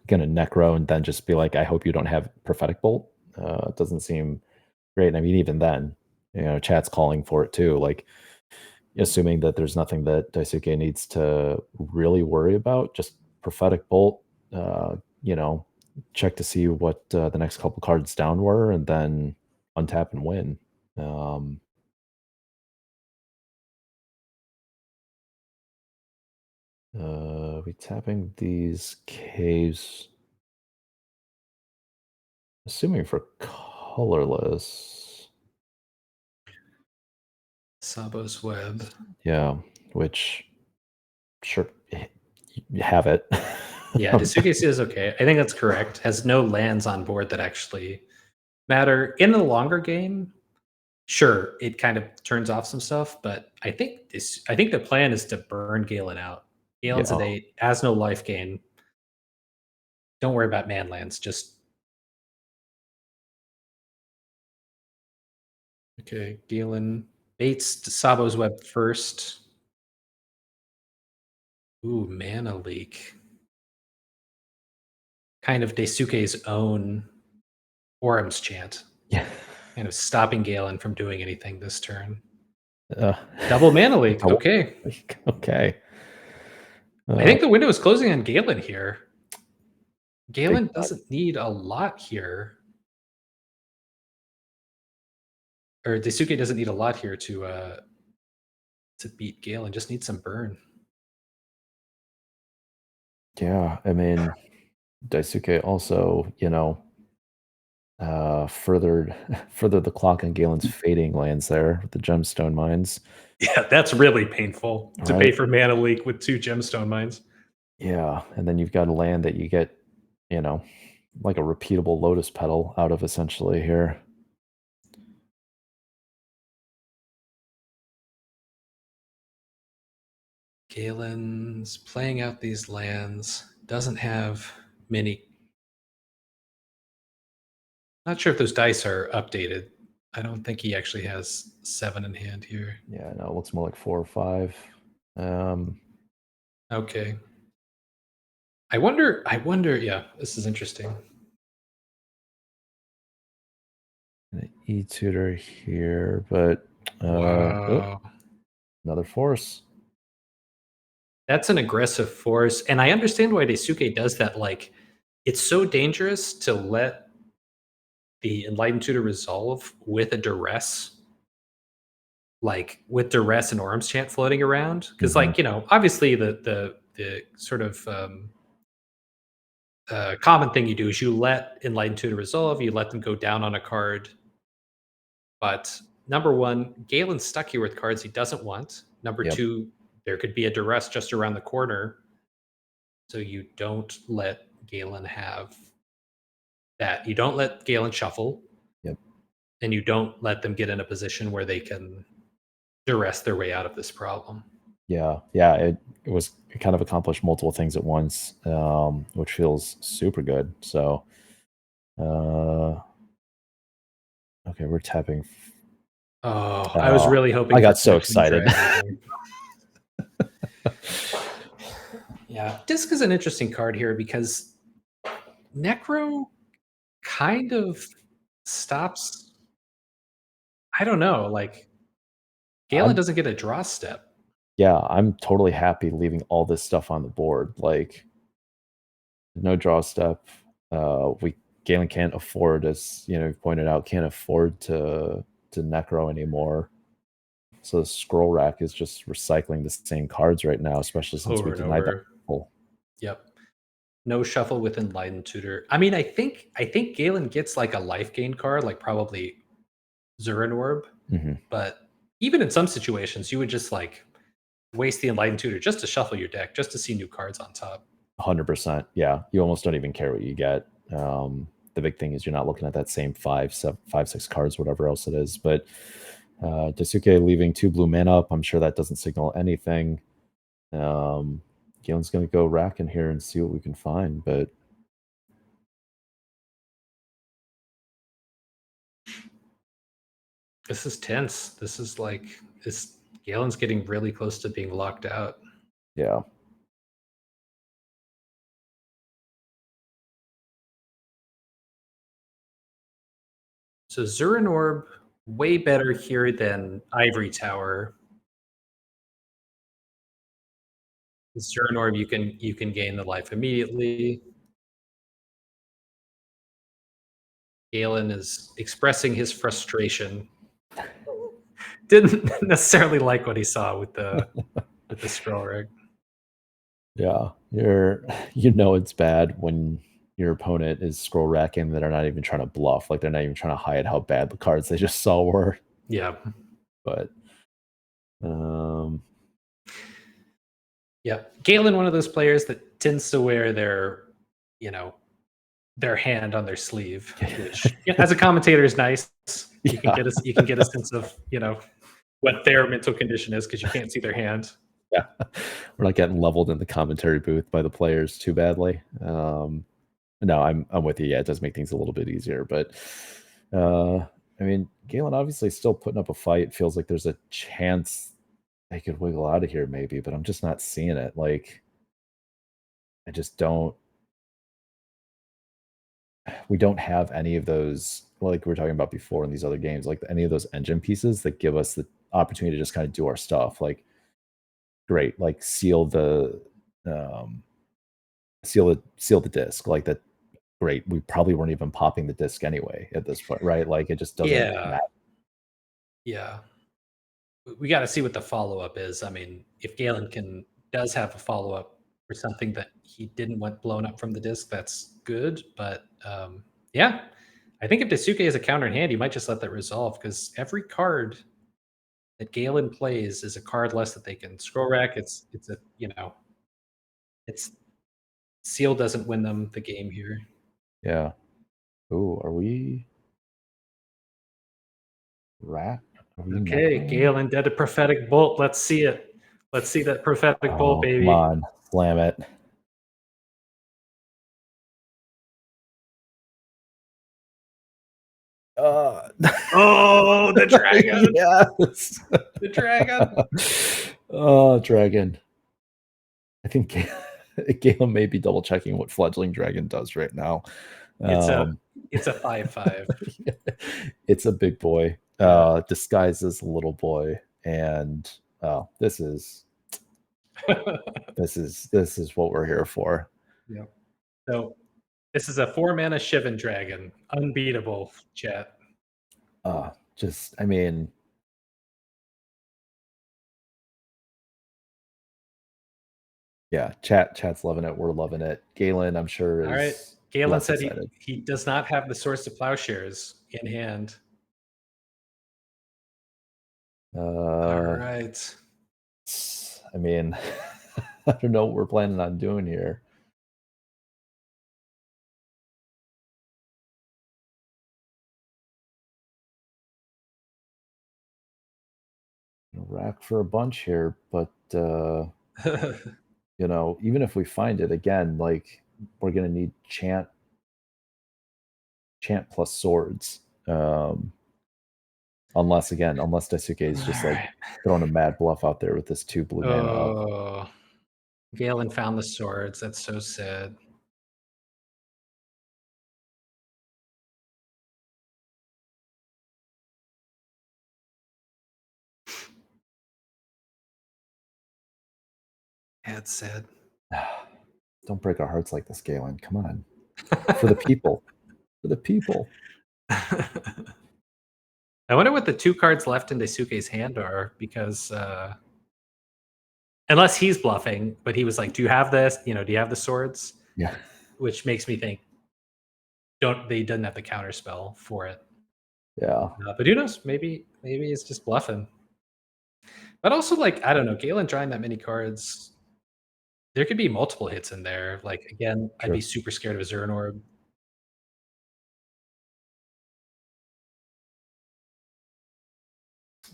gonna necro and then just be like, I hope you don't have prophetic bolt. It doesn't seem great. And I mean, even then, chat's calling for it too. Like, assuming that there's nothing that Daisuke needs to really worry about, just prophetic bolt. Uh, you know, check to see what the next couple cards down were, and then untap and win. Um, we tapping these caves, assuming for colorless. Sabo's Web. Yeah, which sure you have it. Yeah, Dasuke is okay. I think that's correct. Has no lands on board that actually matter. In the longer game, sure, it kind of turns off some stuff, but I think the plan is to burn Galen out. Galen's Yeah. at 8, has no life gain. Don't worry about man lands. Just okay, Galen baits Sabo's Web first. Ooh, mana leak. Kind of Daisuke's own Orum's chant. Yeah. Kind of stopping Galen from doing anything this turn. Uh, Double mana leak. oh, Okay. okay. I think the window is closing on Galen here. Big Galen time. doesn't need a lot here. Or Daisuke doesn't need a lot here to beat Galen. Just needs some burn. Yeah, I mean, Daisuke also, furthered furthered the clock on Galen's fading lands there with the gemstone mines. Yeah, that's really painful to pay Right? for mana leak with 2 gemstone mines. Yeah, and then you've got a land that you get, you know, like a repeatable lotus petal out of essentially here. Galen's playing out these lands. Doesn't have many. Not sure if those dice are updated. I don't think he actually has 7 in hand here. Yeah, no, it looks more like 4 or 5. Um, Okay. Yeah, this is interesting. an E-tutor here, but Wow. another force. That's an aggressive force. And I understand why Daisuke does that. Like, it's so dangerous to let the Enlightened Tutor resolve with a duress, like with duress and Orm's chant floating around. Because, Mhm. like, obviously the sort of common thing you do is you let Enlightened Tutor resolve, you let them go down on a card. But number one, Galen's stuck here with cards he doesn't want. Number Yep, two, there could be a duress just around the corner. So you don't let Galen have that. You don't let Galen shuffle, yep. and you don't let them get in a position where they can duress their way out of this problem. Yeah, yeah, it was it kind of accomplished multiple things at once, which feels super good. So, uh, okay, we're tapping. Oh, I was Oh, really hoping I for got so Connection excited. Dragon here. Yeah, Disc is an interesting card here because Necro kind of stops. I don't know, like Galen I'm doesn't get a draw step. Yeah, I'm totally happy leaving all this stuff on the board. Like no draw step. We Galen can't afford, as you pointed out, can't afford to necro anymore. So the scroll rack is just recycling the same cards right now, especially since we Over and denied that. over. Yep. No shuffle with Enlightened Tutor. I mean, I think Galen gets like a life gain card, like probably Zurin Orb, Mm-hmm. but even in some situations, you would just like waste the Enlightened Tutor just to shuffle your deck, just to see new cards on top. 100%. Yeah, you almost don't even care what you get. The big thing is you're not looking at that same 6 cards, whatever else it is. But Daisuke leaving 2 blue mana up, I'm sure that doesn't signal anything. Galen's going to go rack in here and see what we can find. But This is tense. This is like this. Galen's getting really close to being locked out. yeah, So Zurin Orb, way better here than Ivory Tower. With Zurin Orb, you can gain the life immediately. Galen is expressing his frustration. Didn't necessarily like what he saw with the scroll rig. yeah, it's bad when your opponent is scroll racking that are not even trying to bluff, like they're not even trying to hide how bad the cards they just saw were. Yeah. But Um, Yep. Galen, one of those players that tends to wear their, you know, their hand on their sleeve, which as a commentator is nice. You can yeah, get a sense of, what their mental condition is because you can't see their hand. yeah. We're not getting leveled in the commentary booth by the players too badly. No, I'm with you. Yeah, it does make things a little bit easier, but uh, I mean, Galen obviously still putting up a fight. Feels like there's a chance they could wiggle out of here, maybe, but I'm just not seeing it. Like, I just don't. We don't have any of those, like we were talking about before in these other games, like any of those engine pieces that give us the opportunity to just kind of do our stuff. Like, great, like um, seal the disc, like that. Great. We probably weren't even popping the disc anyway at this point, right? Like, it just doesn't Yeah. matter. Yeah. We got to see what the follow up is. I mean, if Galen does have a follow up for something that he didn't want blown up from the disc, that's good. But yeah, I think if Dasuke is a counter in hand, you might just let that resolve because every card that Galen plays is a card less that they can scroll rack. It's a it's Seal doesn't win them the game here. Yeah. Ooh, are we rat? Are we Okay, necroing? Galen did a prophetic bolt. Let's see it. Let's see that prophetic bolt, Oh, come baby. on. Slam it. Uh, Oh, the dragon. yes. The dragon. Oh, dragon. I think Galen may be double checking what fledgling dragon does right now. It's a Um, it's a 5/5. it's a big boy, Yeah. disguised as a little boy, and this is this is what we're here for. Yep. So this is a 4 mana Shivan dragon. Unbeatable, chat. Just, I mean, yeah, chat's loving it. We're loving it. Galen, I'm sure, All right. is Galen less said excited. he does not have the Source of Plowshares in hand. All Uh, right. I mean, I don't know what we're planning on doing here. Rack for a bunch here, but even if we find it again, like, we're gonna need chant plus swords. Unless Daisuke All is just like right. throwing a mad bluff out there with this 2 blue mana up. Oh, Galen found the swords. That's so sad. Yeah, it's sad. Don't break our hearts like this, Galen. Come on. For the people. For the people. I wonder what the 2 cards left in Daisuke's hand are because unless he's bluffing, but he was like, "Do you have this? Do you have the swords?" Yeah. Which makes me think they doesn't have the counter spell for it. Yeah. But who knows? Maybe it's just bluffing. But also, like, I don't know, Galen drawing that many cards, there could be multiple hits in there. Like again, I'd be True. super scared of a Zern Orb.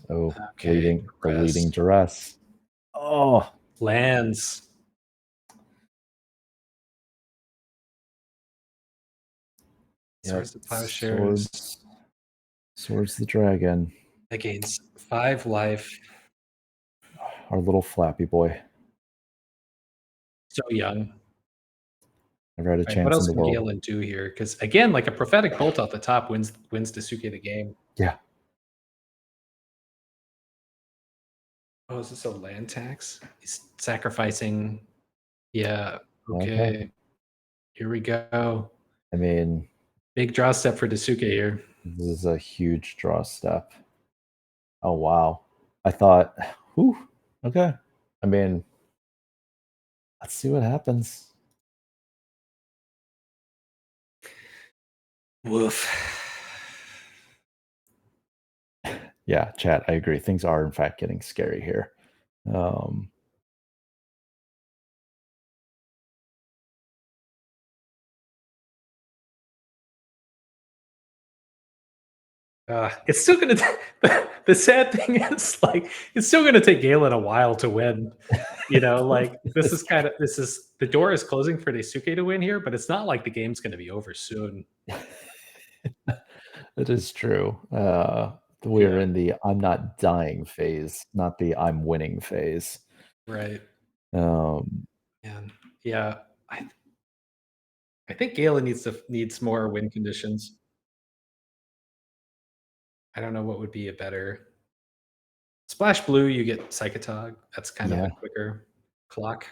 Oh, Okay, the leading rest. duress. Oh, Lands. yep. Swords to Plowshares. Swords the dragon. That gains 5 life. Our little flappy boy. So young. Never had a All right, what chance in else the can world. Galen do here? Because again, like a prophetic bolt off the top wins Dasuke the game. Yeah. Oh, is this a land tax? He's sacrificing. Yeah. Okay. Okay. Here we go. I mean, Big draw step for Dasuke here. this is a huge draw step. Oh, wow. I thought, whew, okay. I mean, let's see what happens. Woof. Yeah, chat, I agree. Things are in fact getting scary here. Um, It's still gonna. The sad thing is, like, it's still gonna take Galen a while to win. Like it's this is the door is closing for Daisuke to win here, but it's not like the game's gonna be over soon. it is true. We're Yeah, in the I'm not dying phase, not the I'm winning phase. right. Um, And yeah, I I think Galen needs more win conditions. I don't know what would be a better Splash Blue. You get Psychotog. That's kind of a yeah, quicker clock.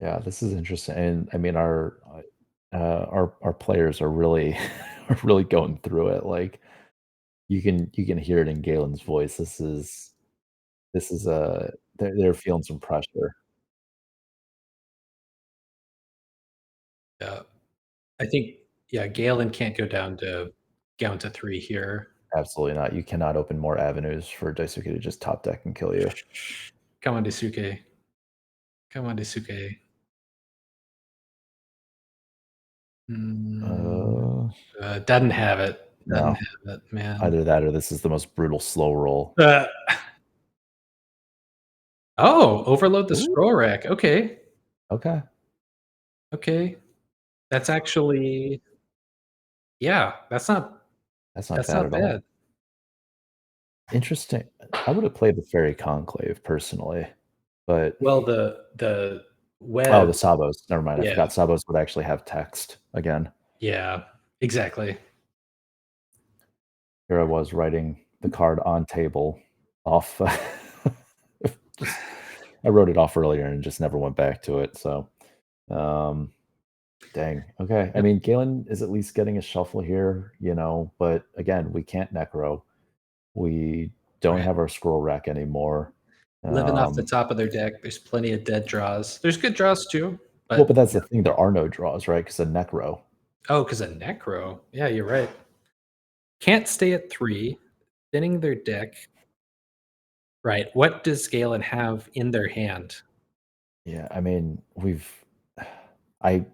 yeah, this is interesting. And I mean, our players are really are really going through it. Like you can hear it in Galen's voice. This is they're feeling some pressure. Yeah, I think yeah, Galen can't go down to 3 here. Absolutely not. You cannot open more avenues for Daisuke to just top deck and kill you. Come on, Daisuke. Come on, Daisuke. Mm, Uh, doesn't have it. Doesn't no. have it, man. Either that or this is the most brutal slow roll. Uh, oh, overload the Ooh, scroll rack. Okay. okay. Okay. That's actually yeah, That's not that's bad not at all. bad. Interesting. I would have played the Fairy Conclave personally, but Well, the oh, the web Sabos. Never mind. I yeah, forgot Sabos would actually have text again. yeah, exactly. Here I was writing the card on table off. Just I wrote it off earlier and just never went back to it. So, um, dang. Okay. I Yep, mean, Galen is at least getting a shuffle here, but again, we can't necro. We don't right. have our scroll rack anymore. Living off the Um, top of their deck, there's plenty of dead draws. There's good draws too, well, but but that's the thing. There are no draws, right? Because a necro. oh, because a Necro. Yeah, you're right. Can't stay at 3, thinning their deck. Right. What does Galen have in their hand? Yeah. I mean, I'm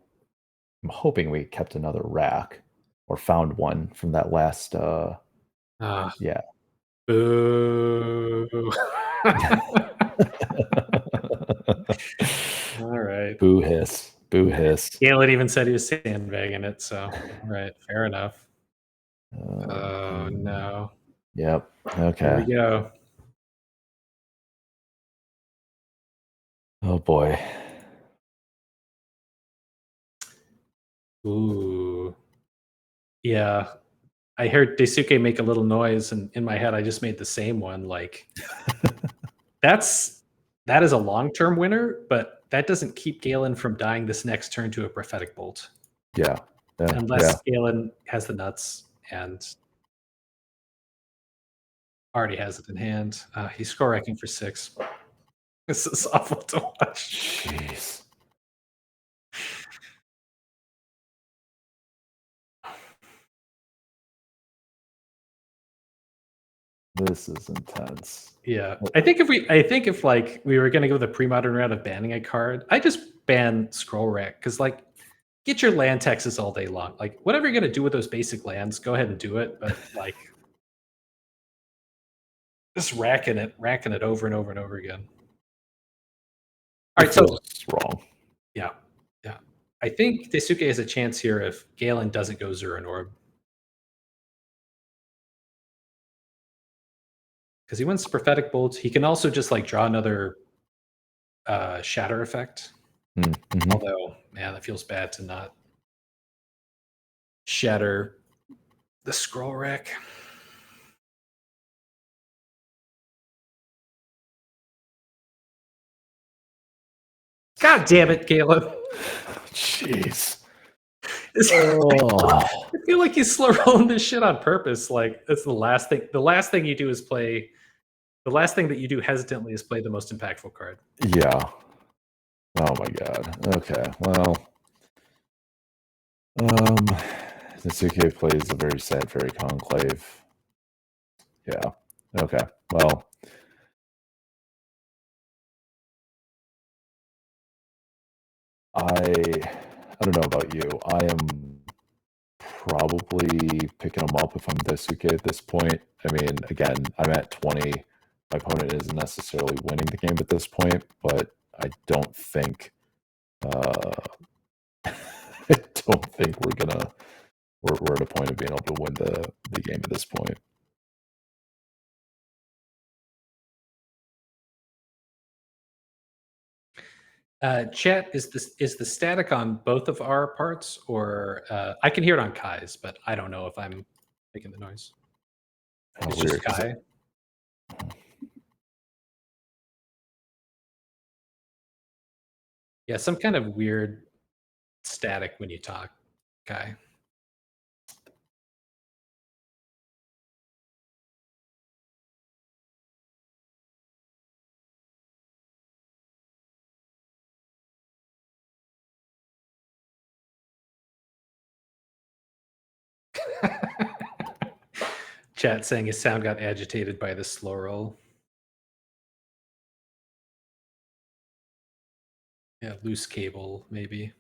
hoping we kept another rack or found one from that last. Ah, Yeah. boo. All right. Boo hiss. Boo hiss. Galen even said he was sandbagging it, so all right, fair enough. Oh, Um, no. yep. Here we Okay. go. Oh boy. Ooh. Yeah. I heard Daisuke make a little noise, and in my head, I just made the same one, like, that's that is a long-term winner, but that doesn't keep Galen from dying this next turn to a Prophetic Bolt, Yeah. Yeah. Yeah. unless Galen has the nuts and already has it in hand. He's score wrecking for 6. This is awful to watch. Jeez. This is intense. Yeah. Uh, I think if, like, we were gonna go the pre-modern route of banning a card, I just ban Scroll Rack because, like, get your land taxes all day long. Like, whatever you're gonna do with those basic lands, go ahead and do it, but, like, just racking it over and over and over again. It Alright, so feels wrong. yeah, yeah. I think Daisuke has a chance here if Galen doesn't go Zuran Orb because he wins the Prophetic Bolt. He can also just, like, draw another, Shatter effect, Mm-hmm. although, man, that feels bad to not shatter the Scroll Rack. God damn it, Galen. Jeez. I Oh. feel like he's slow rolling this shit on purpose. Like, that's the last thing. The last thing you do is play. The last thing that you do hesitantly is play the most impactful card. Yeah. Oh my god. Okay. Well, um, Natsuki plays a very sad fairy conclave. Yeah. Okay. Well, I don't know about you. I am probably picking them up if I'm Daisuke at this point. I mean, again, I'm at 20. My opponent isn't necessarily winning the game at this point, but I don't think I don't think we're at a point of being able to win the game at this point. Chat, is the static on both of our parts, or I can hear it on Kai's, but I don't know if I'm making the noise. How It's weird, just 'cause Kai. Yeah, some kind of weird static when you talk, Kai. Chat saying his sound got agitated by the slow roll. Yeah, loose cable, maybe.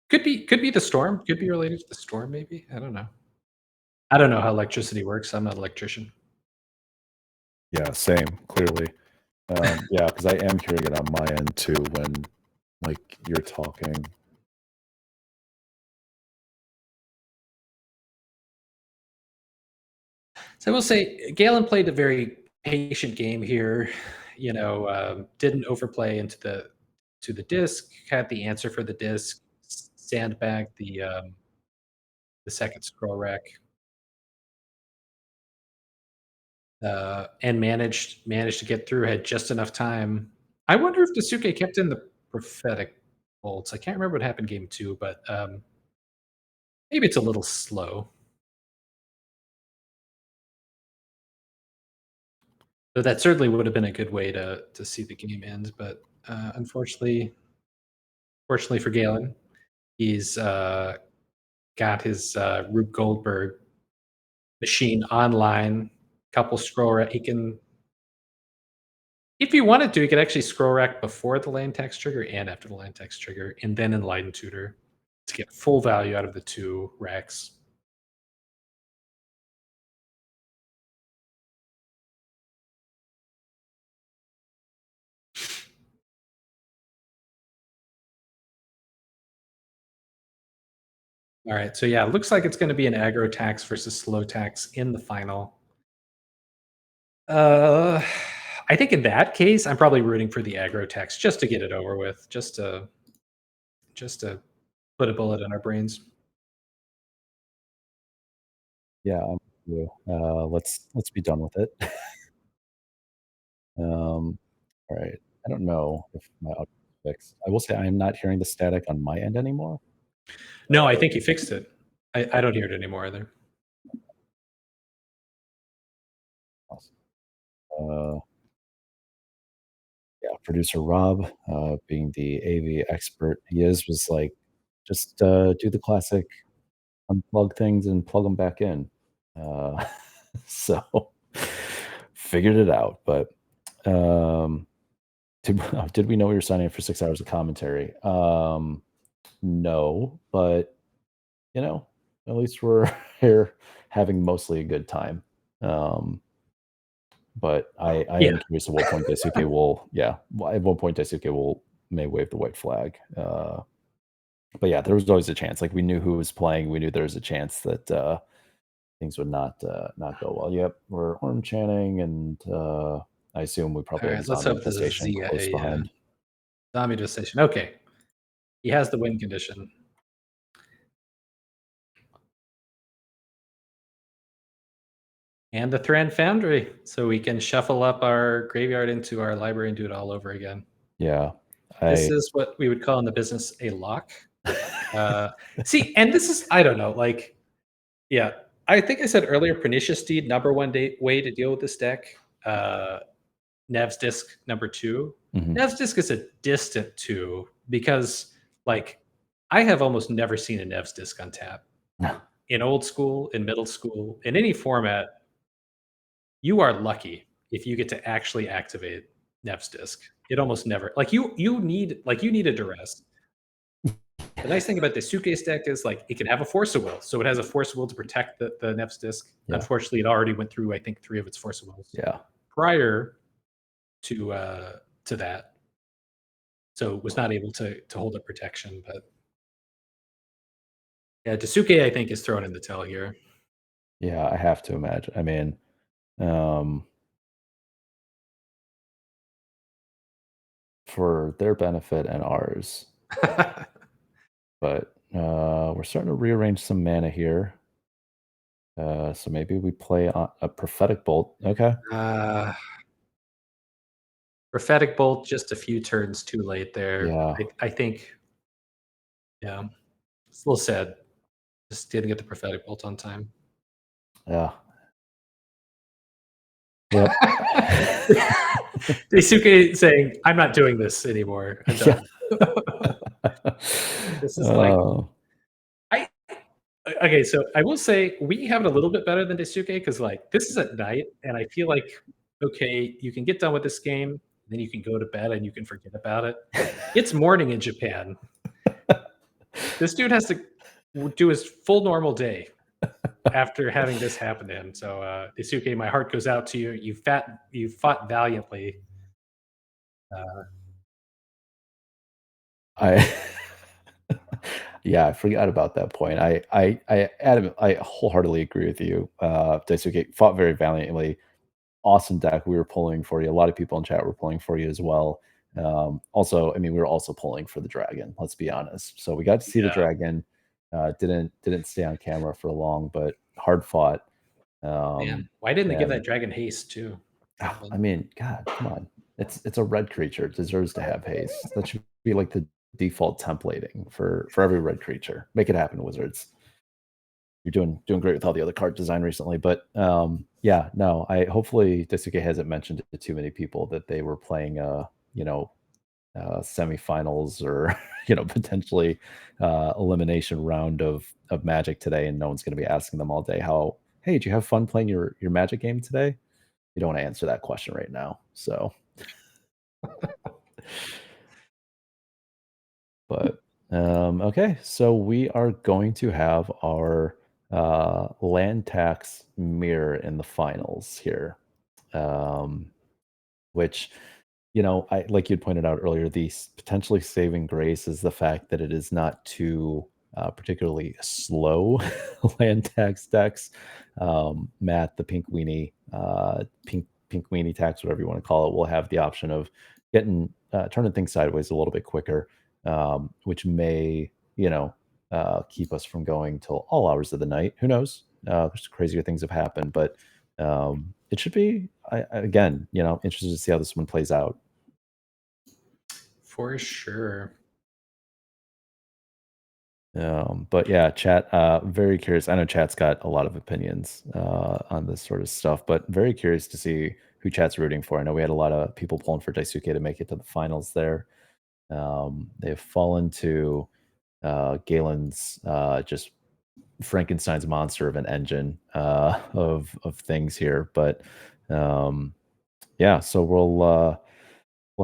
Could be the storm. Could be related to the storm, maybe. I don't know. I don't know how electricity works. I'm not an electrician. yeah, same, clearly. Yeah, because I am hearing it on my end too when, like, you're talking. So I will say Galen played a very patient game here. Didn't overplay to the disc. Had the answer for the disc. Sandbagged the second scroll rack. And managed to get through. Had just enough time. I wonder if Dasuke kept in the prophetic bolts. I can't remember what happened game two, but maybe it's a little slow. But that certainly would have been a good way to see the game end. But fortunately for Galen, he's got his Rube Goldberg machine online. Couple scroll rack. He can, if he wanted to, he could actually scroll rack before the land text trigger and after the land text trigger, and then enlighten tutor to get full value out of the two racks. All right, so yeah, it looks like it's going to be an aggro tax versus slow tax in the final. Uh, I think in that case, I'm probably rooting for the aggro tax just to get it over with, just to put a bullet in our brains. Yeah, I'm with you. Let's be done with it. All right. I don't know if my audio is fixed. I will say I'm not hearing the static on my end anymore. No, I think you fixed it. I don't hear it anymore either. Awesome. Yeah, producer Rob, being the AV expert he is, was like, just do the classic unplug things and plug them back in. Uh, so figured it out. But um, did we know we were signing up for 6 hours of commentary? No, but at least we're here having mostly a good time. Um, but I am Yeah. curious at what point Daisuke will, yeah, at what point Daisuke will may wave the white flag. But yeah, there was always a chance. Like we knew who was playing. We knew there was a chance that things would not go well. Yep, we're horn chanting, and I assume we All probably have right, let's zombie hope this is infestation Zia close a behind. zombie devastation. Okay, he has the win condition. And the Thran Foundry, so we can shuffle up our graveyard into our library and do it all over again. Yeah, This I is what we would call in the business a lock. See, and this is, I don't know, like, yeah, I think I said earlier, Pernicious Deed, number one way to deal with this deck. Nev's Disc number two. mhm. Nev's Disc is a distant two because, like, I have almost never seen a Nev's Disc on tap. in old school, in middle school, in any format, you are lucky if you get to actually activate Nev's disc. It almost never like you need a duress. The nice thing about the suitcase deck is like it can have a force of will, so it has a force of will to protect the Nev's disc. Yeah. Unfortunately, it already went through I think 3 of its force of wills Yeah. prior to that, so it was not able to hold up protection. But yeah, Dasuke I think is thrown in the towel here. Yeah, I have to imagine. I mean, um, for their benefit and ours, but, we're starting to rearrange some mana here. So maybe we play a Prophetic Bolt. Okay. uh, Prophetic Bolt just a few turns too late there. Yeah. I think, yeah, it's a little sad. Just didn't get the Prophetic Bolt on time. Yeah. Yep. Daisuke saying, "I'm not doing this anymore. I'm Yeah. done." This is like Oh, I okay, so I will say we have it a little bit better than Daisuke because like this is at night, and I feel like okay, you can get done with this game, then you can go to bed and you can forget about it. It's morning in Japan. This dude has to do his full normal day after having this happen to him. So, Daisuke, my heart goes out to you. You fought valiantly. Uh, I yeah, I forgot about that point. I wholeheartedly agree with you. Daisuke fought very valiantly. Awesome deck. We were pulling for you. A lot of people in chat were pulling for you as well. Also, I mean, we were also pulling for the dragon. Let's be honest. So we got to see the yeah, dragon. Didn't stay on camera for long, but hard fought. man, why didn't they give that And dragon haste too? That I one. mean, God, come on. It's a red creature. It deserves to have haste. That should be like the default templating for every red creature. Make it happen, Wizards. You're doing great with all the other card design recently, but yeah, no, I hopefully Daisuke hasn't mentioned to too many people that they were playing you know, semifinals or potentially elimination round of Magic today, and no one's going to be asking them all day how, hey, did you have fun playing your Magic game today? You don't want to answer that question right now. So, but okay, so we are going to have our land tax mirror in the finals here, um, which I like you'd pointed out earlier, the potentially saving grace is the fact that it is not too particularly slow land tax decks. Matt, the pink weenie tax, whatever you want to call it, will have the option of getting turning things sideways a little bit quicker, which may keep us from going till all hours of the night. Who knows? There's crazier things have happened, but it should be again, interested to see how this one plays out. For sure. But yeah, chat. Very curious. I know chat's got a lot of opinions on this sort of stuff, but very curious to see who chat's rooting for. I know we had a lot of people pulling for Daisuke to make it to the finals there. They've fallen to Galen's just Frankenstein's monster of an engine of things here, but um, yeah. So we'll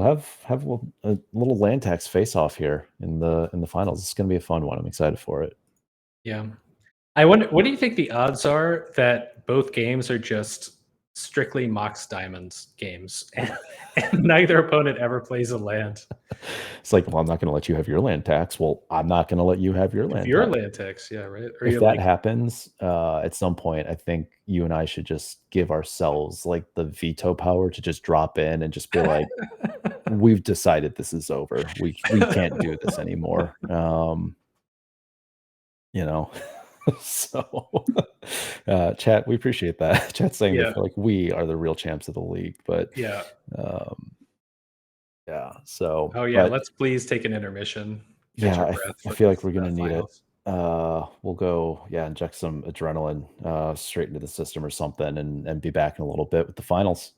have a little land tax face off here in the finals. It's going to be a fun one. I'm excited for it. Yeah. I wonder, what do you think the odds are that both games are just strictly Mox Diamonds games, and neither opponent ever plays a land? It's like, well, I'm not going to let you have your land tax. Well, I'm not going to let you have your If land you're tax. land tax, yeah, right? Or If you're that like, happens, at some point, I think you and I should just give ourselves like the veto power to just drop in and just be like, we've decided this is over. We can't do this anymore. You know, so chat, we appreciate that. Chat saying they yeah, feel like we are the real champs of the league, but yeah. um, yeah. So, Oh yeah, but let's please take an intermission, catch yeah, our breath I for feel like this we're gonna need it. finals. We'll go, yeah, inject some adrenaline straight into the system or something, and be back in a little bit with the finals.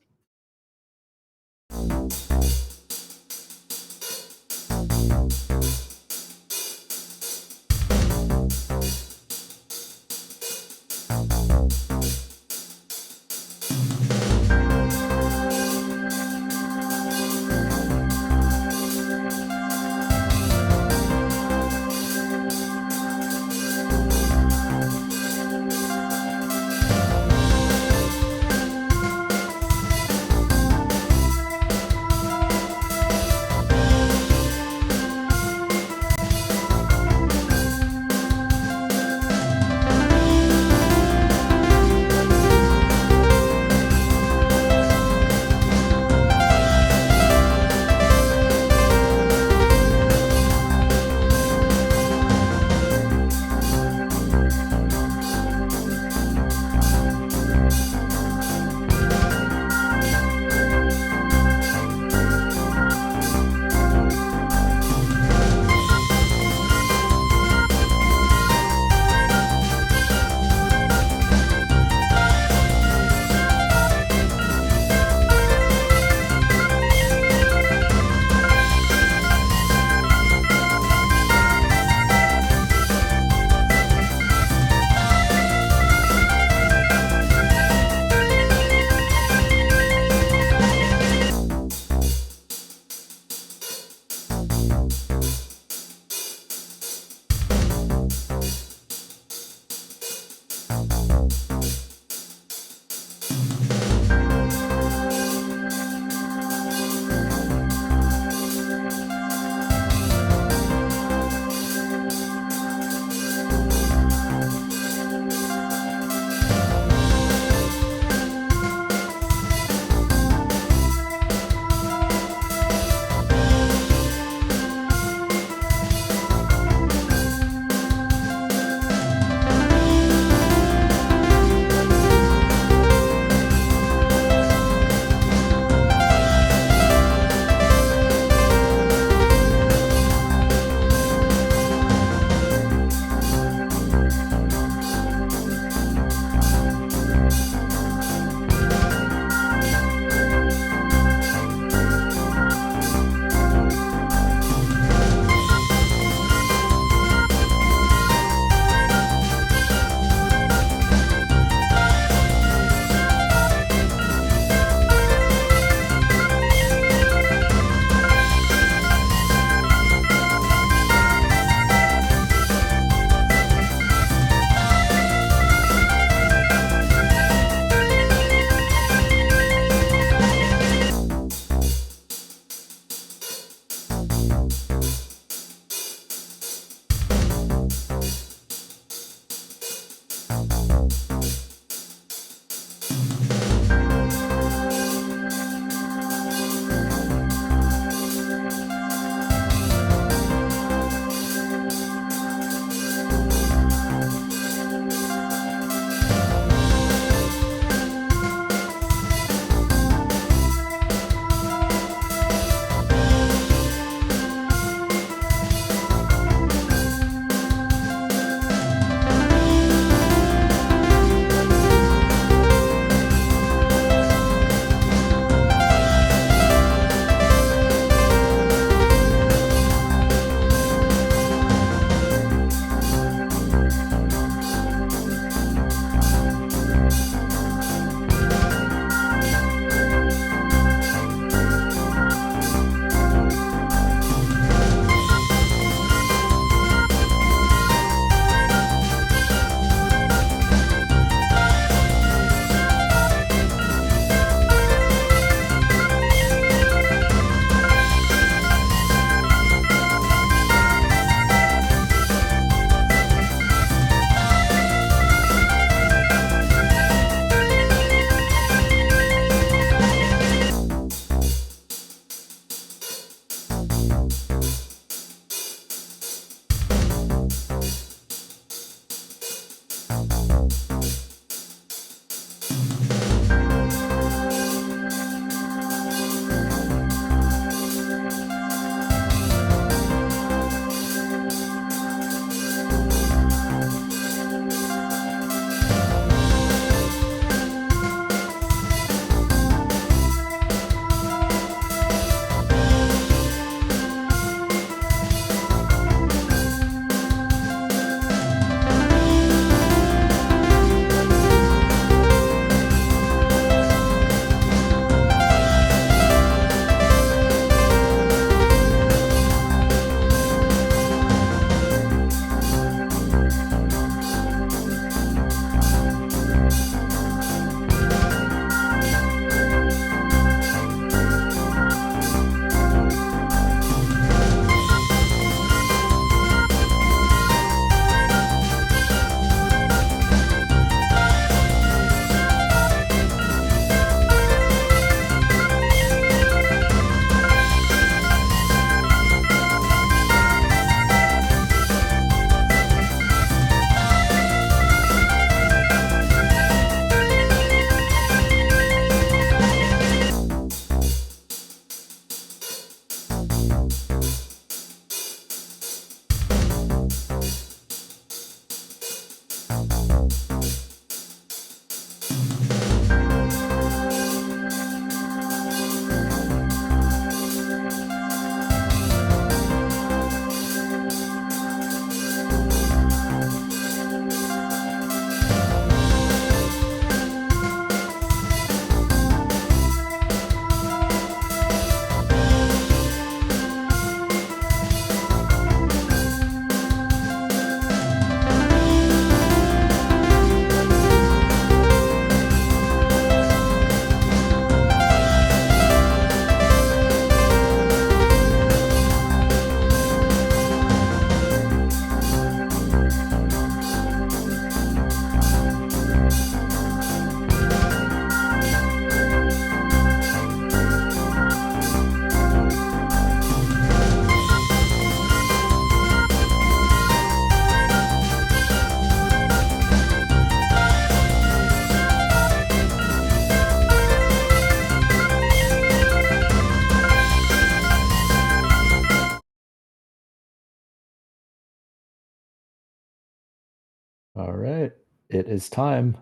All right, it is time.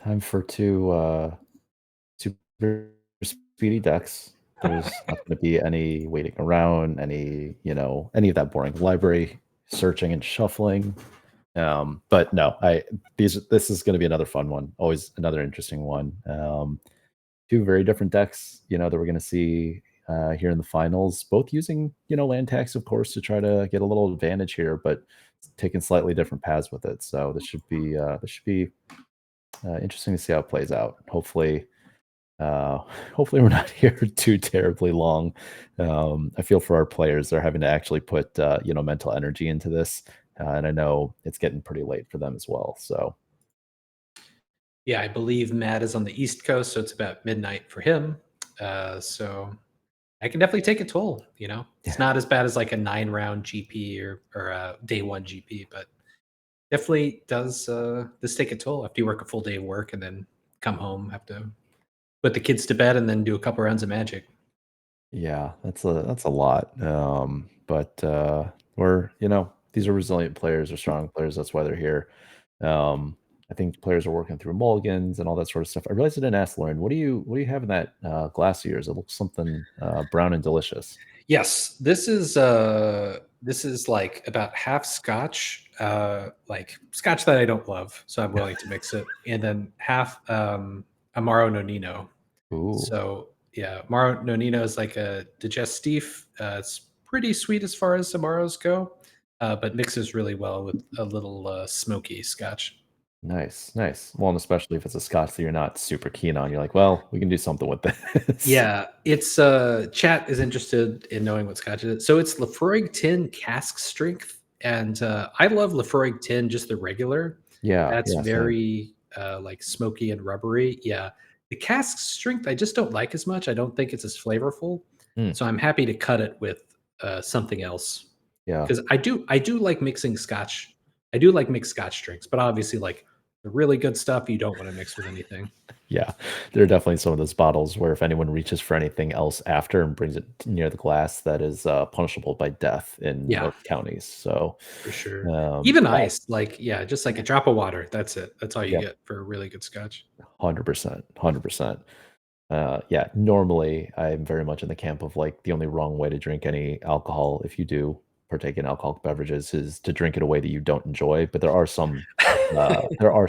Time for super speedy decks. There's not gonna be any waiting around, any, any of that boring library searching and shuffling. But no, this is gonna be another fun one, always another interesting one. Two very different decks, that we're gonna see here in the finals, both using, land tax, of course, to try to get a little advantage here, but taking slightly different paths with it. So this should be interesting to see how it plays out. Uh, hopefully we're not here too terribly long. I feel for our players; they're having to actually put mental energy into this, and I know it's getting pretty late for them as well. So Yeah, I believe Matt is on the East Coast, so it's about midnight for him. So I can definitely take a toll. It's yeah, not as bad as like a 9 round GP or a day one GP, but definitely does this take a toll after you work a full day of work and then come home, have to put the kids to bed and then do a couple rounds of Magic. yeah, that's a lot. But we're these are resilient players, they're strong players. That's why they're here. I think players are working through mulligans and all that sort of stuff. I realized I didn't ask Lauren. What do you have in that glass of yours? It looks something brown and delicious. Yes, this is like about half scotch, like scotch that I don't love, so I'm willing to mix it, and then half Amaro Nonino. Ooh, So yeah, Amaro Nonino is like a digestif. It's pretty sweet as far as Amaros go, but mixes really well with a little smoky scotch. nice, nice. Well, and especially if it's a scotch that you're not super keen on, you're like, well, we can do something with this. Yeah, it's chat is interested in knowing what scotch it is. So it's Lafroig tin cask strength, and I love Lafroig tin, just the regular. Yeah, That's yeah, same. very like smoky and rubbery. Yeah, the cask strength I just don't like as much. I don't think it's as flavorful. Mm, So I'm happy to cut it with something else yeah. because I do like mixing scotch. I do like mixed scotch drinks, but obviously like the really good stuff you don't want to mix with anything. Yeah, there are definitely some of those bottles where if anyone reaches for anything else after and brings it near the glass, that is punishable by death in Yeah. most counties. So, For sure. um, Even yeah, ice, like, yeah, just like a drop of water. That's it. That's all you yeah, get for a really good scotch. 100%, 100%. Yeah, normally I'm very much in the camp of like the only wrong way to drink any alcohol, if you do partake in alcoholic beverages, is to drink it a way that you don't enjoy. But there are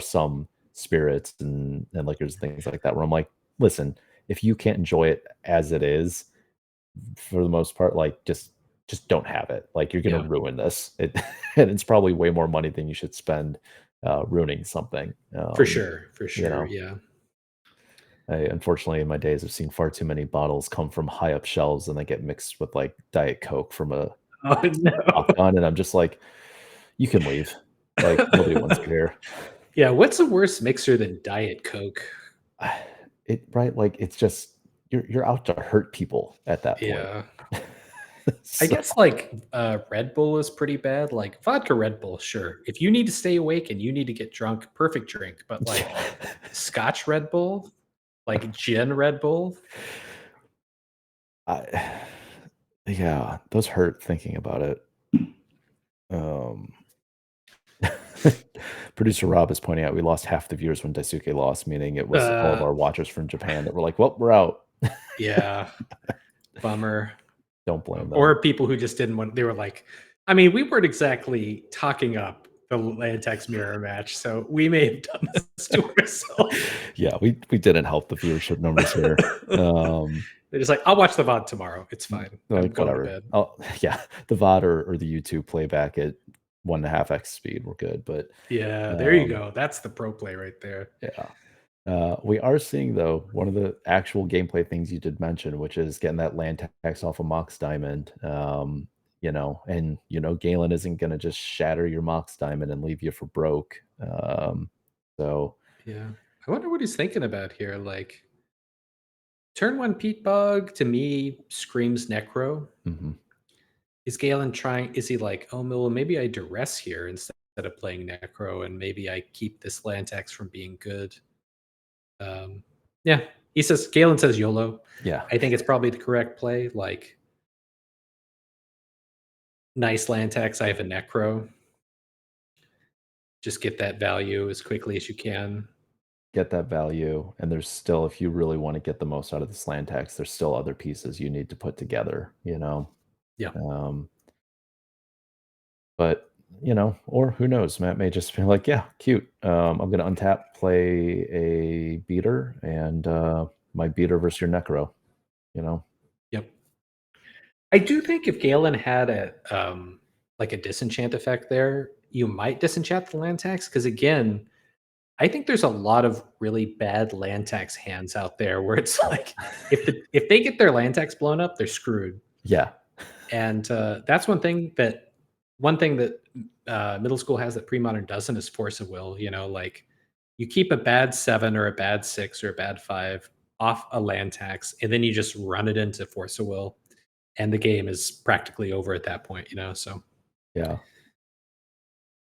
some spirits and liquors and things like that where I'm like, listen, if you can't enjoy it as it is, for the most part, like just don't have it. Like you're gonna Yeah, ruin this. And it's probably way more money than you should spend ruining something. for sure, for You sure, know, yeah. I unfortunately in my days have seen far too many bottles come from high up shelves and they get mixed with like Diet Coke from a Oh, Top no. Gun, and I'm just like, you can leave. Like nobody wants you here. Yeah, what's a worse mixer than Diet Coke? It right, like it's just you're out to hurt people at that point. Yeah. I So guess, like, Red Bull is pretty bad, like, vodka Red Bull, sure. If you need to stay awake and you need to get drunk, perfect drink, but, like, Scotch Red Bull? Like, gin Red Bull? I yeah, those hurt thinking about it. Um Producer Rob is pointing out we lost half the viewers when Daisuke lost, meaning it was all of Uh, our watchers from Japan that were like, "Well, we're out." yeah, bummer. Don't blame them. Or people who just didn't want. They were like, I mean, we weren't exactly talking up the Lantex mirror match, so we may have done this to ourselves. Yeah, we didn't help the viewership numbers here. Um, They're just like, I'll watch the VOD tomorrow. It's fine. I'm like, going to whatever. bed. Oh, yeah, the VOD or the YouTube playback at 1.5x speed, we're good, but, Yeah, there you um, go. That's the pro play right there. yeah. We are seeing though, one of the actual gameplay things you did mention, which is getting that land tax off a Mox Diamond. And Galen isn't gonna just shatter your Mox Diamond and leave you for broke. So Yeah. I wonder what he's thinking about here. Like, turn one Pete Bug to me screams Necro. mhm. Is Galen trying? Is he like, oh, well, maybe I duress here instead of playing Necro, and maybe I keep this Lantex from being good? Um, yeah, Galen says YOLO. Yeah, I think it's probably the correct play. Like, nice Lantex. I have a Necro. Just get that value as quickly as you can. get that value, and there's still, if you really want to get the most out of the slant tax, there's still other pieces you need to put together. Yeah. Um, But, or who knows, Matt may just be like, "Yeah, cute. I'm gonna untap, play a beater, and, my beater versus your necro," you know? Yep. I do think if Galen had like a disenchant effect there, you might disenchant the land tax because again, I think there's a lot of really bad land tax hands out there where it's like if they get their land tax blown up, they're screwed. Yeah, And that's one thing that middle school has that pre-modern doesn't is force of will. Like you keep a bad 7 or a bad 6 or a bad 5 off a land tax, and then you just run it into force of will, and the game is practically over at that point. So yeah.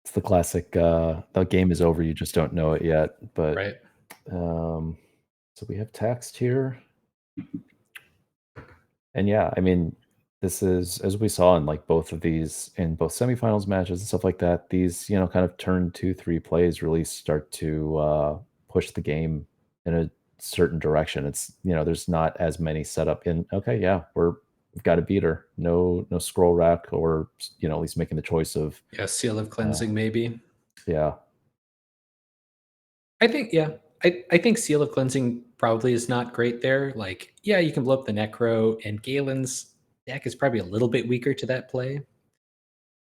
It's the classic, "The game is over, you just don't know it yet," but, right. um so we have text here. And yeah, I mean, this is as we saw in like both of these in both semifinals matches and stuff like that, these, kind of turn 2, 3 plays really start to push the game in a certain direction. There's not as many set up in okay, yeah, we've got a beater. No scroll rack or at least making the choice of Yeah, seal of uh cleansing maybe. yeah, I think yeah. I think seal of cleansing probably is not great there. Like, yeah, you can blow up the necro, and Galen's deck is probably a little bit weaker to that play.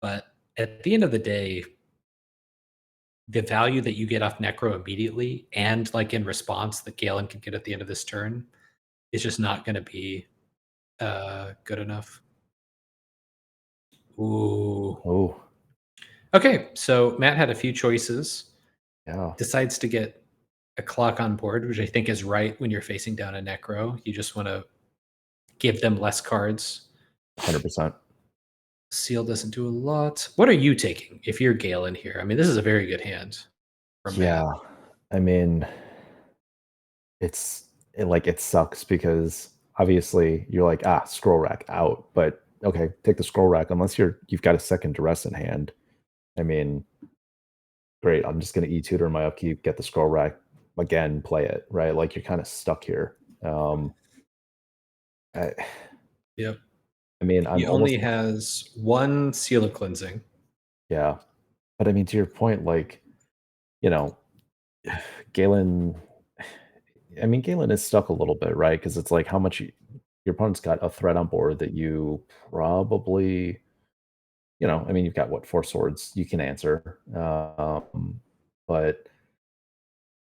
But at the end of the day, the value that you get off necro immediately and like in response that Galen can get at the end of this turn is just not gonna be good enough. Ooh. oh, Okay, so Matt had a few choices. yeah, Decides to get a clock on board, which I think is right when you're facing down a necro. You just want to give them less cards. 100%. Seal doesn't do a lot. What are you taking if you're Galen here? I mean, this is a very good hand from Yeah. Matt. I mean, it sucks because obviously you're like, "Ah, scroll rack out," but okay, take the scroll rack unless you've got a second duress in hand. I mean, great, I'm just gonna E-tutor my upkeep, get the scroll rack, again, play it, right? Like, you're kinda stuck here. I Yep. I mean, I'm He almost only has one seal of cleansing. yeah, but I mean, to your point, like, you know, Galen Galen is stuck a little bit, right? Because it's like how much your opponent's got a threat on board that you probably you've got what, 4 swords you can answer, but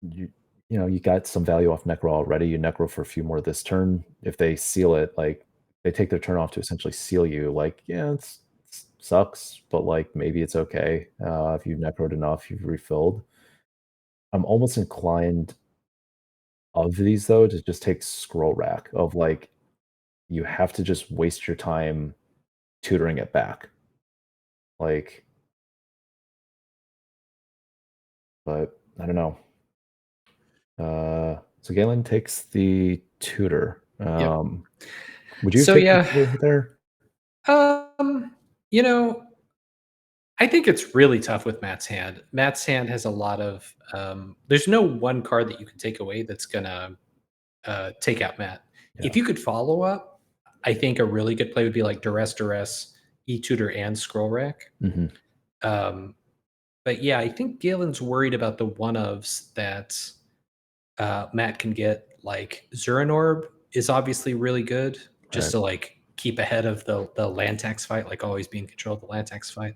you you got some value off Necro already, you Necro for a few more this turn. If they seal it, like, they take their turn off to essentially seal you, like, yeah, it's sucks, but, like, maybe it's okay, if you've Necroed enough, you've refilled. I'm almost inclined of these, though, to just take Scroll Rack of, like, you have to just waste your time tutoring it back, like, but I don't know. So Galen takes the tutor. Yep. Would you have So taken yeah, the tutor there? um, you know, I think it's really tough with Matt's hand. Matt's hand has a lot of there's no one card that you can take away that's gonna take out Matt. Yeah. If you could follow up, I think a really good play would be like Duress, E-Tutor, and Scroll Rack. Mhm. Um, but yeah, I think Galen's worried about the one ofs that Matt can get. Like Zuranorb is obviously really good, just Right. to like keep ahead of the land tax fight, like always be in control of the land tax fight.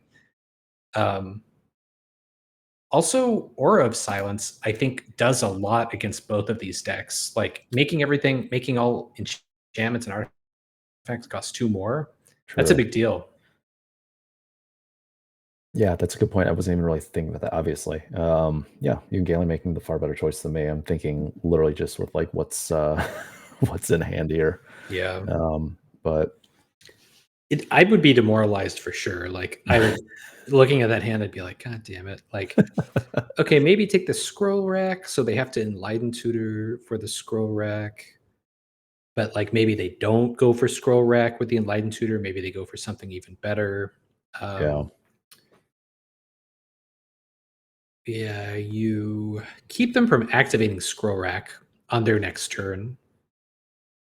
Um, Also, Aura of Silence, I think, does a lot against both of these decks. Like making all enchantments and artifacts cost 2 more. That's a True. big deal. Yeah, that's a good point. I wasn't even really thinking about that, obviously. Yeah, you and Galen making the far better choice than me. I'm thinking literally just with like what's what's in hand here. Yeah. But I would be demoralized for sure. Like, I would looking at that hand, I'd be like, "God damn it." Like, okay, maybe take the scroll rack, so they have to enlighten tutor for the scroll rack. But like maybe they don't go for scroll rack with the enlightened tutor. Maybe they go for something even better. yeah. Um, Yeah, you keep them from activating Scroll Rack on their next turn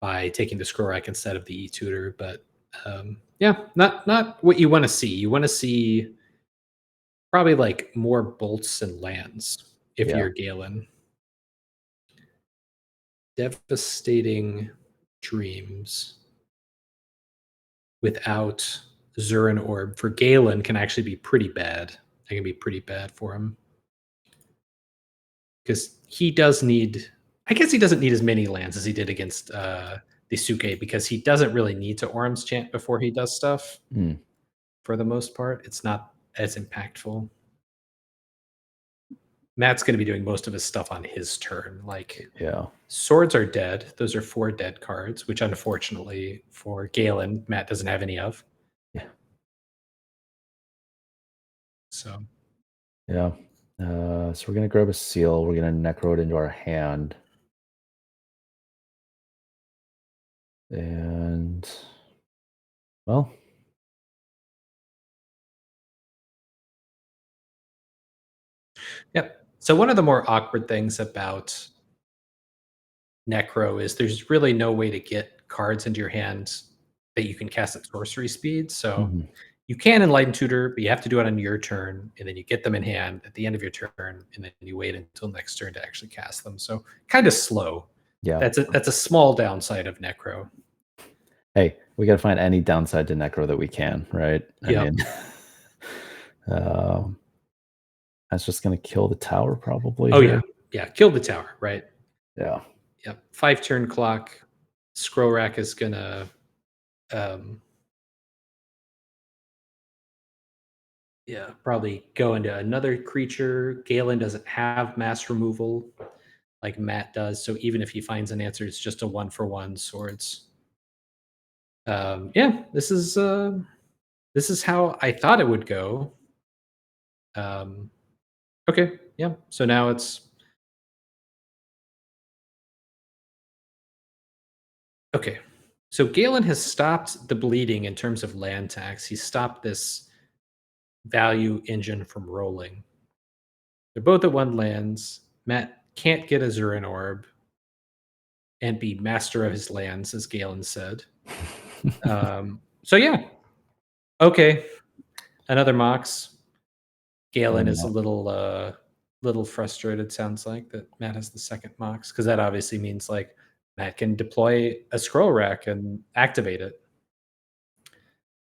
by taking the Scroll Rack instead of the E-Tutor, but yeah, not what you want to see. You want to see probably like more bolts and lands if Yeah. you're Galen. Devastating Dreams without Zurin Orb for Galen can actually be pretty bad. It can be pretty bad for him. Because he does need, I guess he doesn't need as many lands as he did against the Suke, because he doesn't really need to Orm's Chant before he does stuff. Mm, For the most part, it's not as impactful. Matt's going to be doing most of his stuff on his turn. Like yeah. swords are dead; those are 4 dead cards, which unfortunately for Galen, Matt doesn't have any of. Yeah. So Yeah. So we're gonna grab a seal. We're gonna necro it into our hand, and well, yep. So one of the more awkward things about Necro is there's really no way to get cards into your hand that you can cast at sorcery speed. So mhm, you can Enlighten Tutor, but you have to do it on your turn, and then you get them in hand at the end of your turn, and then you wait until next turn to actually cast them. So kind of slow. yeah. That's a small downside of Necro. Hey, we gotta find any downside to necro that we can, right? I Yep. mean, um, that's just gonna kill the tower probably Oh yeah, here. yeah. Kill the tower, right? Yeah. Yep. 5 turn clock. Scroll Rack is gonna um, yeah, probably go into another creature. Galen doesn't have mass removal like Matt does, so even if he finds an answer, it's just a 1-for-1 swords. Yeah, this is how I thought it would go. Um, okay, yeah. So now it's okay. So Galen has stopped the bleeding in terms of land tax. He stopped this value engine from rolling. They're both at 1 lands. Matt can't get a Zurin orb and be master of his lands, as Galen said. So yeah, okay. Another Mox. Galen is a Yeah. little frustrated, sounds like, that Matt has the second Mox, because that obviously means like Matt can deploy a scroll rack and activate it.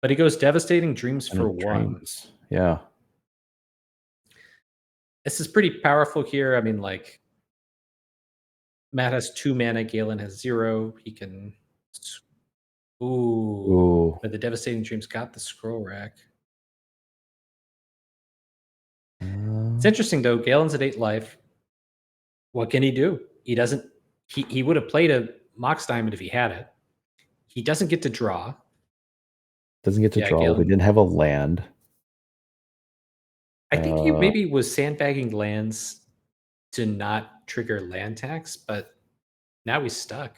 But he goes Devastating Dreams And for it 1. dreams. Yeah. This is pretty powerful here. I mean, like Matt has 2 mana, Galen has 0. He can ooh, Ooh. but the Devastating Dreams got the scroll rack. It's Uh, interesting though, Galen's at 8 life. What can he do? He doesn't he would have played a Mox Diamond if he had it. He doesn't get to draw. doesn't get to Yeah, draw. We Galen. didn't have a land. I think he Uh, maybe was sandbagging lands to not trigger land tax, but now he's stuck.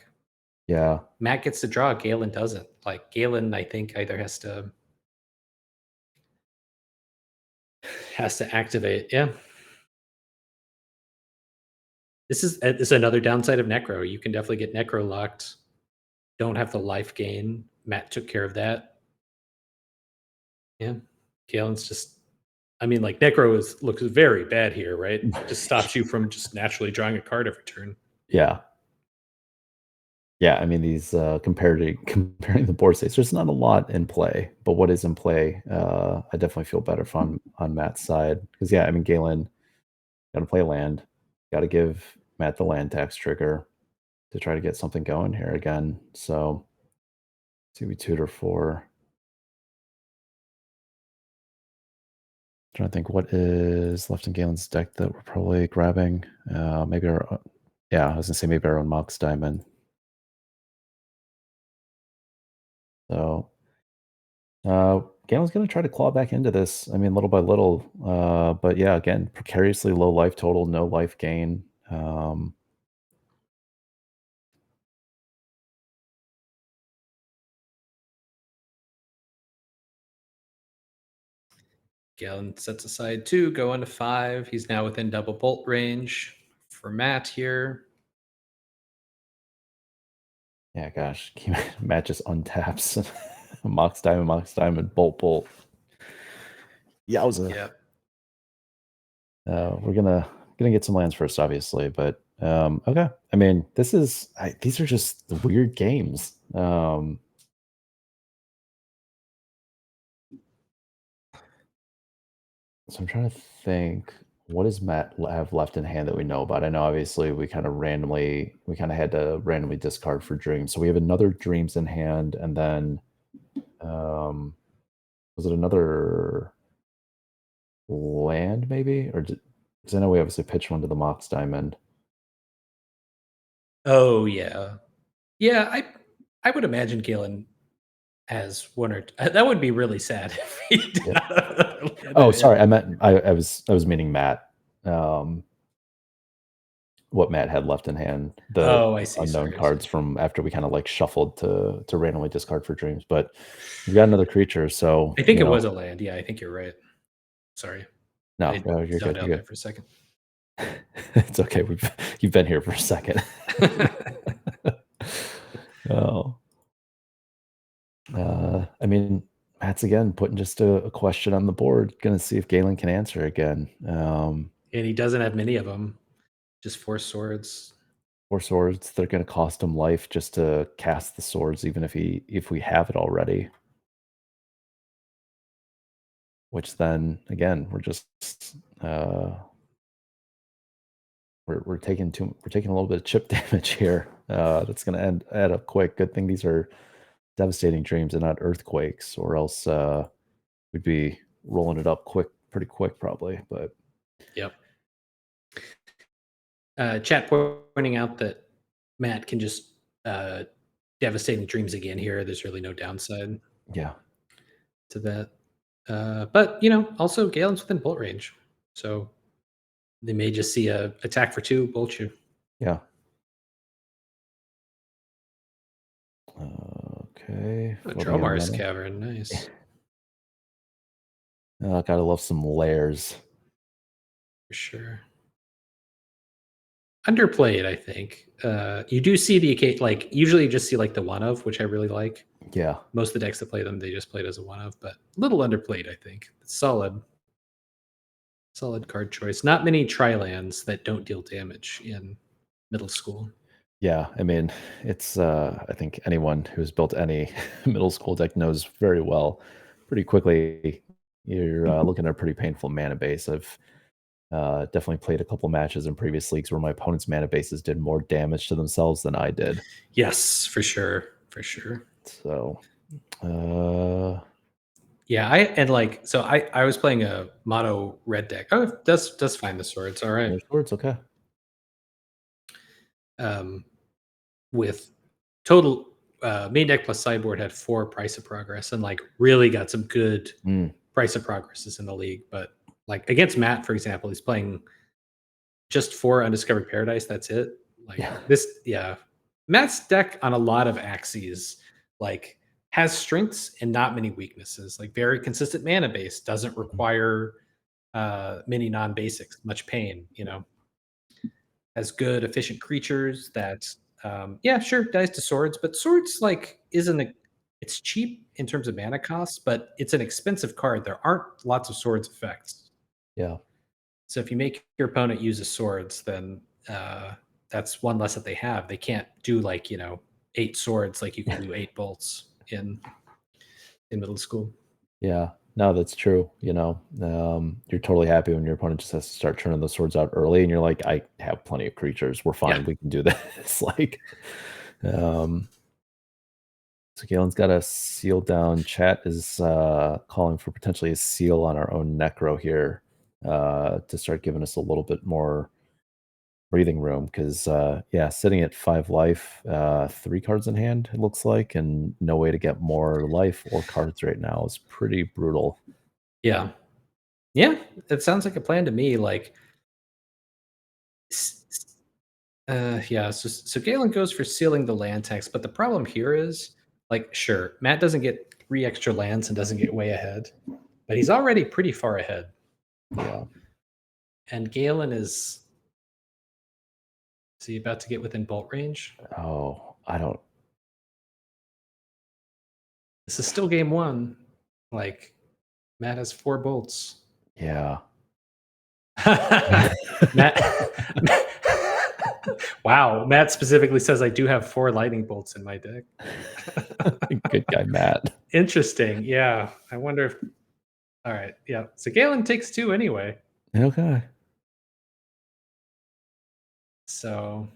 yeah. Matt gets to draw, Galen doesn't. Like Galen, I think either has to Has to activate. Yeah. This is another downside of Necro. You can definitely get Necro locked. Don't have the life gain. Matt took care of that. Yeah. Galen's just I mean, like Necro looks very bad here, right? Just stops you from just naturally drawing a card every turn. Yeah. Yeah, I mean, these, comparing the board states, there's not a lot in play, but what is in play, I definitely feel better on Matt's side because yeah, I mean, Galen gotta play land, gotta give Matt the land tax trigger to try to get something going here again, so, see we tutor for trying to think what is left in Galen's deck that we're probably grabbing, maybe our yeah, I was gonna say maybe our own Mox Diamond. So Galen's gonna try to claw back into this. I mean, little by little. But yeah, again, precariously low life total, no life gain. Galen sets aside 2, go into 5. He's now within double bolt range for Matt here. Yeah, gosh, Matt just untaps. Mox Diamond, Bolt, Bolt. Yowza. Yeah. We're gonna get some lands first, obviously, but okay. I mean, these are just the weird games. So I'm trying to think, what does Matt have left in hand that we know about? I know obviously we kind of had to randomly discard for dreams. So we have another dreams in hand, and then um was it another land maybe? Because I know we obviously pitched one to the Mox Diamond. Oh, yeah. Yeah, I would imagine Galen has one or that would be really sad if he did Yeah. not have another land in Oh, hand. sorry, I was meaning Matt. Um what Matt had left in hand, the Oh, I see, unknown sorry, cards sorry. from after we kind of like shuffled to randomly discard for dreams. But we've got another creature, so I think it was a land. Yeah, I think you're right. Sorry. no, I no, you're zoned good. out You're there good. for a second. It's okay. You've been here for a second. Oh, I mean, Matt's again putting just a question on the board. Gonna see if Galen can answer again. And he doesn't have many of them. Just 4 swords. 4 swords. They're gonna cost him life just to cast the swords, even if we have it already. Which then again, uh, we're taking a little bit of chip damage here. That's gonna add up quick. Good thing these are devastating dreams and not earthquakes, or else we'd be rolling it up pretty quick probably. But Yep. Chat pointing out that Matt can just uh, devastating dreams again here. There's really no downside yeah, to that. But also Galen's within bolt range, so they may just see a attack for 2, bolt you. yeah. Okay, Oh, floating in a Dromar's mana. Cavern, nice Gotta love some layers. for sure. Underplayed, I think. You do see the like usually you just see like the one of, which I really like. Yeah, Most of the decks that play them, they just played as a one of, but a little underplayed, I think. It's solid card choice. Not many tri-lands that don't deal damage in middle school. yeah. I mean, it's I think anyone who's built any middle school deck knows very well. Pretty quickly, you're looking at a pretty painful mana base. I've definitely played a couple matches in previous leagues where my opponent's mana bases did more damage to themselves than I did. Yes, for sure, for sure. So, uh, Yeah, I was playing a mono red deck. Oh, it does find the swords. All right. there's swords. Okay. Um, with total main deck plus sideboard had 4 price of progress and like really got some good Mm, price of progresses in the league. But like against Matt, for example, he's playing just 4 undiscovered paradise. That's it. Like yeah. this, yeah. Matt's deck on a lot of axes, like has strengths and not many weaknesses. Like very consistent mana base, doesn't Mhm. require many non-basics, much pain, has good efficient creatures that yeah, sure, dies to swords, but swords like isn't a it's cheap in terms of mana cost, but it's an expensive card. There aren't lots of swords effects. Yeah. So if you make your opponent use his swords, then that's one less that they have. They can't do like, 8 swords like you can do 8 bolts in middle school. Yeah. No, that's true, you're totally happy when your opponent just has to start turning those swords out early, and you're like, "I have plenty of creatures. We're Yeah. fine. We can do this." Um, so Galen's got a seal down. Chat is, calling for potentially a seal on our own Necro here, to start giving us a little bit more breathing room because yeah, sitting at 5 life, 3 cards in hand, it looks like, and no way to get more life or cards right now is pretty brutal. Yeah. Yeah. It sounds like a plan to me. Like, s- s- yeah. So Galen goes for sealing the land tax, but the problem here is, like, sure, Matt doesn't get 3 extra lands and doesn't get way ahead, but he's already pretty far ahead. Yeah. And Galen is he about to get within bolt range? Oh, I don't. This is still game one. Like, Matt has 4 bolts. Yeah. Matt, wow. Matt specifically says I do have 4 lightning bolts in my deck. Good guy, Matt. Interesting. Yeah. I wonder if. All right. Yeah. So Galen takes 2 anyway. Okay. So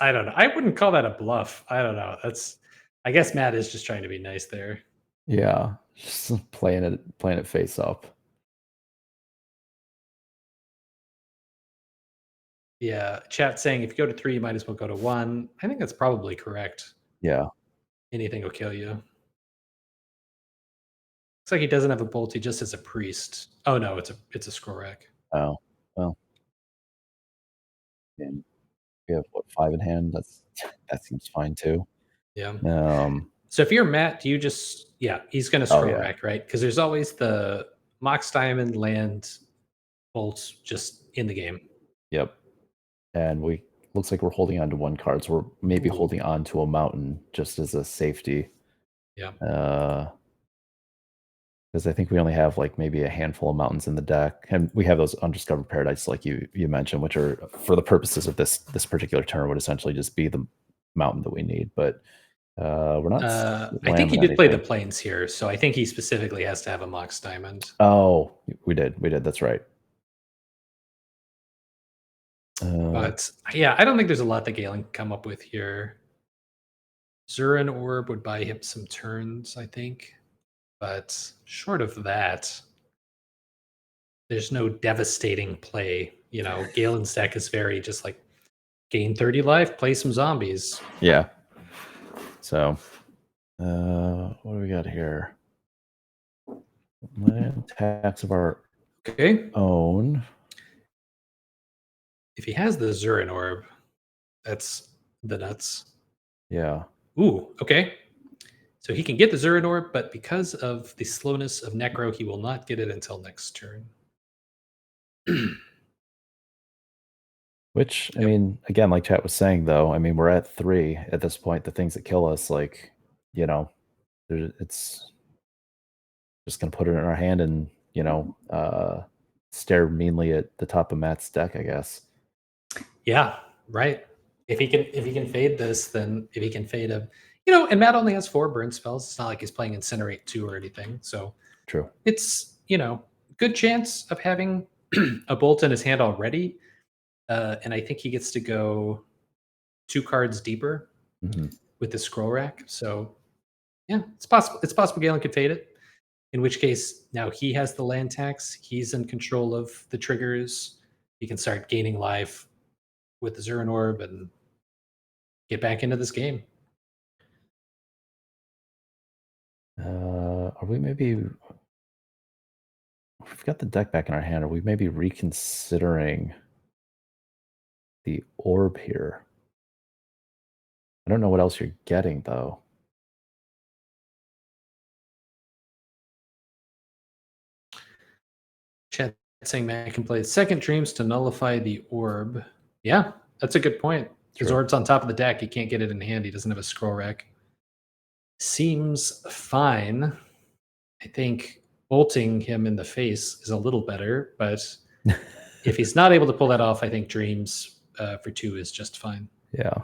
I don't know. I wouldn't call that a bluff. I don't know. I guess Matt is just trying to be nice there. Yeah, just playing it face up. Yeah. Chat saying if you go to 3, you might as well go to 1. I think that's probably correct. Yeah. Anything will kill you. Looks like he doesn't have a bolt. He just has a priest. Oh no, it's a scroll rack. Oh, well, and we have what, 5 in hand? That seems fine too. Yeah. Um, So if you're Matt, do you just yeah, he's gonna oh scroll yeah, rack, right? Because there's always the Mox Diamond land bolts just in the game. yep. And we looks like we're holding on to 1 card, so we're maybe Ooh. holding on to a mountain just as a safety. Yeah. Because I think we only have, like, maybe a handful of mountains in the deck, and we have those undiscovered paradise like you mentioned, which are, for the purposes of this particular turn, would essentially just be the mountain that we need, but, we're not I think he slamming did play the anything. planes here, so I think he specifically has to have a Mox Diamond. Oh, we did, that's right. Uh, But yeah, I don't think there's a lot that Galen can come up with here. Zurin Orb would buy him some turns, I think. But short of that, there's no devastating play. Galen's deck is very just like gain 30 life, play some zombies. yeah, so, what do we got here? Land tax of our Okay. own. If he has the Zurin Orb, that's the nuts. Yeah. Ooh, okay. So he can get the Zurin Orb, but because of the slowness of Necro, he will not get it until next turn. Which, I Yep. mean, again, like Chat was saying, though, I mean, we're at 3 at this point. The things that kill us, like, you know, it's just gonna put it in our hand and, stare meanly at the top of Matt's deck, I guess. Yeah, right. If he can fade this, then if he can fade a and Matt only has 4 burn spells. It's not like he's playing Incinerate 2 or anything. So True. it's, good chance of having a bolt in his hand already. And I think he gets to go 2 cards deeper Mhm. with the scroll rack. So yeah, it's possible. It's possible Galen could fade it. In which case, now he has the land tax. He's in control of the triggers. He can start gaining life with the Zurin Orb and get back into this game. Are we maybe if we've got the deck back in our hand, are we maybe reconsidering the orb here? I don't know what else you're getting, though. saying Matt can play second dreams to nullify the orb. Yeah, that's a good point. His True. orb's on top of the deck. He can't get it in hand. He doesn't have a scroll rack. Seems fine. I think bolting him in the face is a little better, but if he's not able to pull that off, I think dreams for 2 is just fine. Yeah.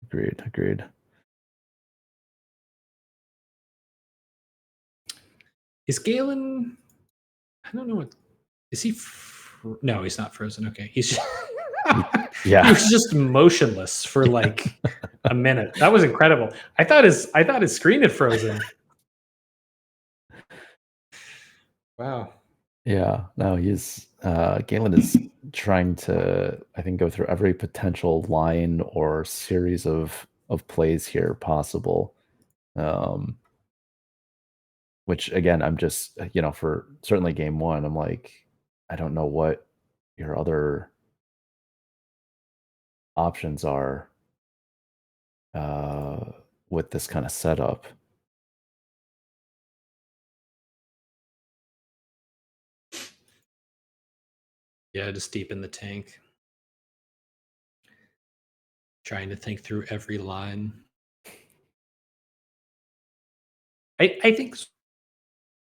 Agreed. Agreed. Is Galen? I don't know what. Is he? No, he's not frozen. Okay, he's. He Yeah. was just motionless for like a minute. That was incredible. I thought his screen had frozen. Wow. Yeah. No, Galen is trying to, I think, go through every potential line or series of plays here possible. Um, which again, I'm just, for certainly game one, I'm like, I don't know what your other options are uh with this kind of setup. Yeah, just deep in the tank. Trying to think through every line. I think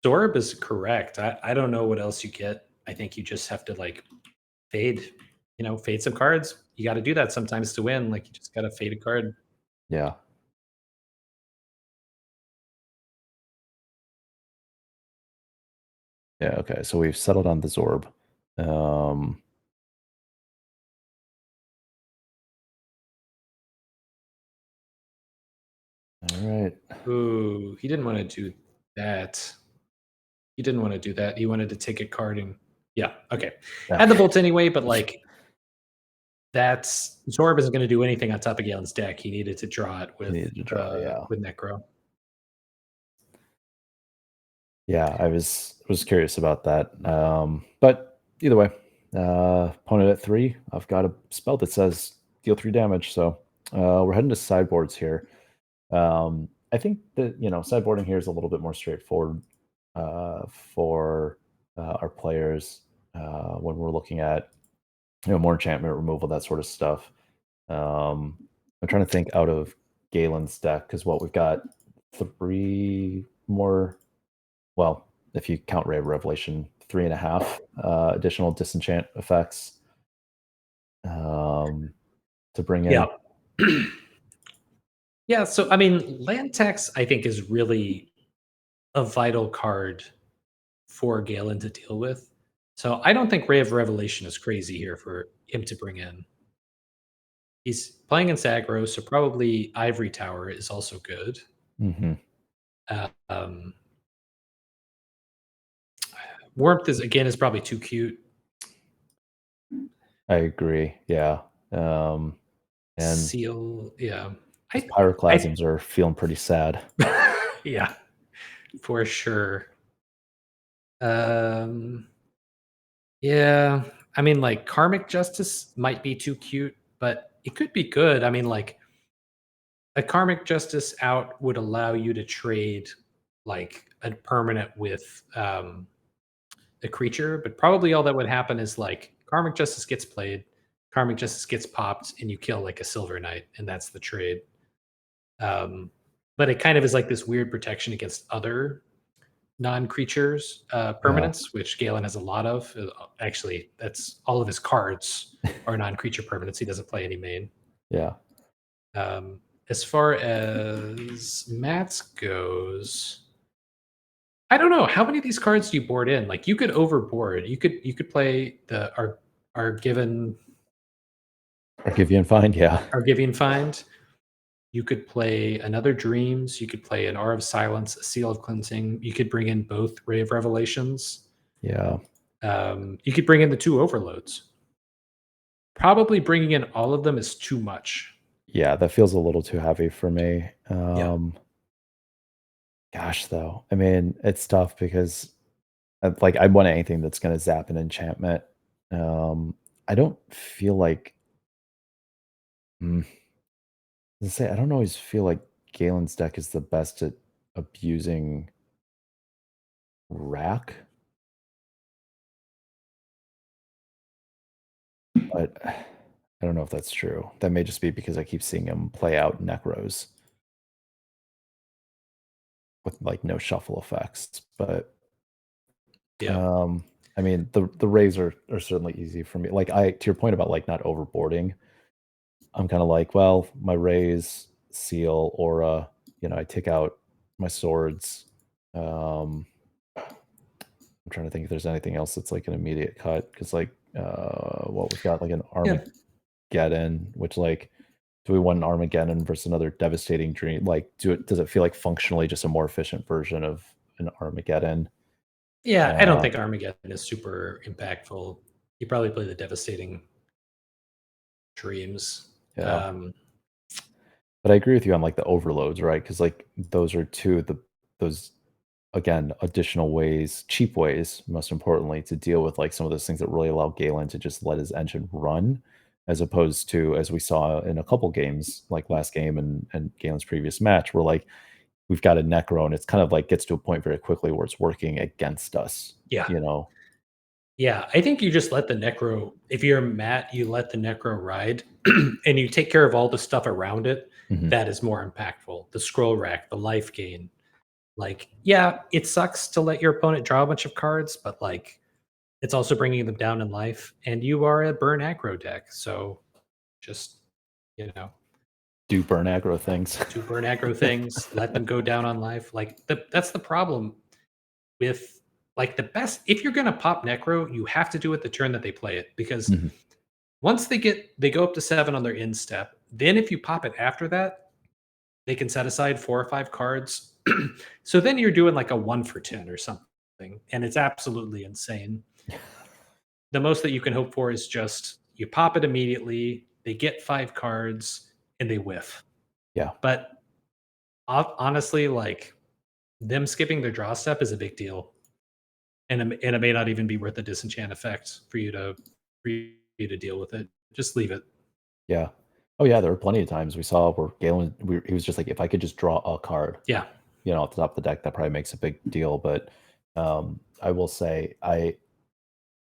Zorb is correct. I don't know what else you get. I think you just have to like fade, fade some cards. You got to do that sometimes to win. Like you just got to fade a card. Yeah. Yeah, okay. So we've settled on the Zorb. Um all right. Ooh, he didn't want to do that. He didn't want to do that. He wanted to take a card and yeah, okay. Had the Okay. bolt anyway, but like that's Zorb isn't going to do anything on top of Galen's deck. He needed to draw it He needed to draw, yeah. with Necro. Yeah, I was curious about that. But either way, opponent at 3. I've got a spell that says deal 3 damage, so we're heading to sideboards here. I think that sideboarding here is a little bit more straightforward for our players when we're looking at more enchantment removal, that sort of stuff. I'm trying to think out of Galen's deck because what we've got 3 more. Well, if you count Ray of Revelation, 3.5 additional disenchant effects to bring Yeah. in. Yeah, so I mean, land tax I think is really a vital card for Galen to deal with. So I don't think Ray of Revelation is crazy here for him to bring in. He's playing in Sagro, so probably Ivory Tower is also good. Hmm. Um, Warmth is probably too cute. I agree. Yeah. And Seal, yeah. his I pyroclasms are feeling pretty sad. yeah, for sure. Um, yeah, I mean, like Karmic Justice might be too cute, but it could be good. I mean, like a Karmic Justice out would allow you to trade like a permanent with a creature, but probably all that would happen is like Karmic Justice gets played, Karmic Justice gets popped, and you kill like a Silver Knight, and that's the trade. Um, but it kind of is like this weird protection against other non-creatures Yeah. permanents, which Galen has a lot of. Actually, that's all of his cards are non-creature permanents. He doesn't play any main. Yeah. Um, as far as Matt's goes, I don't know how many of these cards do you board in. Like you could overboard. You could play the our given Argivian Find. Yeah. Argivian Find. You could play another Dreams. You could play an Aura of Silence, a Seal of Cleansing. You could bring in both Ray of Revelations. Yeah. You could bring in the 2 Overloads. Probably bringing in all of them is too much. Yeah. That feels a little too heavy for me. Yeah. Gosh, though. I mean, it's tough because like I want anything that's going to zap an enchantment. I don't feel like. Mm, I don't always feel like Galen's deck is the best at abusing rack. but I don't know if that's true. That may just be because I keep seeing him play out Necros with, like, no shuffle effects, but, Yeah. um, I mean, the Rays are certainly easy for me. Like, I to your point about, like, not overboarding, I'm kinda like, well, my Rays, Seal, Aura, I take out my swords. Um, I'm trying to think if there's anything else that's, like, an immediate cut because what we've got, like, an Yeah. Armageddon, which, like, do we want an Armageddon versus another devastating dream? Like, does it feel like functionally just a more efficient version of an Armageddon? Yeah. I don't Uh, think Armageddon is super impactful. You probably play the devastating dreams. yeah. Um, But I agree with you on, like, the overloads, right? Because like, those are 2 of those, again, additional ways, cheap ways, most importantly, to deal with, like, some of those things that really allow Galen to just let his engine run, as opposed to, as we saw in a couple games, like last game and Galen's previous match, where, like, we've got a Necro, and it's kind of, like, gets to a point very quickly where it's working against us, yeah. you know? Yeah. I think you just let the Necro, if you're Matt, you let the Necro ride and you take care of all the stuff around it Mhm. that is more impactful. The scroll rack, the life gain. Like, yeah, it sucks to let your opponent draw a bunch of cards, but like, it's also bringing them down in life. And you are a burn aggro deck. So just, you know, Do burn aggro things. do burn aggro things, let them go down on life. Like, that's the problem with like the best. If you're going to pop Necro, you have to do it the turn that they play it because Mhm. once they go up to 7 on their in step, then if you pop it after that, they can set aside 4 or 5 cards. So then you're doing like a 1 for 10 or something, and it's absolutely insane. The most that you can hope for is just you pop it immediately, they get 5 cards, and they whiff. Yeah. But honestly, like them skipping their draw step is a big deal, and it may not even be worth the disenchant effect for you to deal with it. Just leave it. Yeah. Oh, yeah, there were plenty of times we saw where Galen he was just like, "If I could just draw a card, Yeah. off the top of the deck, that probably makes a big deal." But, I will say,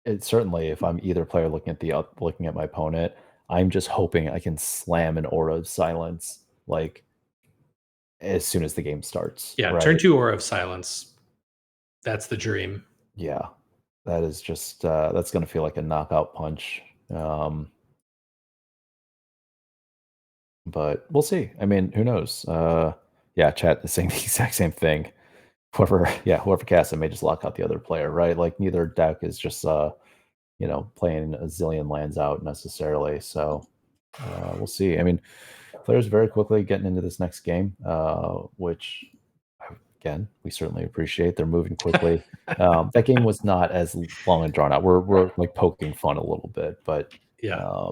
it's certainly if I'm either player looking at my opponent, I'm just hoping I can slam an Aura of Silence, like, as soon as the game starts, Yeah, turn right? 2 Aura of Silence. That's the dream. Yeah. That is just, that's gonna feel like a knockout punch. But we'll see. I mean, who knows? Yeah, chat is saying the exact same thing. Whoever casts it may just lock out the other player, right? Like neither deck is just playing a zillion lands out necessarily. So we'll see. I mean, players very quickly getting into this next game, which again we certainly appreciate. They're moving quickly. That game was not as long and drawn out. We're like poking fun a little bit, but Yeah.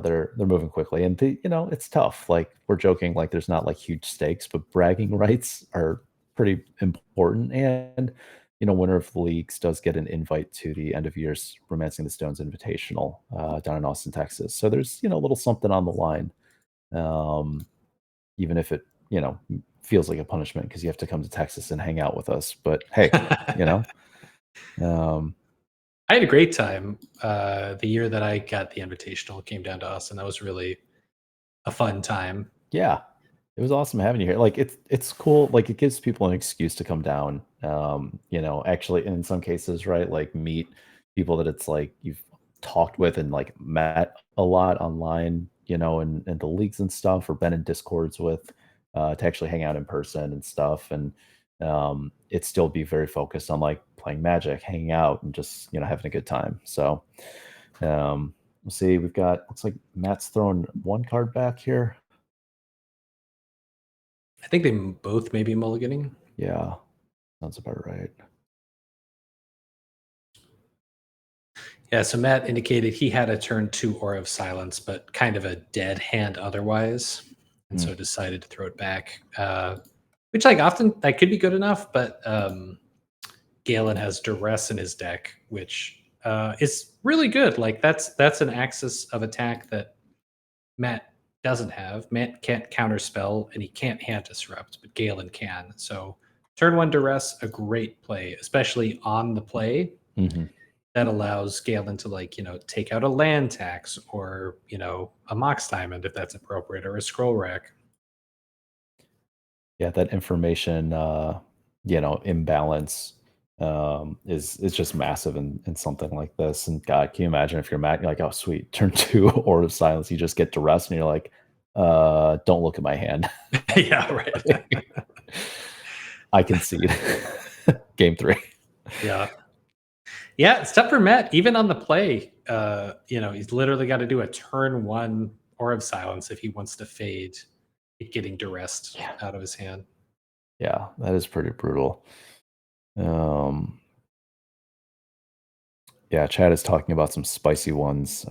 they're moving quickly, and it's tough. Like we're joking, like there's not like huge stakes, but bragging rights are pretty important. And winner of the leagues does get an invite to the end of year's Romancing the Stones Invitational down in Austin, Texas. So there's a little something on the line, um, even if it feels like a punishment because you have to come to Texas and hang out with us. But hey, you I know, um, had a great time. The year that I got the invitational came down to us, and that was really a fun time. yeah, it was awesome having you here. Like it's cool. Like it gives people an excuse to come down. Actually, in some cases, right? Like meet people that it's like you've talked with and like met a lot online, and the leagues and stuff, or been in discords with, to actually hang out in person and stuff. And it still be very focused on like playing Magic, hanging out, and just having a good time. So we'll see. We've got looks like Matt's throwing one card back here. I think they both may be mulliganing. Yeah, sounds about right. Yeah, so Matt indicated he had a turn 2 Aura of Silence, but kind of a dead hand otherwise, and Mm, so decided to throw it back. Which, like, often that could be good enough, but Galen has Duress in his deck, which is really good. Like, that's an axis of attack that Matt doesn't have. Matt can't counterspell, and he can't hand disrupt, but Galen can. So turn 1 Duress, a great play, especially on the play. mhm. that allows Galen to take out a land tax or a Mox Diamond if that's appropriate or a scroll rack. Yeah, that information, imbalance, is just massive in something like this, and God, can you imagine if you're mad, you're like, "Oh, sweet, turn 2, Orb of Silence," you just get duress, and you're like, don't look at my hand." Yeah, right. I concede. Game 3. Yeah. Yeah, it's tough for Matt. Even on the play, he's literally got to do a turn 1 Aura of Silence if he wants to fade it getting duressed Yeah. out of his hand. Yeah, that is pretty brutal. Um, yeah, Chad is talking about some spicy ones,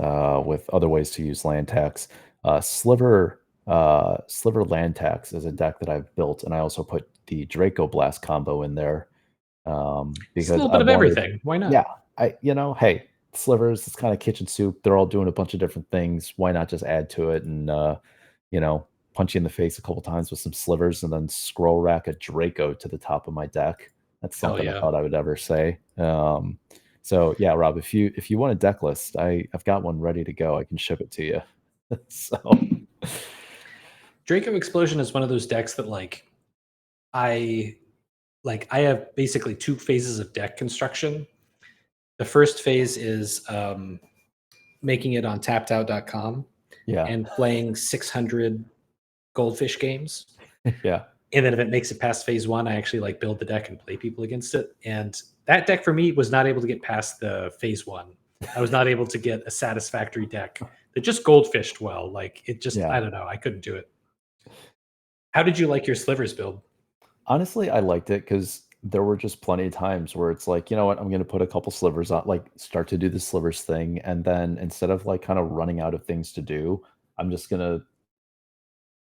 with other ways to use land tax. Sliver land tax is a deck that I've built, and I also put the Draco Blast combo in there, Just a because little I bit of wanted. everything. Why not? Yeah, hey, slivers, it's kind of kitchen soup. They're all doing a bunch of different things. Why not just add to it and you know, punch you in the face a couple times with some slivers and then scroll rack a Draco to the top of my deck. That's Hell something I yeah. thought I would ever say. So yeah, Rob, if you want a deck list, I've got one ready to go. I can ship it to you. So Draco Explosion is one of those decks that I I have basically 2 phases of deck construction. The first phase is making it on tappedout.com yeah, and playing 600 goldfish games. yeah, And then if it makes it past phase 1, I actually build the deck and play people against it. And that deck for me was not able to get past the phase 1. I was not able to get a satisfactory deck that just goldfished well. It just yeah. I don't know, I couldn't do it. How did you like your slivers build? Honestly, I liked it because there were just plenty of times where it's like, you know what, I'm gonna put a couple slivers on, like start to do the slivers thing, and then instead of kind of running out of things to do, I'm just gonna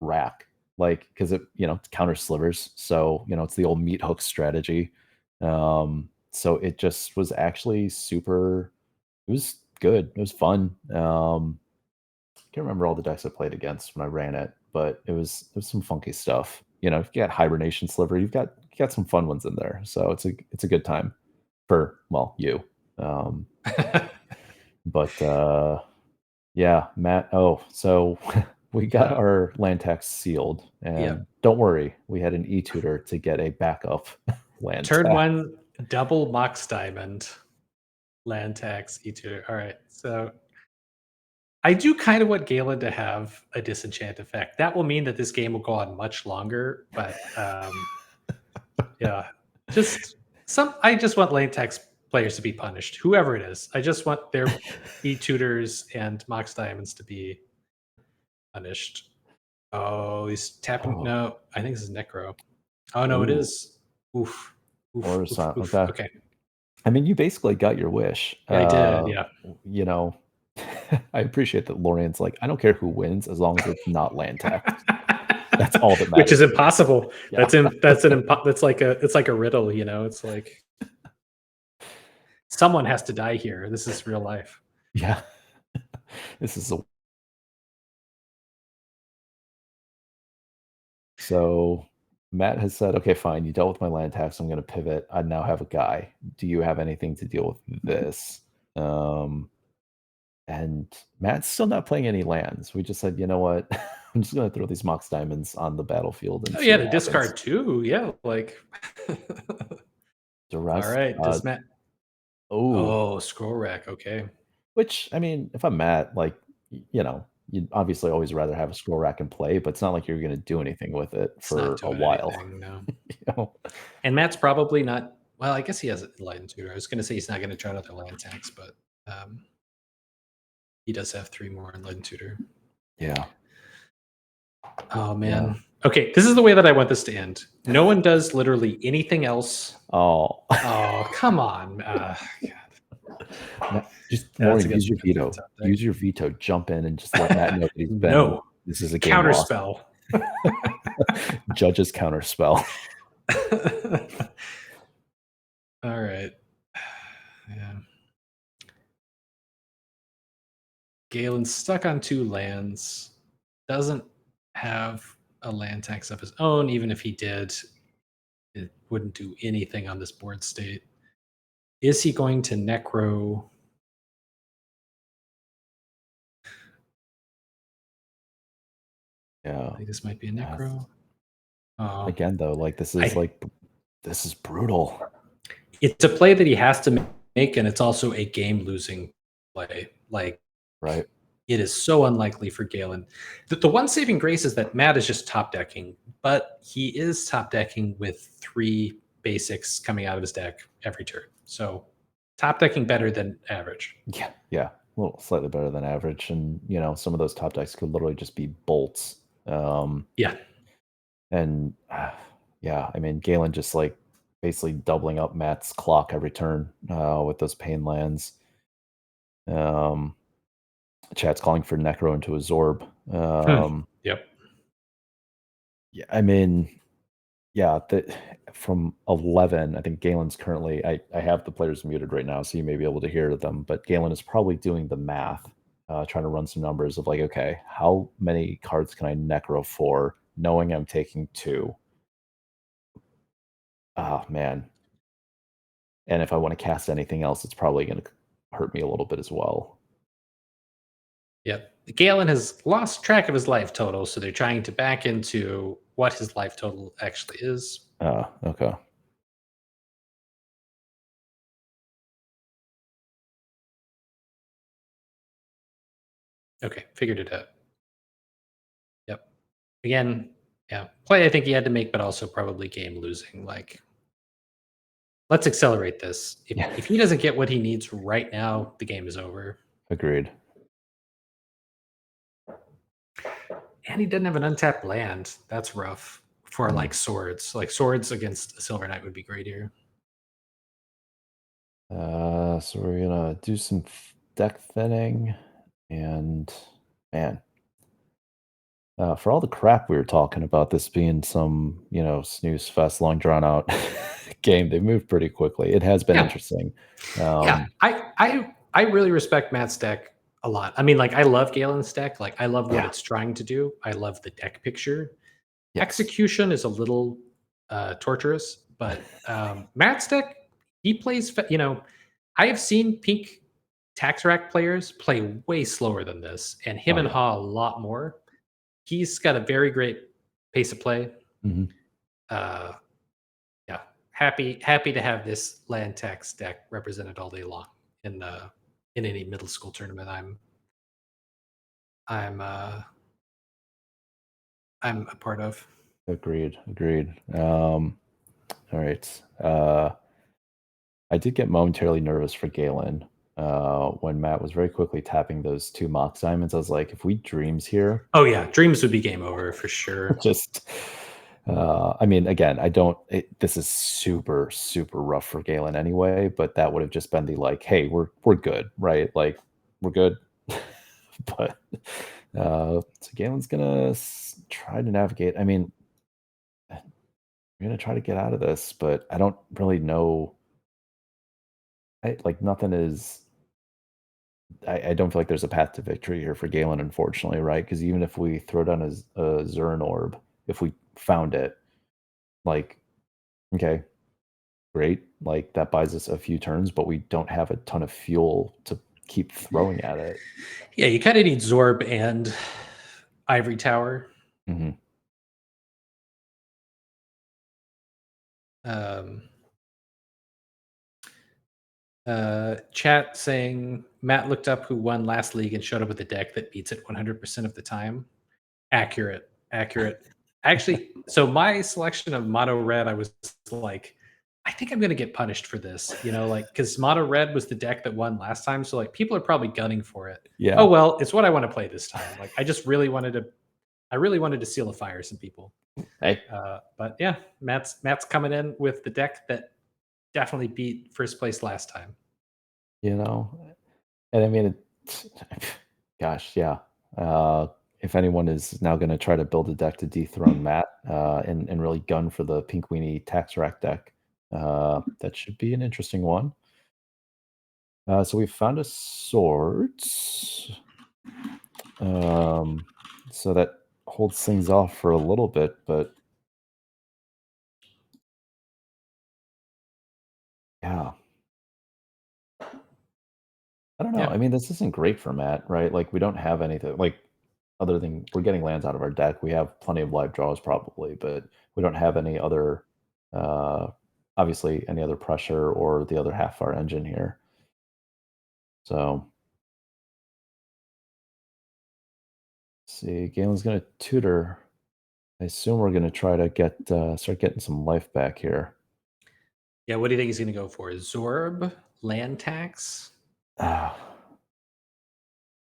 rack, because it counters slivers. So, it's the old meat hook strategy. So it just was actually super. It was good. It was fun. Can't remember all the decks I played against when I ran it, but it was some funky stuff. If you got hibernation sliver, you got some fun ones in there. So it's a good time for, well, you. Um, but yeah, Matt. Oh, so we got Yeah. our land tax sealed, and Yep. don't worry, we had an e-tutor to get a backup land Turn tax. 1 double Mox Diamond land tax E2. All right. So I do kind of want Galen to have a disenchant effect. That will mean that this game will go on much longer, but yeah. Just I just want lane text players to be punished, whoever it is. I just want their E tutors and Mox Diamonds to be punished. Oh, he's tapping. Oh, No, I think this is Necro. Oh no, it oh, is. Oof. Oof. or Oof. some, Oof. okay. Okay. I mean, you basically got your wish. Yeah, I did. Yeah. You know, I appreciate that Lorian's like, I don't care who wins as long as it's not land tax. That's all that Which matters is to me. impossible. Yeah. That's like a riddle, It's like someone has to die here. This is real life. Yeah. This is a So Matt has said, okay, fine, you dealt with my land tax. I'm gonna pivot. I now have a guy. Do you have anything to deal with this? Um, and Matt's still not playing any lands. We just said, you know what? I'm just gonna throw these Mox Diamonds on the battlefield and Oh see yeah, what to happens. discard too. Yeah, The all rest, right. Does Matt oh, Oh, scroll rack. Okay. which I mean, if I'm Matt, you'd obviously always rather have a scroll rack in play, but it's not like you're gonna do anything with it It's not for a doing while. anything, no. You know? And Matt's probably not well, I guess he has a land tutor. I was gonna say he's not gonna try another land tax, but he does have 3 more in land tutor. Yeah. Oh Yeah. man. Okay, this is the way that I want this to end. No one does literally anything else. Oh. Oh, come on. Just Yeah, that's Lorian, against use the your veto. top deck. Use your veto. Jump in and just let Matt know that he's been. No. This is a game lost. Counterspell. Judge's counterspell. All right. Yeah. Galen's stuck on 2 lands. Doesn't have a land tax of his own. Even if he did, it wouldn't do anything on this board state. Is he going to Necro? Yeah. I think this might be a Uh, necro. Oh, again, though, like, I this is brutal, it's a play that he has to make, and it's also a game-losing play. Like, right? it is so unlikely for Galen. The one saving grace is that Matt is just top decking, but he is top decking with 3 basics coming out of his deck every turn. So top decking better than average. Yeah, yeah. A little slightly better than average, and, some of those top decks could literally just be bolts. Um, Yeah. and, yeah, I mean, Galen just, like, basically doubling up Matt's clock every turn, with those pain lands. Um, chat's calling for Necro into a Zorb. Hmm. Yep. Yeah, I mean, yeah, from 11, I think Galen's currently I have the players muted right now, so you may be able to hear them, but Galen is probably doing the math, trying to run some numbers of like, okay, how many cards can I necro for, knowing I'm taking 2? Oh, man. And if I wanna cast anything else, it's probably gonna hurt me a little bit as well. Yep. Galen has lost track of his life total, so they're trying to back into what his life total actually is. Okay. Okay, figured it out. Yep. Again, yeah, play I think he had to make, but also probably game losing. Like, let's accelerate this. If Yeah, if he doesn't get what he needs right now, the game is over. agreed. And he doesn't have an untapped land. That's rough for Mm. like swords. Like swords against a silver knight would be great here. So we're gonna do some deck thinning, and man, for all the crap we were talking about this being some, snooze fest, long drawn out game, they moved pretty quickly. It has been Yeah, interesting. yeah. I really respect Matt's deck a lot. I mean, like I love Galen's deck. Like I love what Yeah. it's trying to do. I love the deck picture. Yes. Execution is a little torturous, but Matt's deck, he plays. I have seen pink tax rack players play way slower than this, and him Oh and yeah. Ha a lot more. He's got a very great pace of play. Hmm. Uh, yeah, happy to have this land tax deck represented all day long in any middle school tournament I'm uh, I'm a part of. Agreed. Agreed. All right. I did get momentarily nervous for Galen when Matt was very quickly tapping those 2 mock diamonds. I was like, if we dreams here, Oh yeah, dreams would be game over for sure. just I mean, again, I don't this is super, super rough for Galen anyway, but that would have just been the like, hey, we're good, right? Like, we're good. But so Galen's gonna try to navigate. I mean, I'm gonna try to get out of this, but I don't really know. Like nothing is. I don't feel like there's a path to victory here for Galen, unfortunately, right? Because even if we throw down a Zern orb, if we found it, like, okay, great. Like that buys us a few turns, but we don't have a ton of fuel to keep throwing at it. Yeah, you kind of need Zorb and Ivory Tower. Hmm. Um, chat saying Matt looked up who won last league and showed up with a deck that beats it 100% of the time. Accurate, accurate. Actually, so my selection of mono red, I was like, I think I'm gonna get punished for this, like because mono red was the deck that won last time. So like people are probably gunning for it. Oh Yeah. well, it's what I want to play this time. Like I really wanted to seal the fire some people. Hey, But yeah, Matt's coming in with the deck that definitely beat first place last time. you know, and I mean, gosh, yeah. Uh, if anyone is now going to try to build a deck to dethrone Matt and really gun for the Pink Weenie Tax Rack deck, that should be an interesting one. So we found a sword. Um, so that holds things off for a little bit, but yeah, I don't know. Yeah. I mean, this isn't great for Matt, right? Like, we don't have anything. Like, other than we're getting lands out of our deck. We have plenty of live draws probably, but we don't have any other, uh, obviously any other pressure or the other half of our engine here. So see, Galen's gonna tutor. I assume we're gonna try to get start getting some life back here. Yeah, what do you think he's gonna go for? Zorb? Land tax? Ah,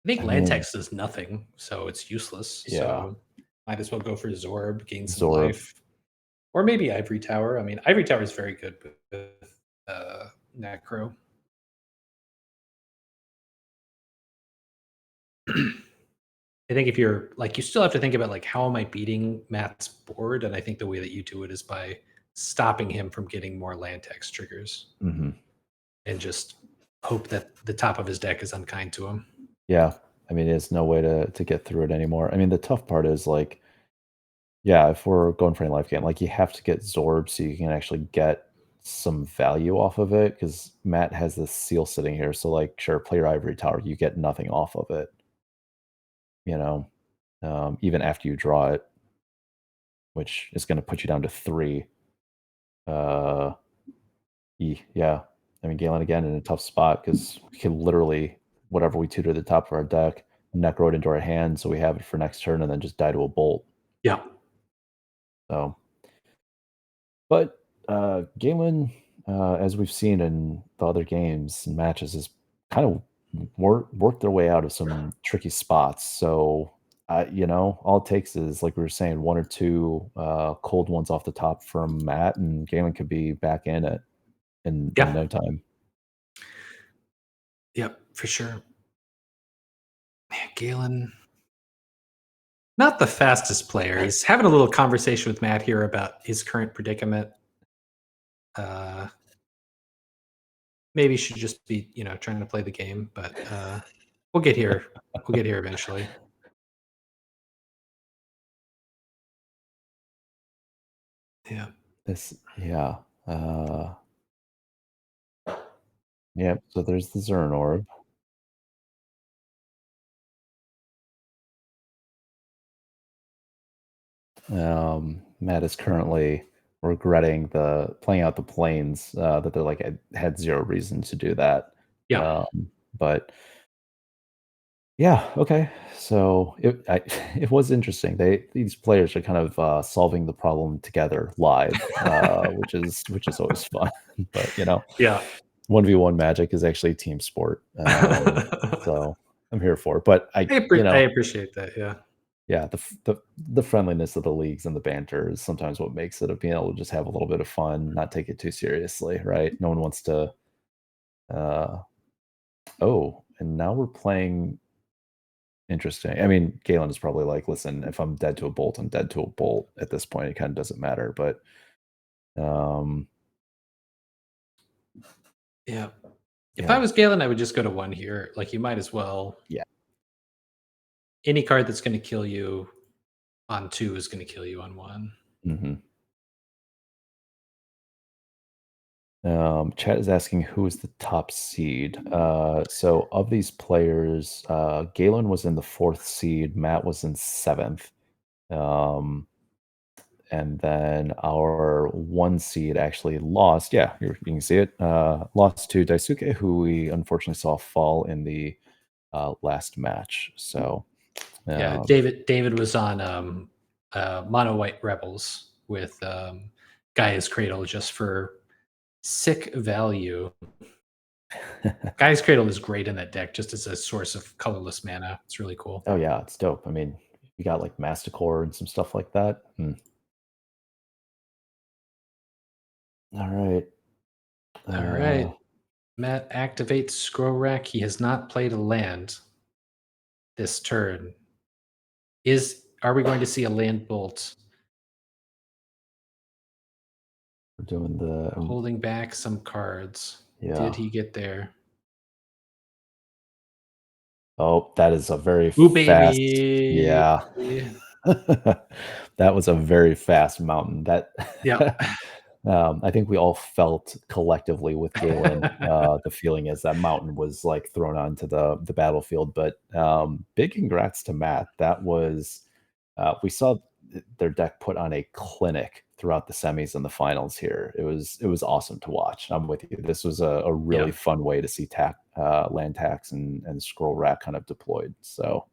I think I land mean, tax does nothing, so it's useless. yeah, So might as well go for Zorb, gain some Zorb. life. Or maybe Ivory Tower. I mean, Ivory Tower is very good with Necro. I think if you're like, you still have to think about like, how am I beating Matt's board? And I think the way that you do it is by stopping him from getting more land tax triggers Hmm. and just hope that the top of his deck is unkind to him. Yeah, I mean, there's no way to get through it anymore. I mean, the tough part is like, yeah, if we're going for any life gain, like you have to get Zorb so you can actually get some value off of it because Matt has this seal sitting here. So like, sure, play your Ivory Tower, you get nothing off of it, you know, even after you draw it, which is going to put you down to 3. Uh, yeah, I mean, Galen again in a tough spot because we can literally whatever we tutor the top of our deck, necro it into our hand, so we have it for next turn, and then just die to a bolt. Yeah. So, but Galen, as we've seen in the other games and matches, has kind of worked their way out of some tricky spots. So, all it takes is like we were saying, one or two cold ones off the top from Matt, and Galen could be back in it in Yeah. no time. Yep. For sure. Man, Galen, not the fastest player. He's having a little conversation with Matt here about his current predicament. Uh, maybe should just be, trying to play the game, but we'll get here. We'll get here eventually. Yeah. Yeah. Yep. So there's the Zern orb. Matt is currently regretting the playing out the planes that they're like I had zero reason to do that. Yeah. But yeah, okay. So it was interesting. These players are kind of solving the problem together live, which is always fun. But Yeah. 1v1 Magic is actually a team sport. So I'm here for it. But I appreciate that. Yeah. yeah, the friendliness of the leagues and the banter is sometimes what makes it of being able to just have a little bit of fun, not take it too seriously, right? No one wants to. Uh, oh, and now we're playing. Interesting. I mean, Galen is probably like, listen, if I'm dead to a bolt, I'm dead to a bolt. At this point, it kind of doesn't matter. But um, Yeah. If I yeah, was Galen, I would just go to 1 here. Like, you might as well. yeah. Any card that's going to kill you on 2 is going to kill you on 1. Hmm. Chat is asking who is the top seed. So of these players, Galen was in the 4th seed, Matt was in 7th. Um, and then our 1 seed actually lost. Yeah, you can see it. Lost to Daisuke, who we unfortunately saw fall in the last match. So Yeah. um, David was on Mono White Rebels with Gaia's Cradle just for sick value. Gaia's Cradle is great in that deck just as a source of colorless mana. It's really cool. oh yeah, it's dope. I mean, you got like Masticore and some stuff like that. All right. All Uh, right. Matt activates Scroll Rack. He has not played a land this turn. Are we going to see a land bolt we're doing the holding back some cards? yeah. Did he get there? Oh, that is a very Ooh, fast. baby. Yeah. That was a very fast mountain. That Yep. I think we all felt collectively with Galen, the feeling is that Mountain was like thrown onto the battlefield. But big congrats to Matt. That was we saw their deck put on a clinic throughout the semis and the finals here. It was awesome to watch. I'm with you. This was a really Yeah, fun way to see land tax and scroll rack kind of deployed. So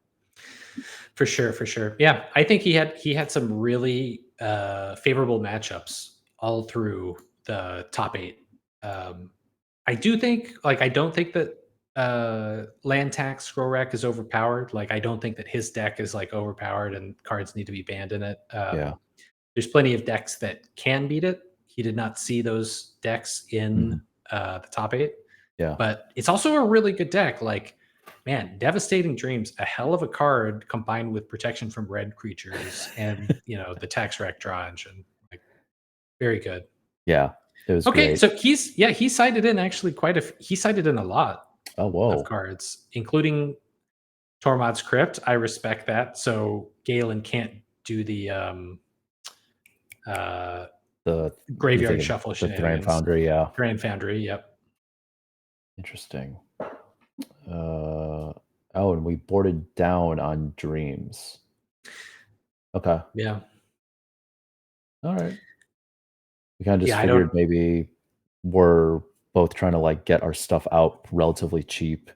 for sure, for sure. Yeah, I think he had some really favorable matchups all through the top eight. Um, I do think, like, I don't think that land tax scroll rack is overpowered. Like, I don't think that his deck is like overpowered and cards need to be banned in it. yeah. There's plenty of decks that can beat it. He did not see those decks in Mhm. the top eight, Yeah. but it's also a really good deck. Like, man, Devastating Dreams, a hell of a card combined with protection from red creatures and the tax rack draw engine. Like, very good. Yeah. It was Okay, great. so he cited in actually he cited in a lot Oh, of whoa. cards, including Tormod's Crypt. I respect that. So Galen can't do the uh, The you graveyard thinking shuffle the Thran shenanigans. Foundry, yeah. Grand Foundry, yep. Interesting. Oh, and we boarded down on Dreams. Okay. Yeah. All right. We kinda just Yeah, I don't figured maybe we're both trying to, like, get our stuff out relatively cheap,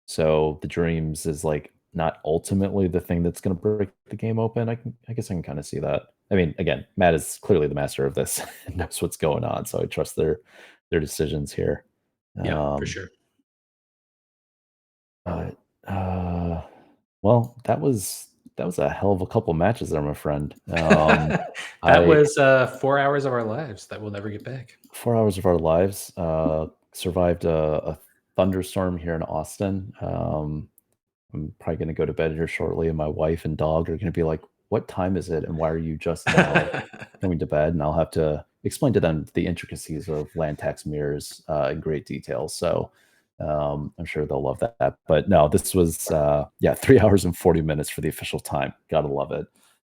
so the Dreams is, like, not ultimately the thing that's gonna break the game open. I guess I can kinda see that. I mean, again, Matt is clearly the master of this and knows what's going on, so I trust their decisions here. yeah, for Um, sure. but, uh, well, that was a hell of a couple matches there, my friend. That I was 4 hours of our lives that we'll never get back. 4 hours of our lives, survived a thunderstorm here in Austin. I'm probably gonna go to bed here shortly, and my wife and dog are gonna be like, "What time is it, and why are you just now going to bed?" And I'll have to explain to them the intricacies of land tax mirrors, in great detail, so, I'm sure they'll love that, but no, this was, yeah, 3 hours and 40 minutes for the official time, gotta love it.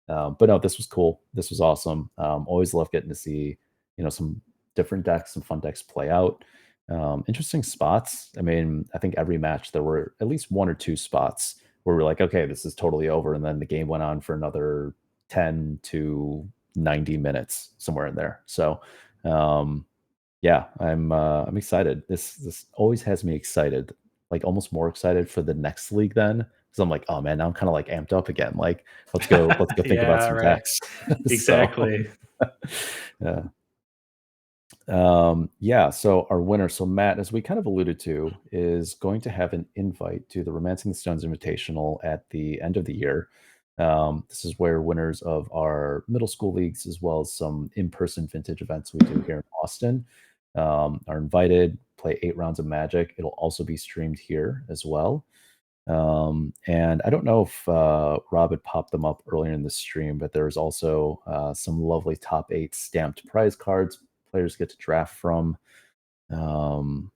But no, this was cool, this was awesome, always love getting to see, some different decks, some fun decks play out. Interesting spots. I mean, I think every match there were at least one or two spots where we're like, okay, this is totally over, and then the game went on for another 10 to 90 minutes, somewhere in there. So, um, yeah, I'm excited. This always has me excited, like almost more excited for the next league then, because I'm like, oh man, now I'm kind of like amped up again. Like, let's go think about Yeah, some right. decks. So, Exactly. yeah. Yeah, so our winner, so Matt, as we kind of alluded to, is going to have an invite to the Romancing the Stones Invitational at the end of the year. This is where winners of our middle school leagues, as well as some in-person vintage events we do here in Austin, are invited, play 8 rounds of Magic. It'll also be streamed here as well. And I don't know if Rob had popped them up earlier in the stream, but there's also some lovely top 8 stamped prize cards players get to draft from. Um,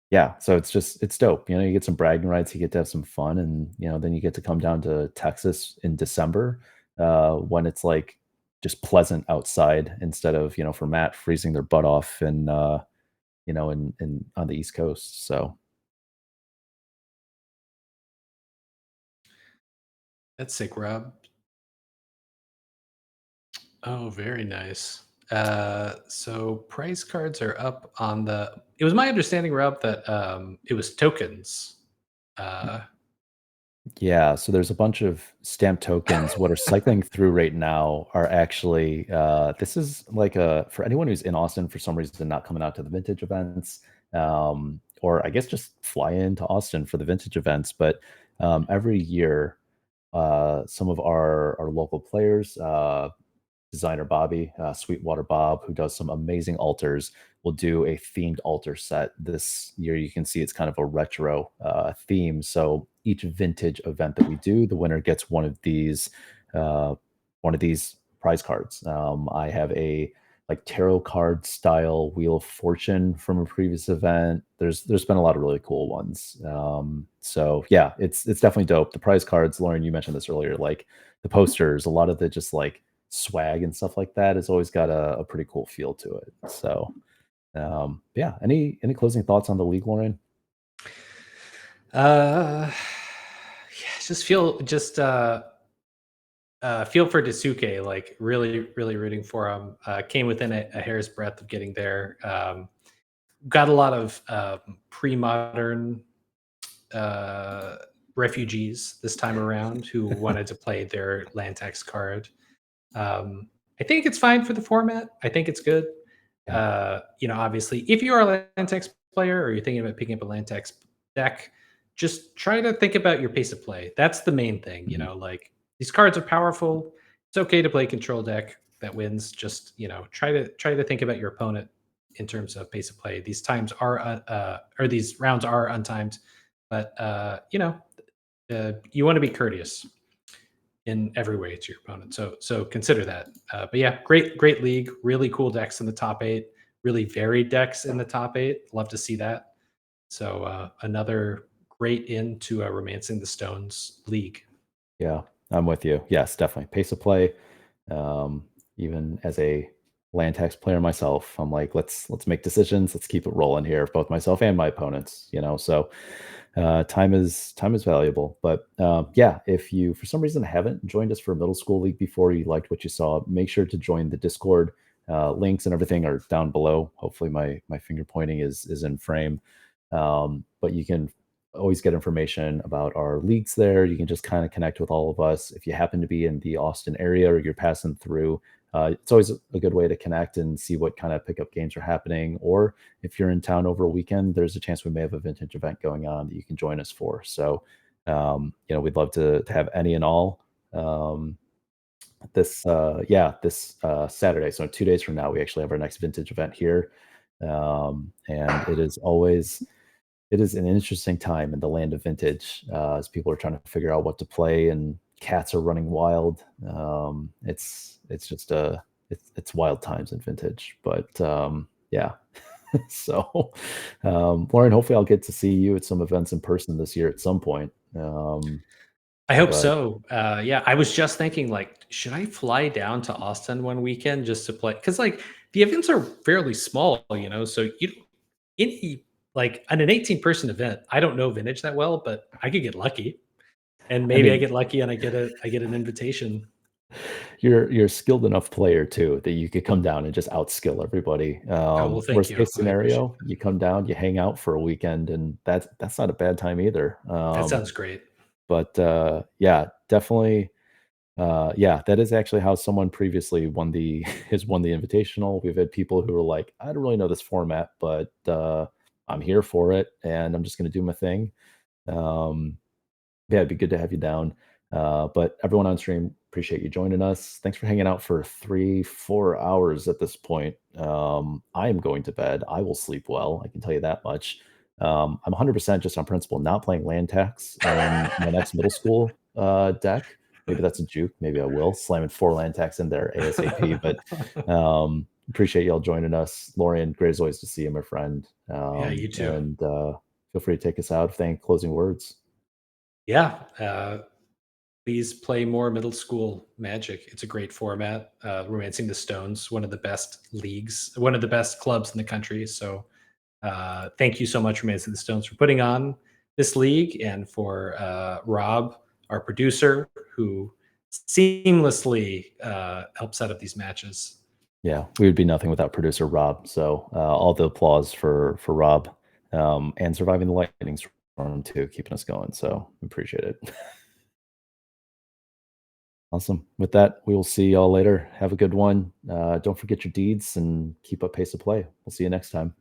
yeah, so it's dope. You get some bragging rights, you get to have some fun, and then you get to come down to Texas in December when it's like just pleasant outside instead of for Matt freezing their butt off and in on the East Coast. So That's sick, Rob. Oh, very nice. So price cards are up on the. It was my understanding, Rob, that it was tokens. Uh, yeah, so there's a bunch of stamp tokens. What are cycling through right now are actually this is like a for anyone who's in Austin for some reason not coming out to the vintage events, or I guess just fly into Austin for the vintage events. But every year, some of our local players, designer Bobby, Sweetwater Bob, who does some amazing altars, will do a themed altar set. This year, you can see it's kind of a retro theme. So each vintage event that we do, the winner gets uh, one of these prize cards. I have a like tarot card style Wheel of Fortune from a previous event. There's been a lot of really cool ones. So yeah, it's definitely dope. The prize cards, Lauren, you mentioned this earlier, like the posters, a lot of the just like swag and stuff like that has always got a pretty cool feel to it. So, yeah. Any closing thoughts on the league, Lauren? Yeah, feel for Dasuke, like really, really rooting for him. Came within a hair's breadth of getting there. Got a lot of pre-modern uh, refugees this time around who wanted to play their land tax card. Um, I think it's fine for the format. I think it's good. Yeah. Obviously, if you are a land text player or you're thinking about picking up a land text deck, just try to think about your pace of play. That's the main thing. Mhm. Like these cards are powerful. It's okay to play control deck that wins. Just try to think about your opponent in terms of pace of play. These times are or these rounds are untimed, but you want to be courteous in every way to your opponent. So consider that. But yeah, great league. Really cool decks in the top eight. Really varied decks in the top eight. Love to see that. So another great into a Romancing the Stones league. Yeah, I'm with you. Yes, definitely. Pace of play. Um, Even as a land tax player myself, I'm like, let's make decisions. Let's keep it rolling here, both myself and my opponents. So time is valuable. But yeah, if you for some reason haven't joined us for a middle school league before, you liked what you saw, make sure to join the Discord. Links and everything are down below. Hopefully, my finger pointing is in frame. But you can always get information about our leagues there. You can just kind of connect with all of us. If you happen to be in the Austin area or you're passing through, it's always a good way to connect and see what kind of pickup games are happening. Or if you're in town over a weekend, there's a chance we may have a vintage event going on that you can join us for. So, we'd love to have any and all. Um, this Saturday, so 2 days from now, we actually have our next vintage event here. And it is an interesting time in the land of vintage, as people are trying to figure out what to play and cats are running wild. It's just it's wild times in vintage, but yeah. So, Lauren, hopefully I'll get to see you at some events in person this year at some point. I hope But so. Yeah, I was just thinking, like, should I fly down to Austin one weekend just to play? Because like the events are fairly small, So any like an 18-person event. I don't know vintage that well, but I could get lucky, and I maybe I mean, get lucky and I get an invitation. you're a skilled enough player too that you could come down and just outskill everybody. Oh well, thank Worst you. case I appreciate scenario, you come down, you hang out for a weekend, and that's not a bad time either. that. Sounds great. But yeah, definitely. Yeah, that is actually how someone previously won the has won the invitational. We've had people who are like, I don't really know this format, but I'm here for it, and I'm just going to do my thing. Um, yeah, it'd be good to have you down. But everyone on stream, appreciate you joining us. Thanks for hanging out for 3, 4 hours at this point. I am going to bed. I will sleep well. I can tell you that much. I'm 100% just on principle not playing land tax in my next middle school deck. Maybe that's a juke. Maybe I will slamming 4 land tax in there ASAP. But appreciate y'all joining us. Lorian, great as always to see you, my friend. Yeah, you too. And feel free to take us out. Thank closing words. Yeah. Please play more middle school Magic. It's a great format. Romancing the Stones, one of the best leagues, one of the best clubs in the country. So thank you so much, Romancing the Stones, for putting on this league, and for Rob, our producer, who seamlessly helps set up these matches. Yeah, we would be nothing without producer Rob. So all the applause for Rob, and surviving the lightning storm too, keeping us going. So appreciate it. Awesome. With that, we will see y'all later. Have a good one. Don't forget your deeds and keep up pace of play. We'll see you next time.